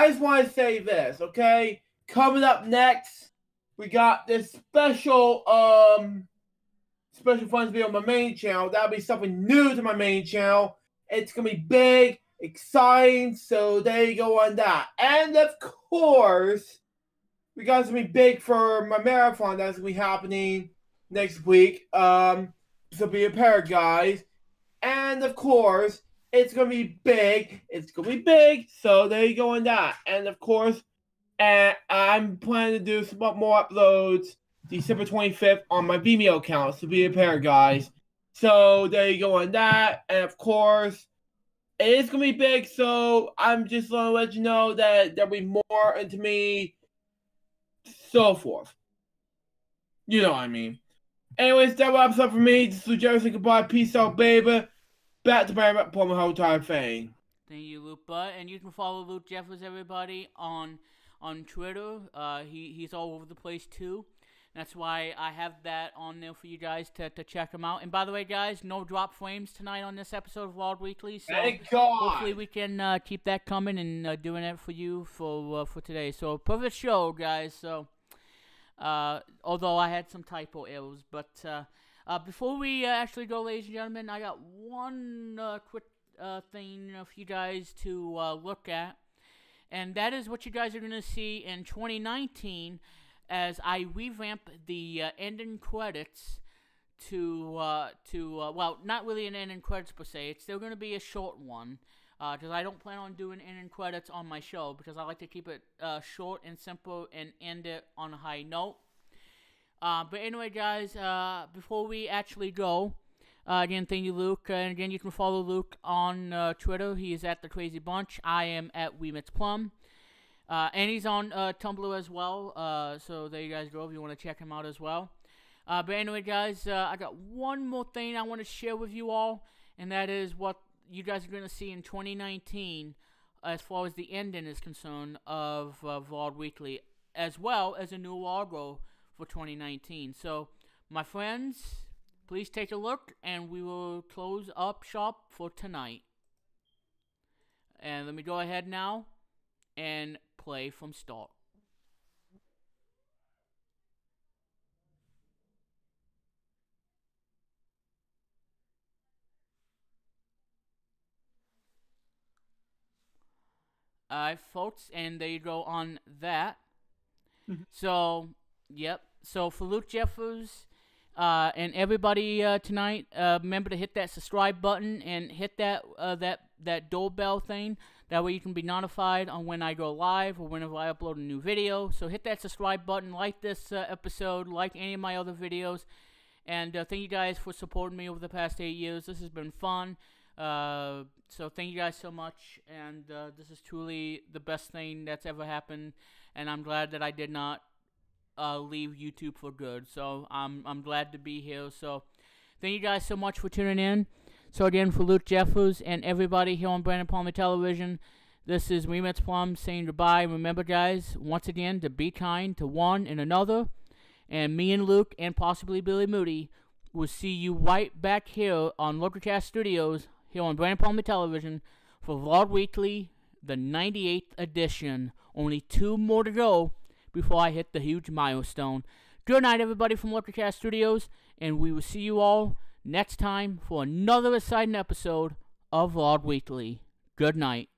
just want to say this, okay? Coming up next, we got this special funds video on my main channel. That'll be something new to my main channel. It's gonna be big, exciting, so there you go on that. And of course, we got something big for my marathon that's gonna be happening next week. So be prepared, guys. And of course, it's gonna be big. It's gonna be big, so there you go on that. And of course, I'm planning to do some more uploads December 25th on my Vimeo account, so be prepared, guys. So there you go on that. And of course, it is gonna be big, so I'm just gonna let you know that there'll be more into me, so forth. You know what I mean. Anyways, that wraps up for me. This is Jerry saying goodbye. Peace out, baby. Back to Barry Plum the whole time thing. Thank you, Luke Butt. And you can follow Luke Jeffers, everybody, on Twitter. He's all over the place too. That's why I have that on there for you guys to check him out. And by the way, guys, no drop frames tonight on this episode of Vlog Weekly. So thank God. Hopefully we can keep that coming and doing it for you for today. So perfect show, guys. So although I had some typo errors, but before we actually go, ladies and gentlemen, I got one quick thing for you guys to look at. And that is what you guys are going to see in 2019 as I revamp the ending credits to well, not really an ending credits per se. It's still going to be a short one because I don't plan on doing ending credits on my show because I like to keep it short and simple and end it on a high note. But anyway, guys, before we actually go, again, thank you, Luke. And again, you can follow Luke on Twitter. He is at The Crazy Bunch. I am at WeMetsPlum. And he's on Tumblr as well. So there you guys go if you want to check him out as well. But anyway, guys, I got one more thing I want to share with you all, and that is what you guys are going to see in 2019 as far as the ending is concerned of Vlog Weekly, as well as a new logo for 2019. So, my friends, please take a look, and we will close up shop for tonight. And let me go ahead now and play from start. Alright, folks, and there you go on that. So, yep. So, for Luke Jeffers and everybody tonight, remember to hit that subscribe button and hit that doorbell thing. That way you can be notified on when I go live or whenever I upload a new video. So, hit that subscribe button, like this episode, like any of my other videos. And thank you guys for supporting me over the past 8 years. This has been fun. So thank you guys so much, and this is truly the best thing that's ever happened, and I'm glad that I did not leave YouTube for good. So I'm glad to be here. So thank you guys so much for tuning in. So again, for Luke Jeffers and everybody here on Branden Plumley Television, this is Remix Plum saying goodbye. Remember, guys, once again, to be kind to one and another, and me and Luke and possibly Billy Moody will see you right back here on Localcast Studios here on Branden Plumley Television for Vlog Weekly, the 98th edition. Only 2 more to go before I hit the huge milestone. Good night, everybody from Localcast Studios, and we will see you all next time for another exciting episode of Vlog Weekly. Good night.